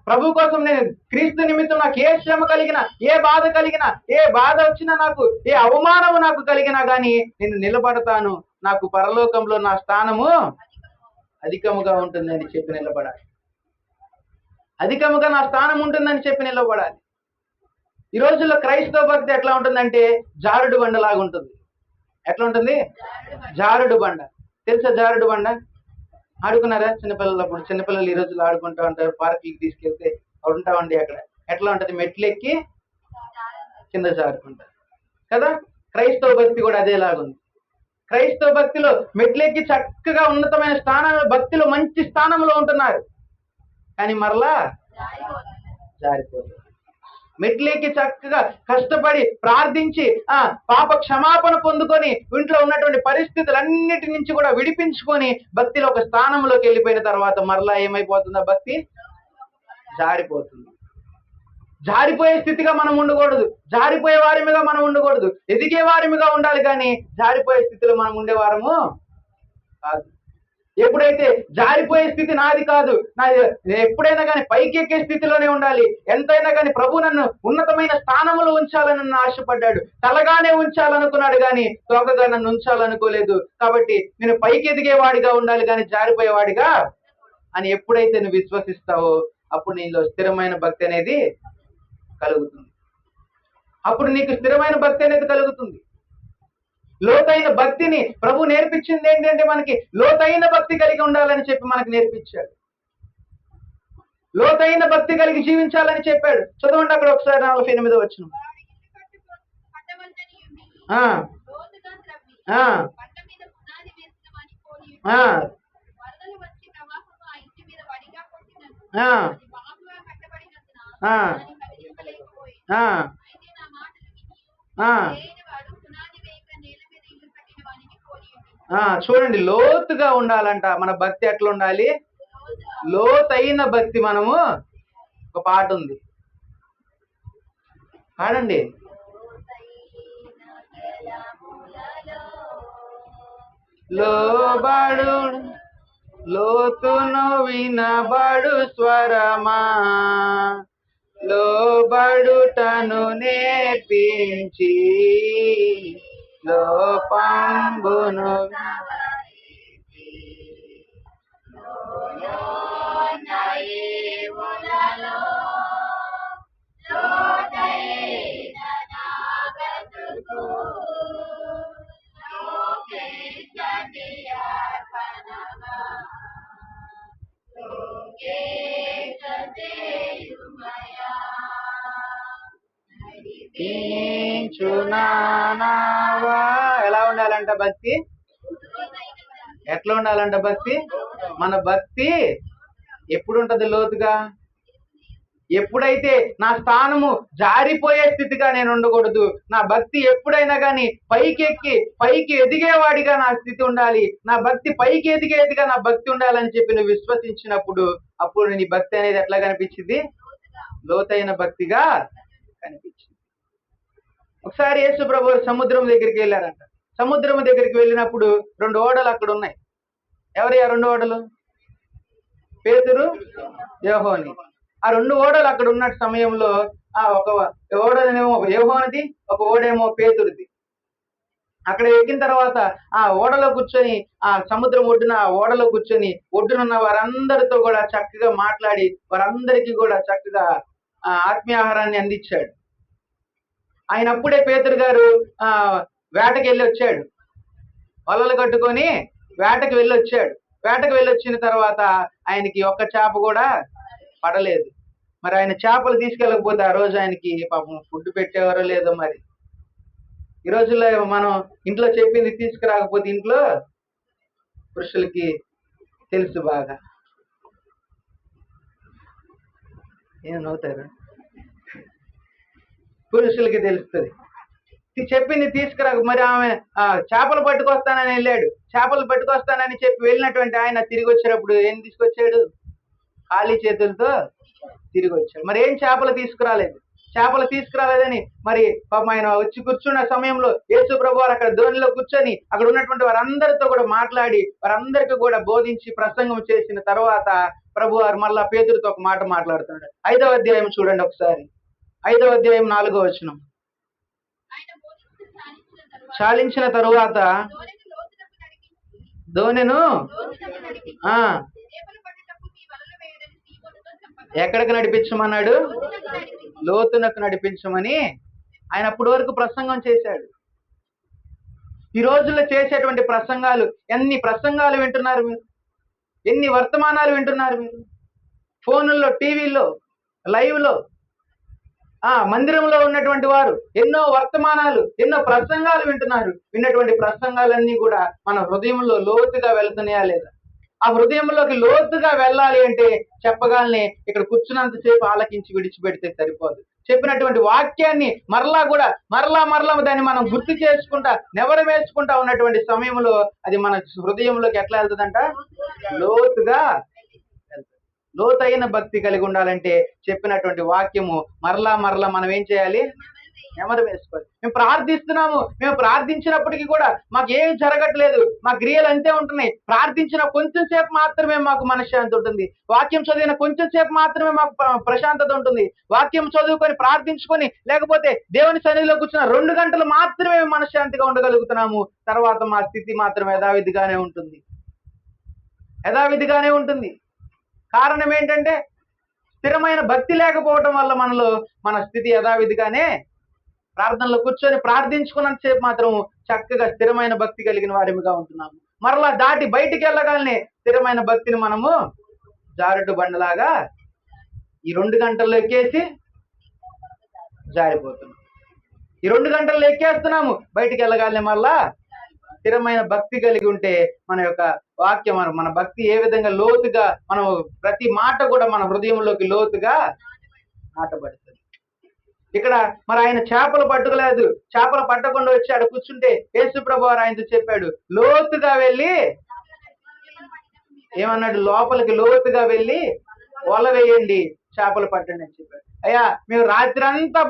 ప్రభు కోసం నేను క్రీస్తు నిమిత్తం నాకు ఏ శ్రమ కలిగినా, ఏ బాధ కలిగినా, ఏ బాధ వచ్చినా, నాకు ఏ అవమానము నాకు కలిగినా కానీ నేను నిలబడతాను, నాకు పరలోకంలో నా స్థానము అధికముగా ఉంటుందని చెప్పి నిలబడాలి, అధికముగా నా స్థానం ఉంటుందని చెప్పి నిలబడాలి. ఈ రోజుల్లో క్రైస్తవ భక్తి ఎట్లా ఉంటుందంటే జారుడు బండలాగా ఉంటుంది. ఎట్లా ఉంటుంది? జారుడు బండ. తెలుసా జారుడు బండ? ఆడుకున్నారా చిన్నపిల్లలప్పుడు? చిన్నపిల్లలు ఈ రోజుల్లో ఆడుకుంటా ఉంటారు, పార్కులకి తీసుకెళ్తే ఉంటామండి. అక్కడ ఎట్లా ఉంటుంది? మెట్లెక్కి కింద జారుకుంటారు కదా. క్రైస్తవ భక్తి కూడా అదేలాగుంది. క్రైస్తవ భక్తిలో మెట్లెక్కి చక్కగా ఉన్నతమైన స్థానంలో, భక్తిలో మంచి స్థానంలో ఉంటున్నారు. కానీ మరలా జారిపోతుంది. మెట్లెక్కి చక్కగా కష్టపడి ప్రార్థించి పాప క్షమాపణ పొందుకొని ఇంట్లో ఉన్నటువంటి పరిస్థితులన్నిటి నుంచి కూడా విడిపించుకొని భక్తిలో ఒక స్థానంలోకి వెళ్ళిపోయిన తర్వాత మరలా ఏమైపోతుందా? భక్తి జారిపోతుంది. జారిపోయే స్థితిగా మనం ఉండకూడదు, జారిపోయే వారిమిగా మనం ఉండకూడదు, ఎదిగే వారిమిగా ఉండాలి. కానీ జారిపోయే స్థితిలో మనం ఉండేవారము కాదు. ఎప్పుడైతే జారిపోయే స్థితి నాది కాదు, నాది ఎప్పుడైనా కానీ పైకి ఎక్కే స్థితిలోనే ఉండాలి. ఎంతైనా కానీ ప్రభు నన్ను ఉన్నతమైన స్థానంలో ఉంచాలని నన్ను ఆశపడ్డాడు. తలగానే ఉంచాలనుకున్నాడు కానీ తోకగా నన్ను ఉంచాలనుకోలేదు. కాబట్టి నేను పైకి ఎదిగేవాడిగా ఉండాలి కానీ జారిపోయేవాడిగా అని ఎప్పుడైతే నువ్వు విశ్వసిస్తావో అప్పుడు నీలో స్థిరమైన భక్తి అనేది కలుగుతుంది. అప్పుడు నీకు స్థిరమైన భక్తి అనేది కలుగుతుంది. లోతైన భక్తిని ప్రభు నేర్పించింది ఏంటంటే మనకి లోతైన భక్తి కలిగి ఉండాలని చెప్పి మనకు నేర్పించాడు. లోతైన భక్తి కలిగి జీవించాలని చెప్పాడు. చదవండి అక్కడ ఒకసారి 48వ వచనం. చూడండి, లోతుగా ఉండాలంట మన భక్తి. ఎట్లా ఉండాలి? లోతైన భక్తి. మనము ఒక పాట ఉంది, పాడండి. లోబడు లోతును వినబడు స్వరమా, లోబడుటను నేర్పించి లోపంబును ఎలా ఉండాలంట భక్తి? ఎట్లా ఉండాలంట భక్తి? మన భక్తి ఎప్పుడు ఉంటది లోతుగా? ఎప్పుడైతే నా స్థానము జారిపోయే స్థితిగా నేను ఉండకూడదు. నా భక్తి ఎప్పుడైనా కానీ పైకి ఎదిగేవాడిగా నా స్థితి ఉండాలి. నా భక్తి పైకి ఎదిగేదిగా నా భక్తి ఉండాలని చెప్పి నువ్వు విశ్వసించినప్పుడు అప్పుడు నీ భక్తి అనేది ఎట్లా కనిపించింది? లోతైన భక్తిగా కనిపించింది. ఒకసారి యేసు ప్రభు సముద్రం దగ్గరికి వెళ్ళారంట. సముద్రం దగ్గరికి వెళ్ళినప్పుడు 2 ఓడలు అక్కడ ఉన్నాయి. ఎవరయ్యా 2 ఓడలు? పేతురు, యోహోని. ఆ 2 ఓడలు అక్కడ ఉన్న సమయంలో ఒక ఓడనేమో యోహోనిది, ఒక ఓడేమో పేతురుది. అక్కడ ఎక్కిన తర్వాత ఆ ఓడలో కూర్చొని ఆ సముద్రం ఒడ్డున ఆ ఓడలో కూర్చొని ఒడ్డునున్న వారందరితో కూడా చక్కగా మాట్లాడి వారందరికీ కూడా చక్కగా ఆత్మీయ ఆహారాన్ని అందించాడు. ఆయన అప్పుడే పేతురు గారు వేటకి వెళ్ళి వచ్చాడు. వలలు కట్టుకొని వేటకి వెళ్ళి వచ్చాడు. వేటకు వెళ్ళి వచ్చిన తర్వాత ఆయనకి ఒక్క చేప కూడా పడలేదు. మరి ఆయన చేపలు తీసుకెళ్ళకపోతే ఆ రోజు ఆయనకి పాపం ఫుడ్ పెట్టేవారో లేదో. మరి ఈ రోజుల్లో మనం ఇంట్లో చెప్పింది తీసుకురాకపోతే ఇంట్లో పురుషులకి తెలుసు బాగా. ఏం నవ్వుతారు? పురుషులకి తెలుస్తుంది. చెప్పింది తీసుకురాక మరి ఆమె చేపలు పట్టుకొస్తానని వెళ్ళాడు. చేపలు పట్టుకొస్తానని చెప్పి వెళ్ళినటువంటి ఆయన తిరిగి వచ్చేటప్పుడు ఏం తీసుకొచ్చాడు? ఖాళీ చేతులతో తిరిగి వచ్చాడు. మరి ఏం చేపలు తీసుకురాలేదు. చేపలు తీసుకురాలేదని మరి పాపం ఆయన వచ్చి కూర్చున్న సమయంలో యేసు ప్రభు వారు అక్కడ ధోనిలో కూర్చొని అక్కడ ఉన్నటువంటి వారందరితో కూడా మాట్లాడి వారందరికీ కూడా బోధించి ప్రసంగం చేసిన తర్వాత ప్రభు వారు మళ్ళా పేతురుతో ఒక మాట మాట్లాడుతున్నాడు. 5వ అధ్యాయం చూడండి ఒకసారి. 5వ అధ్యాయం 4వ వచనం. చాలించిన తరువాత ధోనిను ఎక్కడికి నడిపించమన్నాడు? లోతునకు నడిపించమని ఆయన అప్పటి వరకు ప్రసంగం చేశాడు. ఈ రోజుల్లో చేసేటువంటి ప్రసంగాలు, ఎన్ని ప్రసంగాలు వింటున్నారు మీరు? ఎన్ని వర్తమానాలు వింటున్నారు మీరు? ఫోనుల్లో, టీవీల్లో, లైవ్లో, మందిరంలో ఉన్నటువంటి వారు ఎన్నో వర్తమానాలు, ఎన్నో ప్రసంగాలు వింటున్నారు. విన్నటువంటి ప్రసంగాలన్నీ కూడా మన హృదయంలో లోతుగా వెళుతున్నాయా లేదా? ఆ హృదయంలోకి లోతుగా వెళ్ళాలి అంటే చెప్పగానే ఇక్కడ కూర్చున్నంతసేపు ఆలకించి విడిచిపెడితే సరిపోదు. చెప్పినటువంటి వాక్యాన్ని మరలా దాన్ని మనం గుర్తు చేసుకుంటా నెవరు వేసుకుంటా ఉన్నటువంటి సమయంలో అది మన హృదయంలోకి ఎట్లా వెళ్తుందంట? లోతుగా వెళ్తుంది. లోతైన భక్తి కలిగి ఉండాలంటే చెప్పినటువంటి వాక్యము మరలా మనం ఏం చేయాలి? నెమరు వేసుకోవాలి. మేము ప్రార్థిస్తున్నాము, మేము ప్రార్థించినప్పటికీ కూడా మాకు ఏమి జరగట్లేదు, మా క్రియలు అంతే ఉంటున్నాయి. ప్రార్థించిన కొంచెం సేపు మాత్రమే మాకు మనశ్శాంతి ఉంటుంది, వాక్యం చదివిన కొంచెం సేపు మాత్రమే మాకు ప్రశాంతత ఉంటుంది, వాక్యం చదువుకొని ప్రార్థించుకొని లేకపోతే దేవుని సన్నిధిలో కూర్చున్న 2 గంటలు మాత్రమే మనశ్శాంతిగా ఉండగలుగుతున్నాము. తర్వాత మా స్థితి మాత్రం యథావిధిగానే ఉంటుంది. కారణం ఏంటంటే స్థిరమైన భక్తి లేకపోవటం వల్ల మన స్థితి యథావిధిగానే, ప్రార్థనలో కూర్చొని ప్రార్థించుకున్నంతసేపు మాత్రం చక్కగా స్థిరమైన భక్తి కలిగిన వారిగా ఉంటున్నాము. మరలా దాటి బయటికి వెళ్ళగానే స్థిరమైన భక్తిని మనము జారుడు బండలాగా ఈ 2 గంటల్లో ఎక్కేసి జారిపోతున్నాం. ఈ 2 గంటల్లో ఎక్కేస్తున్నాము, బయటికి వెళ్ళగానే మళ్ళా స్థిరమైన భక్తి కలిగి ఉంటే మన యొక్క వాక్యం మన భక్తి ఏ విధంగా లోతుగా మనం ప్రతి మాట కూడా మన హృదయంలోకి లోతుగా నాటబడుతుంది. ఇక్కడ మరి ఆయన చేపలు పట్టుకోలేదు, చేపలు పట్టకుండా వచ్చి ఆడ కూర్చుంటే యేసు ప్రభువారు ఆయనతో చెప్పాడు, లోతుగా వెళ్ళి ఏమన్నాడు? లోపలికి లోతుగా వెళ్ళి వల వేయండి, చేపలు పట్టండి అని చెప్పాడు. అయ్యా మేము రాత్రి అంతా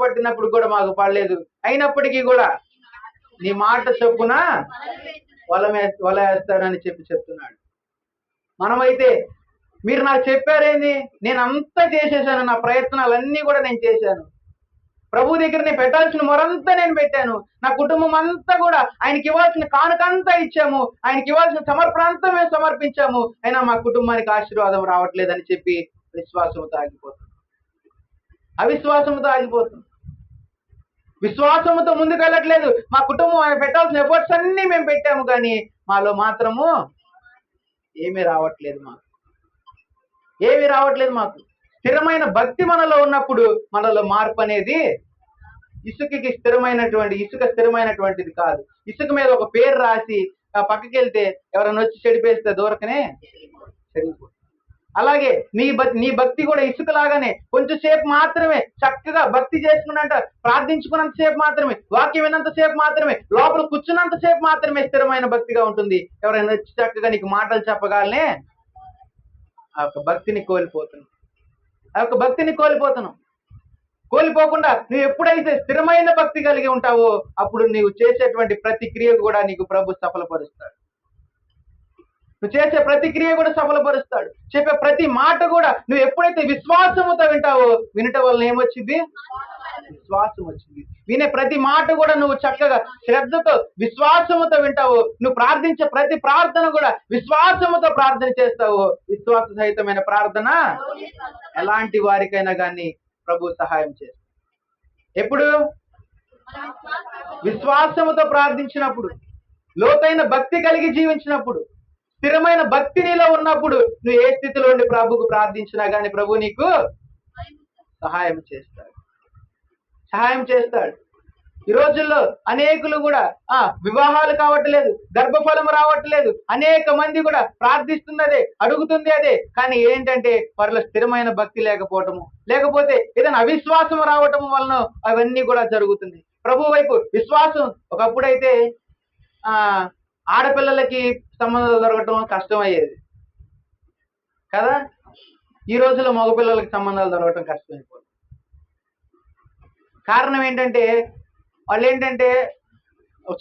పట్టినప్పుడు కూడా మాకు పడలేదు, అయినప్పటికీ కూడా నీ మాట చొప్పున వల వేస్తారని చెప్తున్నాడు. మనమైతే మీరు నాకు చెప్పారేంది, నేను అంతా చేసేసాను, నా ప్రయత్నాలన్నీ కూడా నేను చేశాను, ప్రభు దగ్గర నేను పెట్టాల్సిన మొరంతా నేను పెట్టాను, నా కుటుంబం అంతా కూడా ఆయనకి ఇవ్వాల్సిన కానుకంతా ఇచ్చాము, ఆయనకి ఇవ్వాల్సిన సమర్పణ అంతా మేము సమర్పించాము, అయినా మా కుటుంబానికి ఆశీర్వాదం రావట్లేదని చెప్పి అవిశ్వాసంతో ఆగిపోతుంది. విశ్వాసంతో ముందుకు వెళ్ళట్లేదు. మా కుటుంబం ఆయన పెట్టాల్సిన ఎఫర్ట్స్ అన్నీ మేము పెట్టాము, కానీ మాలో మాత్రము ఏమీ రావట్లేదు. మాకు స్థిరమైన భక్తి మనలో ఉన్నప్పుడు మనలో మార్పు అనేది ఇసుక స్థిరమైనటువంటిది కాదు. ఇసుక మీద ఒక పేరు రాసి పక్కకి వెళ్తే ఎవరైనా వచ్చి చెడిపేస్తే దూరకనే చెడిపోతుంది. అలాగే నీ భక్తి కూడా ఇసుకలాగానే కొంచెం సేపు మాత్రమే చక్కగా భక్తి చేసుకున్నంత, ప్రార్థించుకున్నంత సేపు మాత్రమే, వాక్యం విన్నంత సేపు మాత్రమే, లోపల కూర్చున్నంత సేపు మాత్రమే స్థిరమైన భక్తిగా ఉంటుంది. ఎవరైనా వచ్చి చక్కగా నీకు మాటలు చెప్పగానే ఆ యొక్క భక్తిని కోల్పోతున్నాం. కోల్పోకుండా నువ్వు ఎప్పుడైతే స్థిరమైన భక్తి కలిగి ఉంటావో అప్పుడు నీవు చేసేటువంటి ప్రతి క్రియ కూడా నీకు ప్రభు సఫలపరుస్తాడు. నువ్వు చేసే ప్రతి క్రియ కూడా సఫలపరుస్తాడు. చెప్పే ప్రతి మాట కూడా నువ్వు ఎప్పుడైతే విశ్వాసముతో వింటావో, వినటం వల్ల ఏమొచ్చింది? విశ్వాసం వచ్చింది. వినే ప్రతి మాట కూడా నువ్వు చక్కగా శ్రద్ధతో విశ్వాసముతో వింటావు. నువ్వు ప్రార్థించే ప్రతి ప్రార్థన కూడా విశ్వాసముతో ప్రార్థన చేస్తావు. విశ్వాస సహితమైన ప్రార్థన ఎలాంటి వారికైనా కానీ ప్రభు సహాయం చేస్తాడు. ఎప్పుడు? విశ్వాసముతో ప్రార్థించినప్పుడు, లోతైన భక్తి కలిగి జీవించినప్పుడు, స్థిరమైన భక్తి నీలో ఉన్నప్పుడు నువ్వు ఏ స్థితిలో ఉండి ప్రభుకు ప్రార్థించినా కానీ ప్రభు నీకు సహాయం చేస్తాడు. ఈ రోజుల్లో అనేకులు కూడా వివాహాలు కావట్లేదు, గర్భఫలం రావట్లేదు, అనేక మంది కూడా ప్రార్థిస్తున్నదే, అడుగుతుంది అదే, కానీ ఏంటంటే వారిలో స్థిరమైన భక్తి లేకపోవటము, లేకపోతే ఏదైనా అవిశ్వాసం రావటము వలన అవన్నీ కూడా జరుగుతుంది. ప్రభు వైపు విశ్వాసం. ఒకప్పుడైతే ఆడపిల్లలకి సంబంధాలు దొరకటం కష్టమయ్యేది కదా, ఈ రోజుల్లో మగపిల్లలకి సంబంధాలు దొరకటం కష్టమైపోతుంది. కారణం ఏంటంటే వాళ్ళు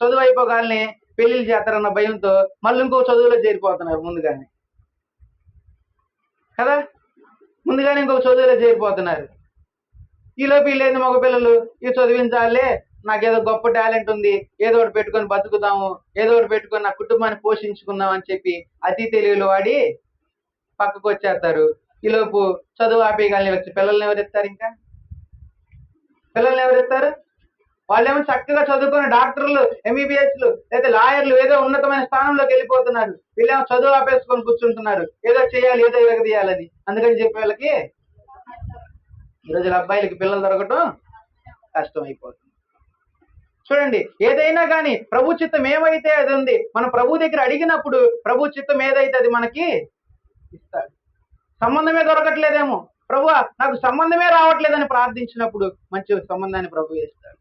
చదువు అయిపోగానే పెళ్లిళ్ళు చేస్తారన్న భయంతో మళ్ళీ ఇంకో చదువులో చేరిపోతున్నారు ముందుగానే ఇంకో చదువులో చేరిపోతున్నారు. ఈలోపు వీళ్ళేంది మగపిల్లలు ఇది చదివించాలే, నాకేదో గొప్ప టాలెంట్ ఉంది, ఏదో ఒకటి పెట్టుకొని బతుకుతాము, ఏదో ఒకటి పెట్టుకొని నా కుటుంబాన్ని పోషించుకుందాం అని చెప్పి అతి తెలివిలో వాడి పక్కకు వచ్చేస్తారు. ఈలోపు చదువు ఆపేయగానే వచ్చి పిల్లల్ని ఎవరిస్తారు? వాళ్ళేమో చక్కగా చదువుకుని డాక్టర్లు, ఎంబీబీఎస్లు లేదా లాయర్లు ఏదో ఉన్నతమైన స్థానంలోకి వెళ్ళిపోతున్నారు. వీళ్ళేమో చదువు ఆపేసుకొని కూర్చుంటున్నారు, ఏదో చేయాలి, ఏదో ఎగదీయాలని. అందుకని చెప్పి వాళ్ళకి ఈ రోజుల అబ్బాయిలకి పిల్లలు దొరకటం కష్టం అయిపోతుంది. చూడండి, ఏదైనా కానీ ప్రభు చిత్తం ఏమైతే అది ఉంది, మనం ప్రభు దగ్గర అడిగినప్పుడు ప్రభు చిత్తం ఏదైతే అది మనకి ఇస్తాడు. సంబంధమే దొరకట్లేదేమో, ప్రభువా నాకు సంబంధమే రావట్లేదని ప్రార్థించినప్పుడు మంచి సంబంధాన్ని ప్రభు ఇస్తాడు.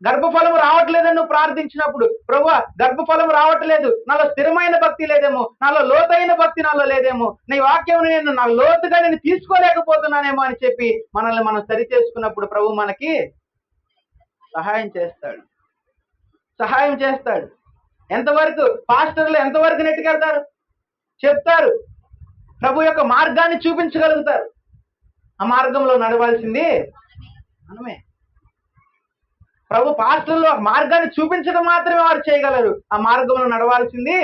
గర్భఫలం రావట్లేదని నువ్వు ప్రార్థించినప్పుడు, ప్రభువా గర్భఫలం రావట్లేదు, నాలో స్థిరమైన భక్తి లేదేమో, నాలో లోతైన భక్తి నాలో లేదేమో, నీ వాక్యం నేను నా లోతుగా నేను తీసుకోలేకపోతున్నానేమో అని చెప్పి మనల్ని మనం సరి చేసుకున్నప్పుడు ప్రభు మనకి సహాయం చేస్తాడు. ఎంతవరకు పాస్టర్లు ఎంతవరకు నెట్టుకెళ్తారు? చెప్తారు, ప్రభు యొక్క మార్గాన్ని చూపించగలుగుతారు. ఆ మార్గంలో నడవాల్సింది మనమే. ప్రభు పాస్టర్లు ఆ మార్గాన్ని చూపించడం మాత్రమే వారు చేయగలరు. ఆ మార్గంలో నడవాల్సింది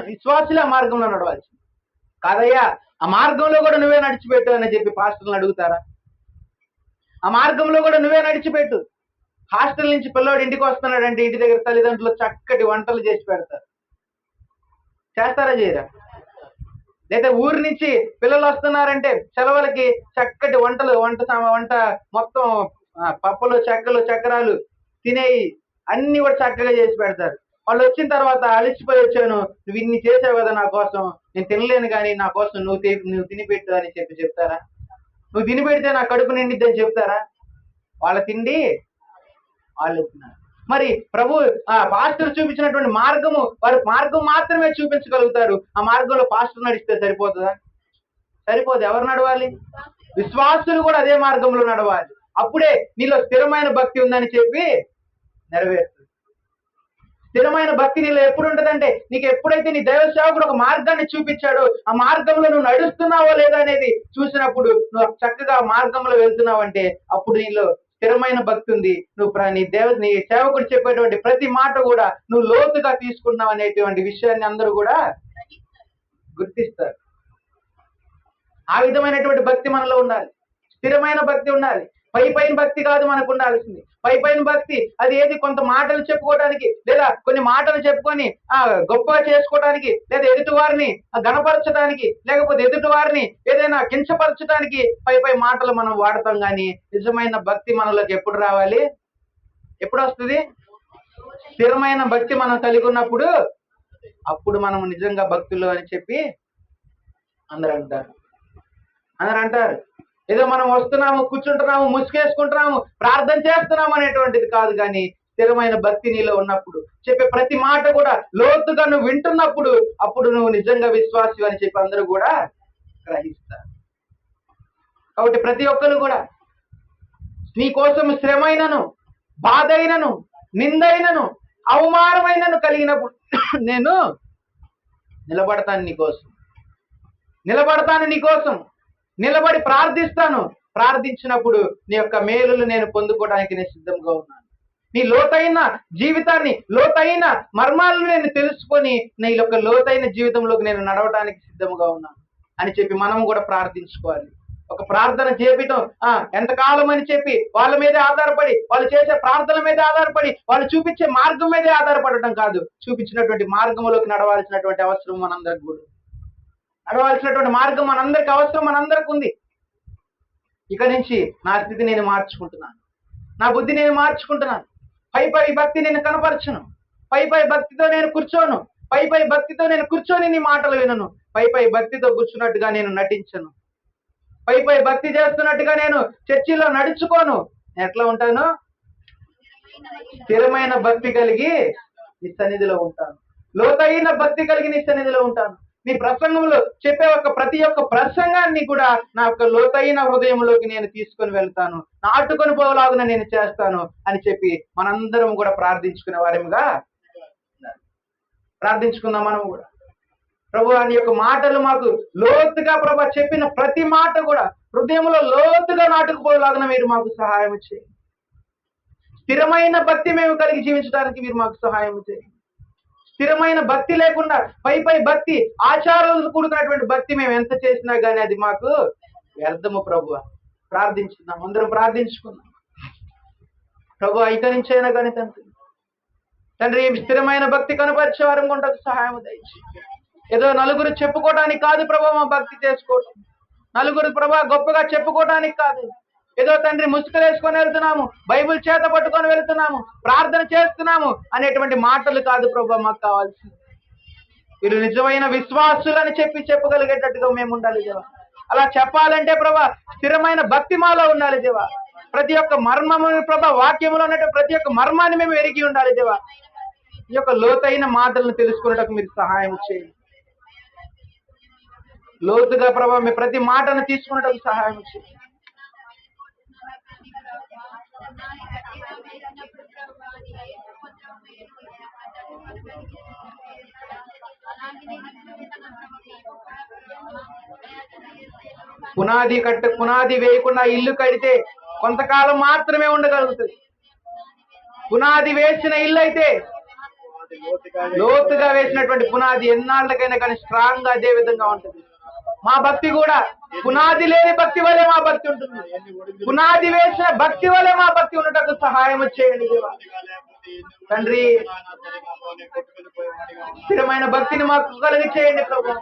విశ్వాసులే. ఆ మార్గంలో నడవాల్సింది కాదయ్యా, ఆ మార్గంలో కూడా నువ్వే నడిచిపెట్టు అని చెప్పి పాస్టర్లను అడుగుతారా? ఆ మార్గంలో కూడా నువ్వే నడిచిపెట్టు. హాస్టల్ నుంచి పిల్లోడు ఇంటికి వస్తున్నాడంటే ఇంటి దగ్గర తల్లిదండ్రులు చక్కటి వంటలు చేసి పెడతారు. చేస్తారా చేయరా? లేదా ఊరి నుంచి పిల్లలు వస్తున్నారంటే సెలవులకి చక్కటి వంట మొత్తం పప్పులు చెక్కలు చక్రాలు తినేయి అన్ని కూడా చక్కగా చేసి పెడతారు. వాళ్ళు వచ్చిన తర్వాత అలసిపోయి వచ్చాను, నువ్వు ఇన్ని చేసావు కదా నా కోసం, నేను తినలేను కానీ నా కోసం నువ్వు తినిపెట్టు అని చెప్తారా? నువ్వు తిని పెడితే నా కడుపు నిండిద్ది అని చెప్తారా? వాళ్ళ తిండి వాళ్ళు తిన్నారు. మరి ప్రభు పాస్టర్ చూపించినటువంటి మార్గము, వారు మార్గం మాత్రమే చూపించగలుగుతారు. ఆ మార్గంలో పాస్టర్ నడిస్తే సరిపోతుందా? సరిపోదు. ఎవరు నడవాలి? విశ్వాసులు కూడా అదే మార్గంలో నడవాలి. అప్పుడే నీలో స్థిరమైన భక్తి ఉందని చెప్పి నెరవేరుతుంది. స్థిరమైన భక్తి నీలో ఎప్పుడు ఉంటుందంటే, నీకు ఎప్పుడైతే నీ దైవ సేవకుడు ఒక మార్గాన్ని చూపించాడో ఆ మార్గంలో నువ్వు నడుస్తున్నావో లేదా అనేది చూసినప్పుడు నువ్వు చక్కగా మార్గంలో వెళ్తున్నావంటే అప్పుడు నీలో స్థిరమైన భక్తి ఉంది. నువ్వు నీ సేవకుడు చెప్పేటువంటి ప్రతి మాట కూడా నువ్వు లోతుగా తీసుకున్నావు అనేటువంటి విషయాన్ని అందరూ కూడా గుర్తిస్తారు. ఆ విధమైనటువంటి భక్తి మనలో ఉండాలి. స్థిరమైన భక్తి ఉండాలి. పైన భక్తి కాదు మనకు ఉండాల్సింది. పైన భక్తి అది ఏది కొంత మాటలు చెప్పుకోవడానికి, లేదా కొన్ని మాటలు చెప్పుకొని గొప్పగా చేసుకోవడానికి, లేదా ఎదుటి వారిని గణపరచడానికి, లేకపోతే ఎదుటి వారిని ఏదైనా కించపరచడానికి పై మాటలు మనం వాడతాం. కానీ నిజమైన భక్తి మనలోకి ఎప్పుడు రావాలి? ఎప్పుడు వస్తుంది? స్థిరమైన భక్తి మనం కలిగి ఉన్నప్పుడు, అప్పుడు మనం నిజంగా భక్తులు అని చెప్పి అందరూ అంటారు. ఏదో మనం వస్తున్నాము, కూర్చుంటున్నాము, ముసుకేసుకుంటున్నాము, ప్రార్థన చేస్తున్నాము అనేటువంటిది కాదు. కానీ స్థిరమైన భక్తి నీలో ఉన్నప్పుడు, చెప్పే ప్రతి మాట కూడా లోతుగా నువ్వు వింటున్నప్పుడు, అప్పుడు నువ్వు నిజంగా విశ్వాసి అని చెప్పి అందరూ కూడా గ్రహిస్తారు. కాబట్టి ప్రతి ఒక్కరు కూడా నీ కోసం శ్రమైనను, బాధైనను, నిందైనను, అవమానమైనను కలిగినప్పుడు నేను నిలబడతాను నీకోసం, నిలబడి ప్రార్థించినప్పుడు నీ యొక్క మేలులు నేను పొందుకోవడానికి నేను సిద్ధంగా ఉన్నాను. నీ లోతైన జీవితాన్ని, లోతైన మర్మాలను నేను తెలుసుకొని నీ యొక్క లోతైన జీవితంలోకి నేను నడవడానికి సిద్ధంగా ఉన్నాను అని చెప్పి మనం కూడా ప్రార్థించుకోవాలి. ఒక ప్రార్థన చేపటం ఎంతకాలం అని చెప్పి వాళ్ళ మీదే ఆధారపడి, వాళ్ళు చేసే ప్రార్థనల మీదే ఆధారపడి, వాళ్ళు చూపించే మార్గం మీదే ఆధారపడటం కాదు. చూపించినటువంటి మార్గంలోకి నడవాల్సినటువంటి అవసరం మనందరికి కూడా, నడవాల్సినటువంటి మార్గం మనందరికి అవసరం, మనందరికి ఉంది. ఇక నుంచి నా స్థితి నేను మార్చుకుంటున్నాను, నా బుద్ధి నేను మార్చుకుంటున్నాను. పై భక్తి నేను కనపరచను, పై భక్తితో నేను కూర్చోను, పై భక్తితో నేను కూర్చొని నీ మాటలు వినను, పై భక్తితో కూర్చున్నట్టుగా నేను నటించను, పై భక్తి చేస్తున్నట్టుగా నేను చర్చిలో నడుచుకోను. ఎట్లా ఉంటాను? స్థిరమైన భక్తి కలిగి నీ సన్నిధిలో ఉంటాను, లోతైన భక్తి కలిగి నీ సన్నిధిలో ఉంటాను. నీ ప్రసంగంలో చెప్పే ప్రతి ఒక్క ప్రసంగాన్ని కూడా నా యొక్క లోతైన హృదయంలోకి నేను తీసుకొని వెళ్తాను, నాటుకొని పోలాగున నేను చేస్తాను అని చెప్పి మనందరం కూడా ప్రార్థించుకునే వారిగా ప్రార్థించుకుందాం. మనం కూడా ప్రభు నీ యొక్క మాటలు మాకు లోతుగా, ప్రభు చెప్పిన ప్రతి మాట కూడా హృదయంలో లోతుగా నాటుకుపోలాగున మీరు మాకు సహాయం చేయండి. స్థిరమైన భక్తి మేము కలిగి జీవించడానికి మీరు మాకు సహాయం చేయండి. స్థిరమైన భక్తి లేకుండా పై భక్తి, ఆచారాలతో కూడుకున్నటువంటి భక్తి మేము ఎంత చేసినా కానీ అది మాకు వ్యర్థము. ప్రభు ప్రార్థించుకుందాం, అందరం ప్రార్థించుకుందాం. ప్రభు ఇక నుంచి అయినా కానీ తండ్రి స్థిరమైన భక్తి కనపరిచే వారం కొంటకు సహాయం దయచేసి. ఏదో నలుగురు చెప్పుకోవడానికి కాదు ప్రభు మా భక్తి చేసుకోవటం, నలుగురు ప్రభు గొప్పగా చెప్పుకోవడానికి కాదు, ఏదో తండ్రి ముసుగులు వేసుకొని వెళ్తున్నాము, బైబిల్ చేత పట్టుకొని వెళ్తున్నాము, ప్రార్థన చేస్తున్నాము అనేటువంటి మాటలు కాదు ప్రభా మాకు కావాల్సింది. వీరు నిజమైన విశ్వాసులని చెప్పగలిగేటట్టుగా మేము ఉండాలి దేవా. అలా చెప్పాలంటే ప్రభా స్థిరమైన భక్తి మాలో ఉండాలి దేవా. ప్రతి ఒక్క మర్మము ప్రభా వాక్యంలో ఉన్నట్టు ప్రతి ఒక్క మర్మాన్ని మేము ఎరిగి ఉండాలి దేవా. ఈ యొక్క లోతైన మాటలను తెలుసుకున్నటకు మీరు సహాయం చేయండి. లోతుగా ప్రభా మీ ప్రతి మాటను తీసుకున్నటకు సహాయం చేయండి. పునాది వేయకుండా ఇల్లు కడితే కొంతకాలం మాత్రమే ఉండగలుగుతుంది. పునాది వేసిన ఇల్లు అయితే లోతుగా వేసినటువంటి పునాది ఎన్నాళ్ళకైనా కానీ స్ట్రాంగ్ గా అదే విధంగా ఉంటుంది. మా భక్తి కూడా పునాది లేని భక్తి వల్లే మా భక్తి ఉంటుంది. పునాది వేసిన భక్తి వల్లే మా భక్తి ఉండటకు సహాయం చేయండి దేవా. తండ్రి స్థిరమైన భక్తిని మాకు కలిగి చేయండి ప్రభా.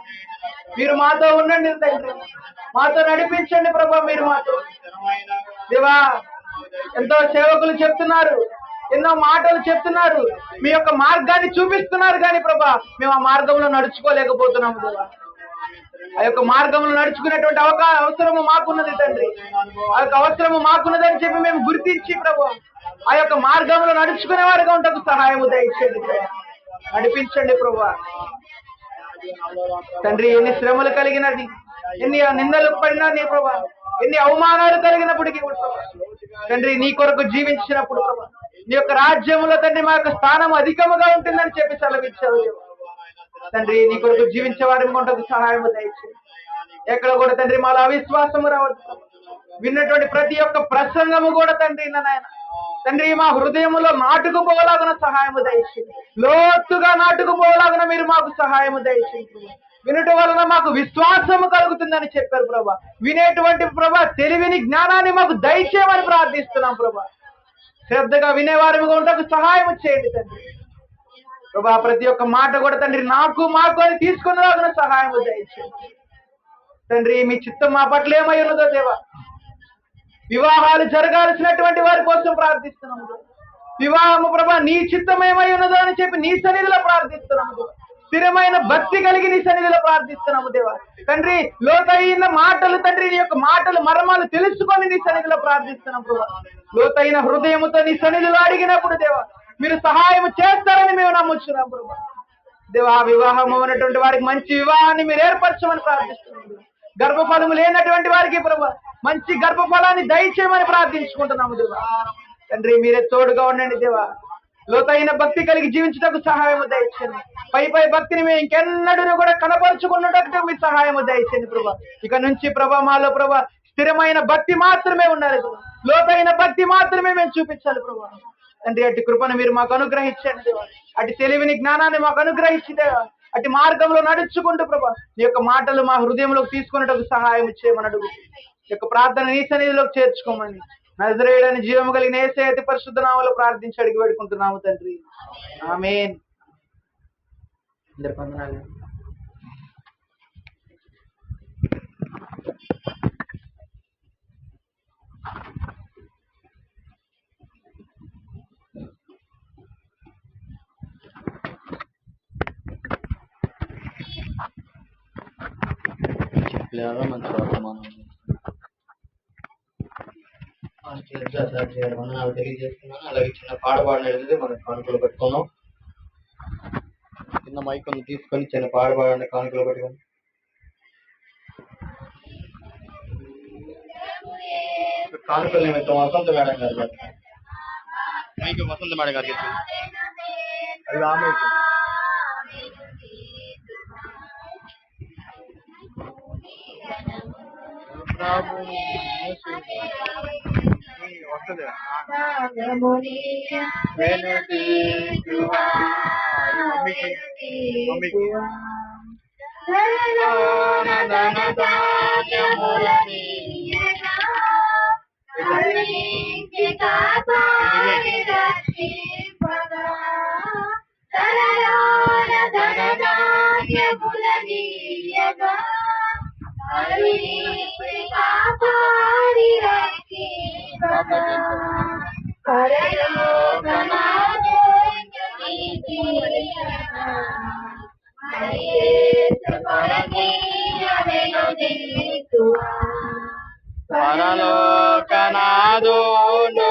మీరు మాతో ఉండండి తండ్రి, మాతో నడిపించండి ప్రభా. మీరు మాతో దేవా ఎంతో సేవకులు చెప్తున్నారు, ఎన్నో మాటలు చెప్తున్నారు, మీ యొక్క మార్గాన్ని చూపిస్తున్నారు కానీ ప్రభా మేము ఆ మార్గంలో నడుచుకోలేకపోతున్నాము దేవా. ఆ యొక్క మార్గంలో నడుచుకునేటువంటి అవసరము మాకున్నది తండ్రి. ఆ యొక్క అవసరము మాకున్నదని చెప్పి మేము గుర్తించి ప్రభు ఆ యొక్క మార్గంలో నడుచుకునే వారిగా ఉంటకు సహాయము దయచేయండి, నడిపించండి ప్రభు. తండ్రి ఎన్ని శ్రమలు కలిగినది, ఎన్ని నిందలు పడినా నీ ప్రభు, ఎన్ని అవమానాలు కలిగినప్పటికీ తండ్రి నీ కొరకు జీవించినప్పుడు ప్రభు నీ యొక్క రాజ్యంలో తండ్రి మా యొక్క స్థానం అధికముగా ఉంటుందని చెప్పి సెలవిచ్చారు తండ్రి. నీ కొరకు జీవించే వారి కొంటకు సహాయము దయచేయండి. ఎక్కడ కూడా తండ్రి మాలో అవిశ్వాసము రావద్దు. విన్నటువంటి ప్రతి ఒక్క ప్రసంగము కూడా తండ్రి నాయన తండ్రి మా హృదయములో నాటుకుపోలాగున సహాయము దయచేయండి. లోతుగా నాటుకుపోలాగున మీరు మాకు సహాయము దయచేయండి. వినటం వలన మాకు విశ్వాసము కలుగుతుందని చెప్పారు ప్రభా. వినేటువంటి ప్రభా తెలివిని జ్ఞానాన్ని మాకు దయచేయమని ప్రార్థిస్తున్నాం ప్రభా. శ్రద్ధగా వినేవారిగా ఉండకు సహాయం చేయండి తండ్రి ప్రభా. ప్రతి ఒక్క మాట కూడా తండ్రి నాకు మాకు అని తీసుకునేలాగా సహాయం దయచేయండి తండ్రి. మీ చిత్తం మా పట్ల ఏమై ఉన్నదో దేవా. వివాహాలు జరగాల్సినటువంటి వారి కోసం ప్రార్థిస్తున్నాము. వివాహము ప్రభా నీ చిత్తం ఏమై ఉన్నదో అని చెప్పి నీ సన్నిధిలో ప్రార్థిస్తున్నాము. స్థిరమైన భక్తి కలిగి నీ సన్నిధిలో ప్రార్థిస్తున్నాము దేవా. తండ్రి లోతైన మాటలు తండ్రి నీ యొక్క మాటలు మర్మాలు తెలుసుకొని నీ సన్నిధిలో ప్రార్థిస్తున్నాం ప్రభా. లోతైన హృదయముతో నీ సన్నిధిలో అడిగినప్పుడు దేవా మీరు సహాయం చేస్తారని మేము నమ్ముచున్నాం ప్రభా. దేవా వివాహం ఉన్నటువంటి వారికి మంచి వివాహాన్ని మీరు ఏర్పరచమని ప్రార్థిస్తున్నాం. గర్భఫలము లేనటువంటి వారికి ప్రభా మంచి గర్భఫలాన్ని దయచేయమని ప్రార్థించుకుంటున్నాము దేవా. తండ్రి మీరే తోడుగా ఉండండి దేవా. లోతైన భక్తి కలిగి జీవించటకు సహాయము దయచేయండి. పై భక్తిని మేము ఇంకెన్నడూ కూడా కనపరుచుకున్నట్టు మీ సహాయము దయచేయండి ప్రభా. ఇక నుంచి ప్రభా మాలో ప్రభా స్థిరమైన భక్తి మాత్రమే ఉండాలి ప్రభా. లోతైన భక్తి మాత్రమే మేము చూపించాలి ప్రభా. తండ్రి అట్టి కృపను మీరు మాకు అనుగ్రహించండి దేవా. అటు తెలివిని జ్ఞానాన్ని మాకు అనుగ్రహించి దేవా అటు మార్గంలో నడుచుకుంటూ ప్రభా ఈ యొక్క మాటలు మా హృదయంలోకి తీసుకున్నట్టు సహాయం చేయమని అడుగు. ఈ యొక్క ప్రార్థన నీ సన్నిధిలోకి చేర్చుకోమని నజరేయుడని జీవము కలిగిన యేసయ్య అతి పరిశుద్ధ నామములో ప్రార్థించి అడిగి పెట్టుకుంటున్నాము తండ్రి. ఆమేన్. అందరికీ వందనాలు. మంచి వర్తమానం వందనాలు తెలియజేస్తున్నాను. అలాగే చిన్న పాట పాడినది మనం కానుకలు పెట్టుకున్నాం. చిన్న మైక్ తీసుకొని చిన్న పాట పాడండి కానుకలు పెట్టుకుని. కానుకల నిమిత్తం వసంత మేడం గారు మైక్ వసంత మేడం గారికి అది ఆమె వస్తుంది కాపాడి రక్షి పరలోకనాథుడు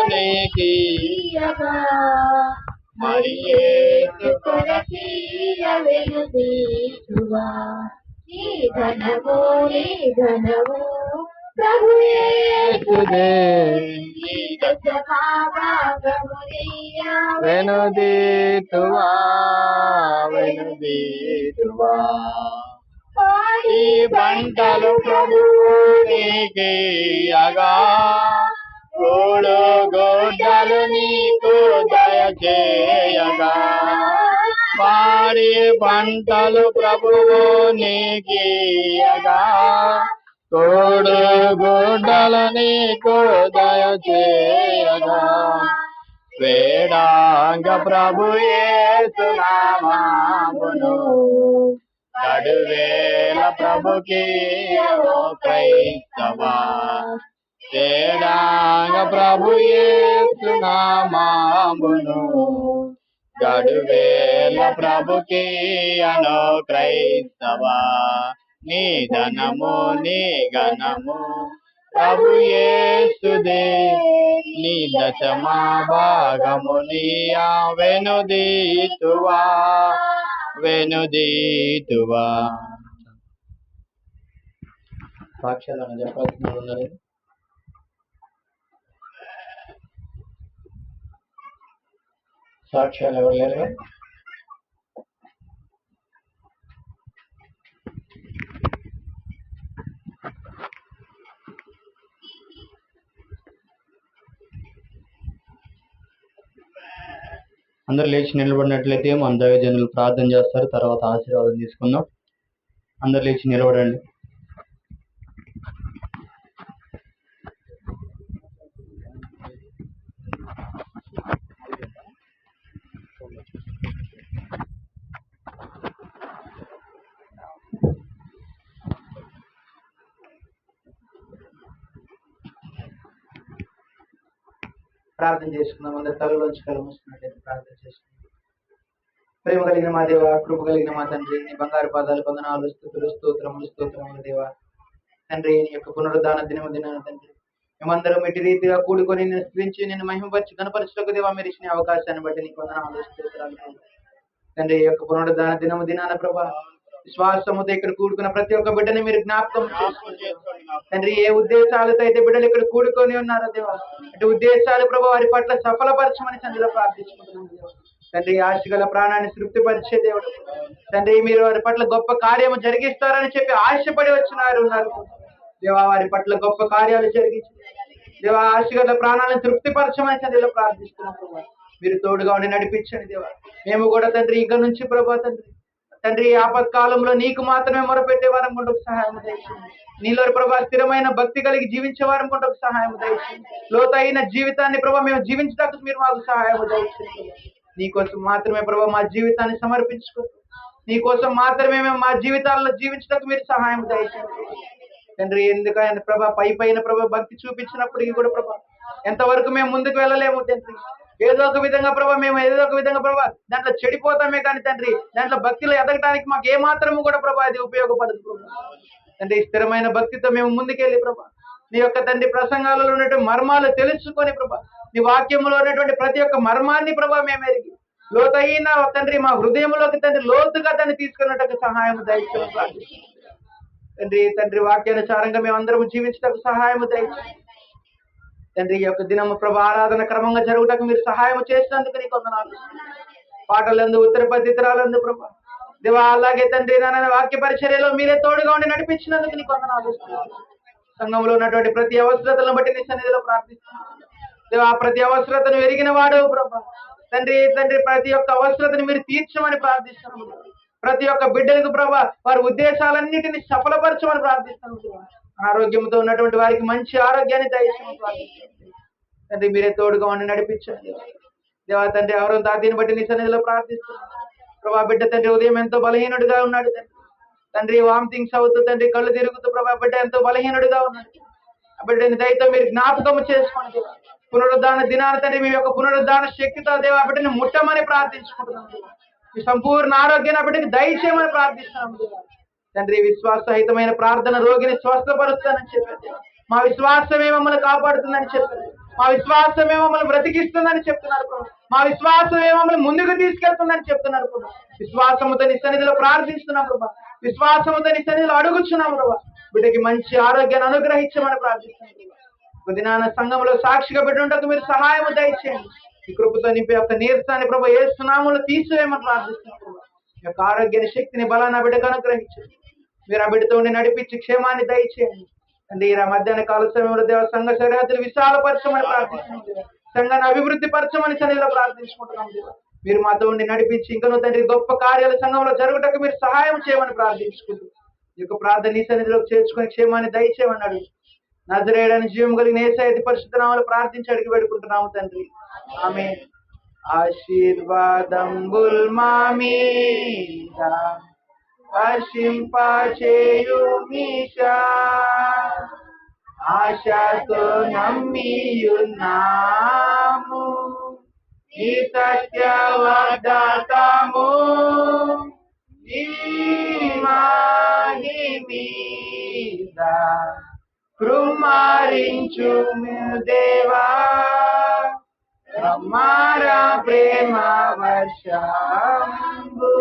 నీకీయగా మరి యేసు కొరకీయ వెనుదీయుగా ప్రభు యేసుదే వెనుదీతువా వెనుదీతువా ఈ పంటలు ప్రభువునికియగా కూడు గొడ్డలు నీకు దయచేయగా పాడి పంటలు ప్రభువునికియగా కూడు గొడ్డలు నీకు దయచేయగా వేడాంగ ప్రభు యేసు నామమును నడువేల ప్రభుకి క్రైస్తవా వేడాంగ ప్రభు యేసు నామమును గడువేల ప్రభుకి అనో క్రైస్తవా నీ ధనము నీ గణము ప్రభు యేసుదే నీ దశమా భాగము నీయా వెనుదీతువా వెనుదీతువా. సాక్ష్యాలను చెప్పాల్సిన ఉన్నది. సాక్ష్యాలు ఎవరు లేరు? అందరు లేచి నిలబడినట్లయితే మన దైవజనులు ప్రార్థన చేస్తారు, తర్వాత ఆశీర్వాదం తీసుకుందాం. అందరు లేచి నిలబడండి. ప్రార్థన చేసుకుందాం. అందరి తలలోంచి కళ్ళు మూసుకున్నట్లయితే ప్రార్థన చేసుకుందాం. ప్రేమ కలిగిన మా దేవ, కృప కలిగిన మా తండ్రి, నీ బంగారు పాదాలు వందనాలు, స్తుతులు, స్తోత్రములు దేవ. తండ్రి నీ యొక్క పునరుద్ధాన దినము దినాన తండ్రి మేమందరం ఇటు రీతిగా కూడుకొని నిన్ను స్తుతించి నిన్ను మహిమపరిచి గణపరచుటకు దేవా మీరు ఇచ్చిన అవకాశాన్ని బట్టి నీకు వందనాలు, స్తోత్రాలు తండ్రి. ఈ యొక్క పునరుద్ధాన దినము దినాన ప్రభా విశ్వాసముతో ఇక్కడ కూడుకున్న ప్రతి ఒక్క బిడ్డని మీరు జ్ఞాపకం చేసుకోండి తండ్రి. ఏ ఉద్దేశాలతో అయితే బిడ్డలు ఇక్కడ కూడుకొని ఉన్నారో దేవా, అటు ఉద్దేశాలు ప్రభా వారి పట్ల సఫలపరచమని తండ్రిలో ప్రార్థించుకుంటున్నాం దేవా. తండ్రి ఆశగల ప్రాణాన్ని తృప్తిపరిచే దేవుడు తండ్రి, మీరు వారి పట్ల గొప్ప కార్యము జరిగిస్తారని చెప్పి ఆశపడి వచ్చినారు ఉన్నారు దేవా. వారి పట్ల గొప్ప కార్యాలు జరిగించి దేవా ఆశగల ప్రాణాలను తృప్తిపరచమని తండ్రిలో ప్రార్థిస్తున్నాం ప్రభా. మీరు తోడుగా ఉండి నడిపించండి దేవా. మేము కూడా తండ్రి ఇక నుంచి ప్రభా తండ్రి ఆపత్కాలంలో నీకు మాత్రమే మొరపెట్టే వారం కొండకు సహాయం దయచేయండి. నీలో ప్రభా స్థిరమైన భక్తి కలిగి జీవించే వారం కొండకు సహాయం దయచేయండి. లోతైన జీవితాన్ని ప్రభా మేము జీవించడానికి మీరు మాకు సహాయం దయచేయండి. నీకోసం మాత్రమే ప్రభా మా జీవితాన్ని సమర్పించుకో, నీకోసం మాత్రమే మేము మా జీవితాల్లో జీవించడానికి మీరు సహాయం దయచేయండి తండ్రి. ఎందుకైనా ప్రభా పైన ప్రభా భక్తి చూపించినప్పటికీ కూడా ప్రభా ఎంతవరకు మేము ముందుకు వెళ్ళలేము తండ్రి. ఏదో ఒక విధంగా ప్రభా దాంట్లో చెడిపోతామే కానీ తండ్రి దాంట్లో భక్తిలో ఎదగడానికి మాకు ఏమాత్రము కూడా ప్రభా అది ఉపయోగపడదు ప్రభా. తండ్రి స్థిరమైన భక్తితో మేము ముందుకెళ్ళి ప్రభా నీ యొక్క తండ్రి ప్రసంగాలలో ఉన్నటువంటి మర్మాలు తెలుసుకొని ప్రభా నీ వాక్యంలో ఉన్నటువంటి ప్రతి ఒక్క మర్మాన్ని ప్రభా మేము ఎరిగి లోతైన తండ్రి మా హృదయంలోకి తండ్రి లోతుగా దాన్ని తీసుకున్నట్టు సహాయం దయచేయండి తండ్రి. వాక్యానుసారంగా మేము అందరం జీవించడానికి సహాయం దయచేయండి తండ్రి. ఈ యొక్క దినము ప్రభా ఆరాధన క్రమంగా జరుగుటకు మీరు సహాయం చేసినందుకు నీకు వందనాలు. పాటలందు ఉత్తర పద్ధతులందు ప్రభా దేవా, అలాగే తండ్రి నాన్న వాక్య పరిచర్యలో మీరే తోడుగా ఉండి నడిపించినందుకు నీకు వందనాలు. సంఘంలో ఉన్నటువంటి ప్రతి అవసరతలను బట్టి నీ సన్నిధిలో ప్రార్థిస్తున్నాను దేవా. ప్రతి అవసరతను ఎరిగిన వాడు ప్రభా తండ్రి ప్రతి ఒక్క అవసరతను మీరు తీర్చమని ప్రార్థిస్తున్నాము. ప్రతి ఒక్క బిడ్డలకు ప్రభా వారి ఉద్దేశాలన్నింటినీ సఫలపరచమని ప్రార్థిస్తున్నాము. ఆరోగ్యంతో ఉన్నటువంటి వారికి మంచి ఆరోగ్యాన్ని దయచేయమని ప్రార్థిస్తున్నాము తండ్రి. మీరే తోడుగా ఉండి నడిపించండి దేవా. తండ్రి ఎవరో తాతీని బట్టి నీ సన్నిధిలో ప్రార్థిస్తున్నాం ప్రభా. బిడ్డ తండ్రి ఉదయం ఎంతో బలహీనుడిగా ఉన్నాడు తండ్రి. వామిటింగ్స్ అవుతూ తండ్రి కళ్ళు తిరుగుతూ ప్రభా బిడ్డ ఎంతో బలహీనుడిగా ఉన్నాడు. ఆ బిడ్డని దయతో మీరు జ్ఞాపకం చేసుకోండి పునరుద్ధాన దినాన తండ్రి మీ యొక్క పునరుద్ధాన శక్తితో దేవా బిడ్డని ముట్టమని ప్రార్థించుకుంటున్నాం దేవా. మీ సంపూర్ణ ఆరోగ్యాన్ని బిడ్డకి దయచేయమని ప్రార్థిస్తున్నాం దేవా. తండ్రి విశ్వాసహితమైన ప్రార్థన రోగిని స్వస్థపరుస్తానని చెప్పారు దేవా. మా విశ్వాసమే మమ్మల్ని కాపాడుతుందని చెప్పారు. మా విశ్వాసమే మమ్మల్ని బ్రతికిస్తుందని చెప్తున్నారు ప్రభు. మా విశ్వాసమే మమ్మల్ని ముందుకు తీసుకెళ్తుందని చెప్తున్నారు ప్రభు. విశ్వాసముతో నీ సన్నిధిలో ప్రార్థిస్తున్నాం ప్రభా. విశ్వాసముతో నీ సన్నిధిలో అడుగుచున్నాం ప్రభా. బిడ్డకి మంచి ఆరోగ్యాన్ని అనుగ్రహించమని ప్రార్థిస్తున్నాం ప్రభా. దినాన సంఘంలో సాక్షిగా బిడ్డకు మీరు సహాయం దయచేయండి. ఈ కృపతో నింపి యొక్క నీరసాన్ని ప్రభు యేసునామములో తీసివేయమని ప్రార్థిస్తున్నాం ప్రభా. ఈ యొక్క ఆరోగ్యాన్ని శక్తిని బలాన్ని ఆ బిడ్డకు అనుగ్రహించండి. మీరు ఆ బిడ్డతో ఉండి నడిపించి క్షేమాన్ని దయచేయండి. అంటే ఈ మధ్యాహ్న కాల సమయంలో దేవ సంఘ సరిహద్దులు విశాలపరచమని ప్రార్థిస్తున్నాం దేవ. సంఘాన్ని అభివృద్ధి పరచమని సన్నిధిలో ప్రార్థించుకుంటున్నాం దేవ. మీరు మాతో ఉండి నడిపించి ఇంకనూ తండ్రి గొప్ప కార్యాల సంఘంలో జరుగుటకు మీరు సహాయం చేయమని ప్రార్థించుకుంటూ ఈ యొక్క ప్రార్థన నీ సన్నిధిలోకి చేర్చుకుని క్షేమాన్ని దయచేయమని అడుగు. నజరేయుడైన జీవం కలిగిన యేసయ్య పరిశుద్ధ నామములో ప్రార్థించి అడిగి పెడుకుంటున్నాము తండ్రి. ఆమేన్. ఆశీర్వాదంబుల్ మా మీద వర్షింపచేయు మీషా, ఆశతో నమ్మియున్నాము ఈ సత్య వాగ్దాతము. ఈ మహిమీద కృమారించు దేవా, రమ్మారా ప్రేమ వర్షంబు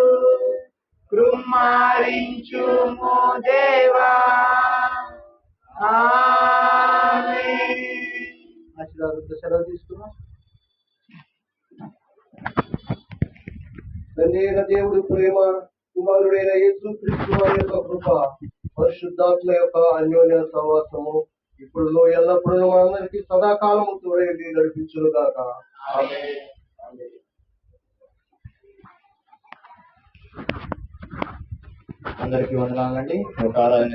కృమారించు దేవా. ఆమేన్. ఆశీర్వాదంతో సెలవు తీసుకున్నాం. తండ్రి అయిన దేవుడి ప్రేమ, కుమారుడైన యేసుక్రీస్తు వారి యొక్క కృప, పరిశుద్ధాత్మ యొక్క అన్యోన్య సహవాసము ఇప్పుడు ఎల్లప్పుడూ మా అందరికీ సదాకాలము తోడై నడిపించును గాక. ఆమేన్. అందరికీ వందనాలండి. ఒక ఆరాధన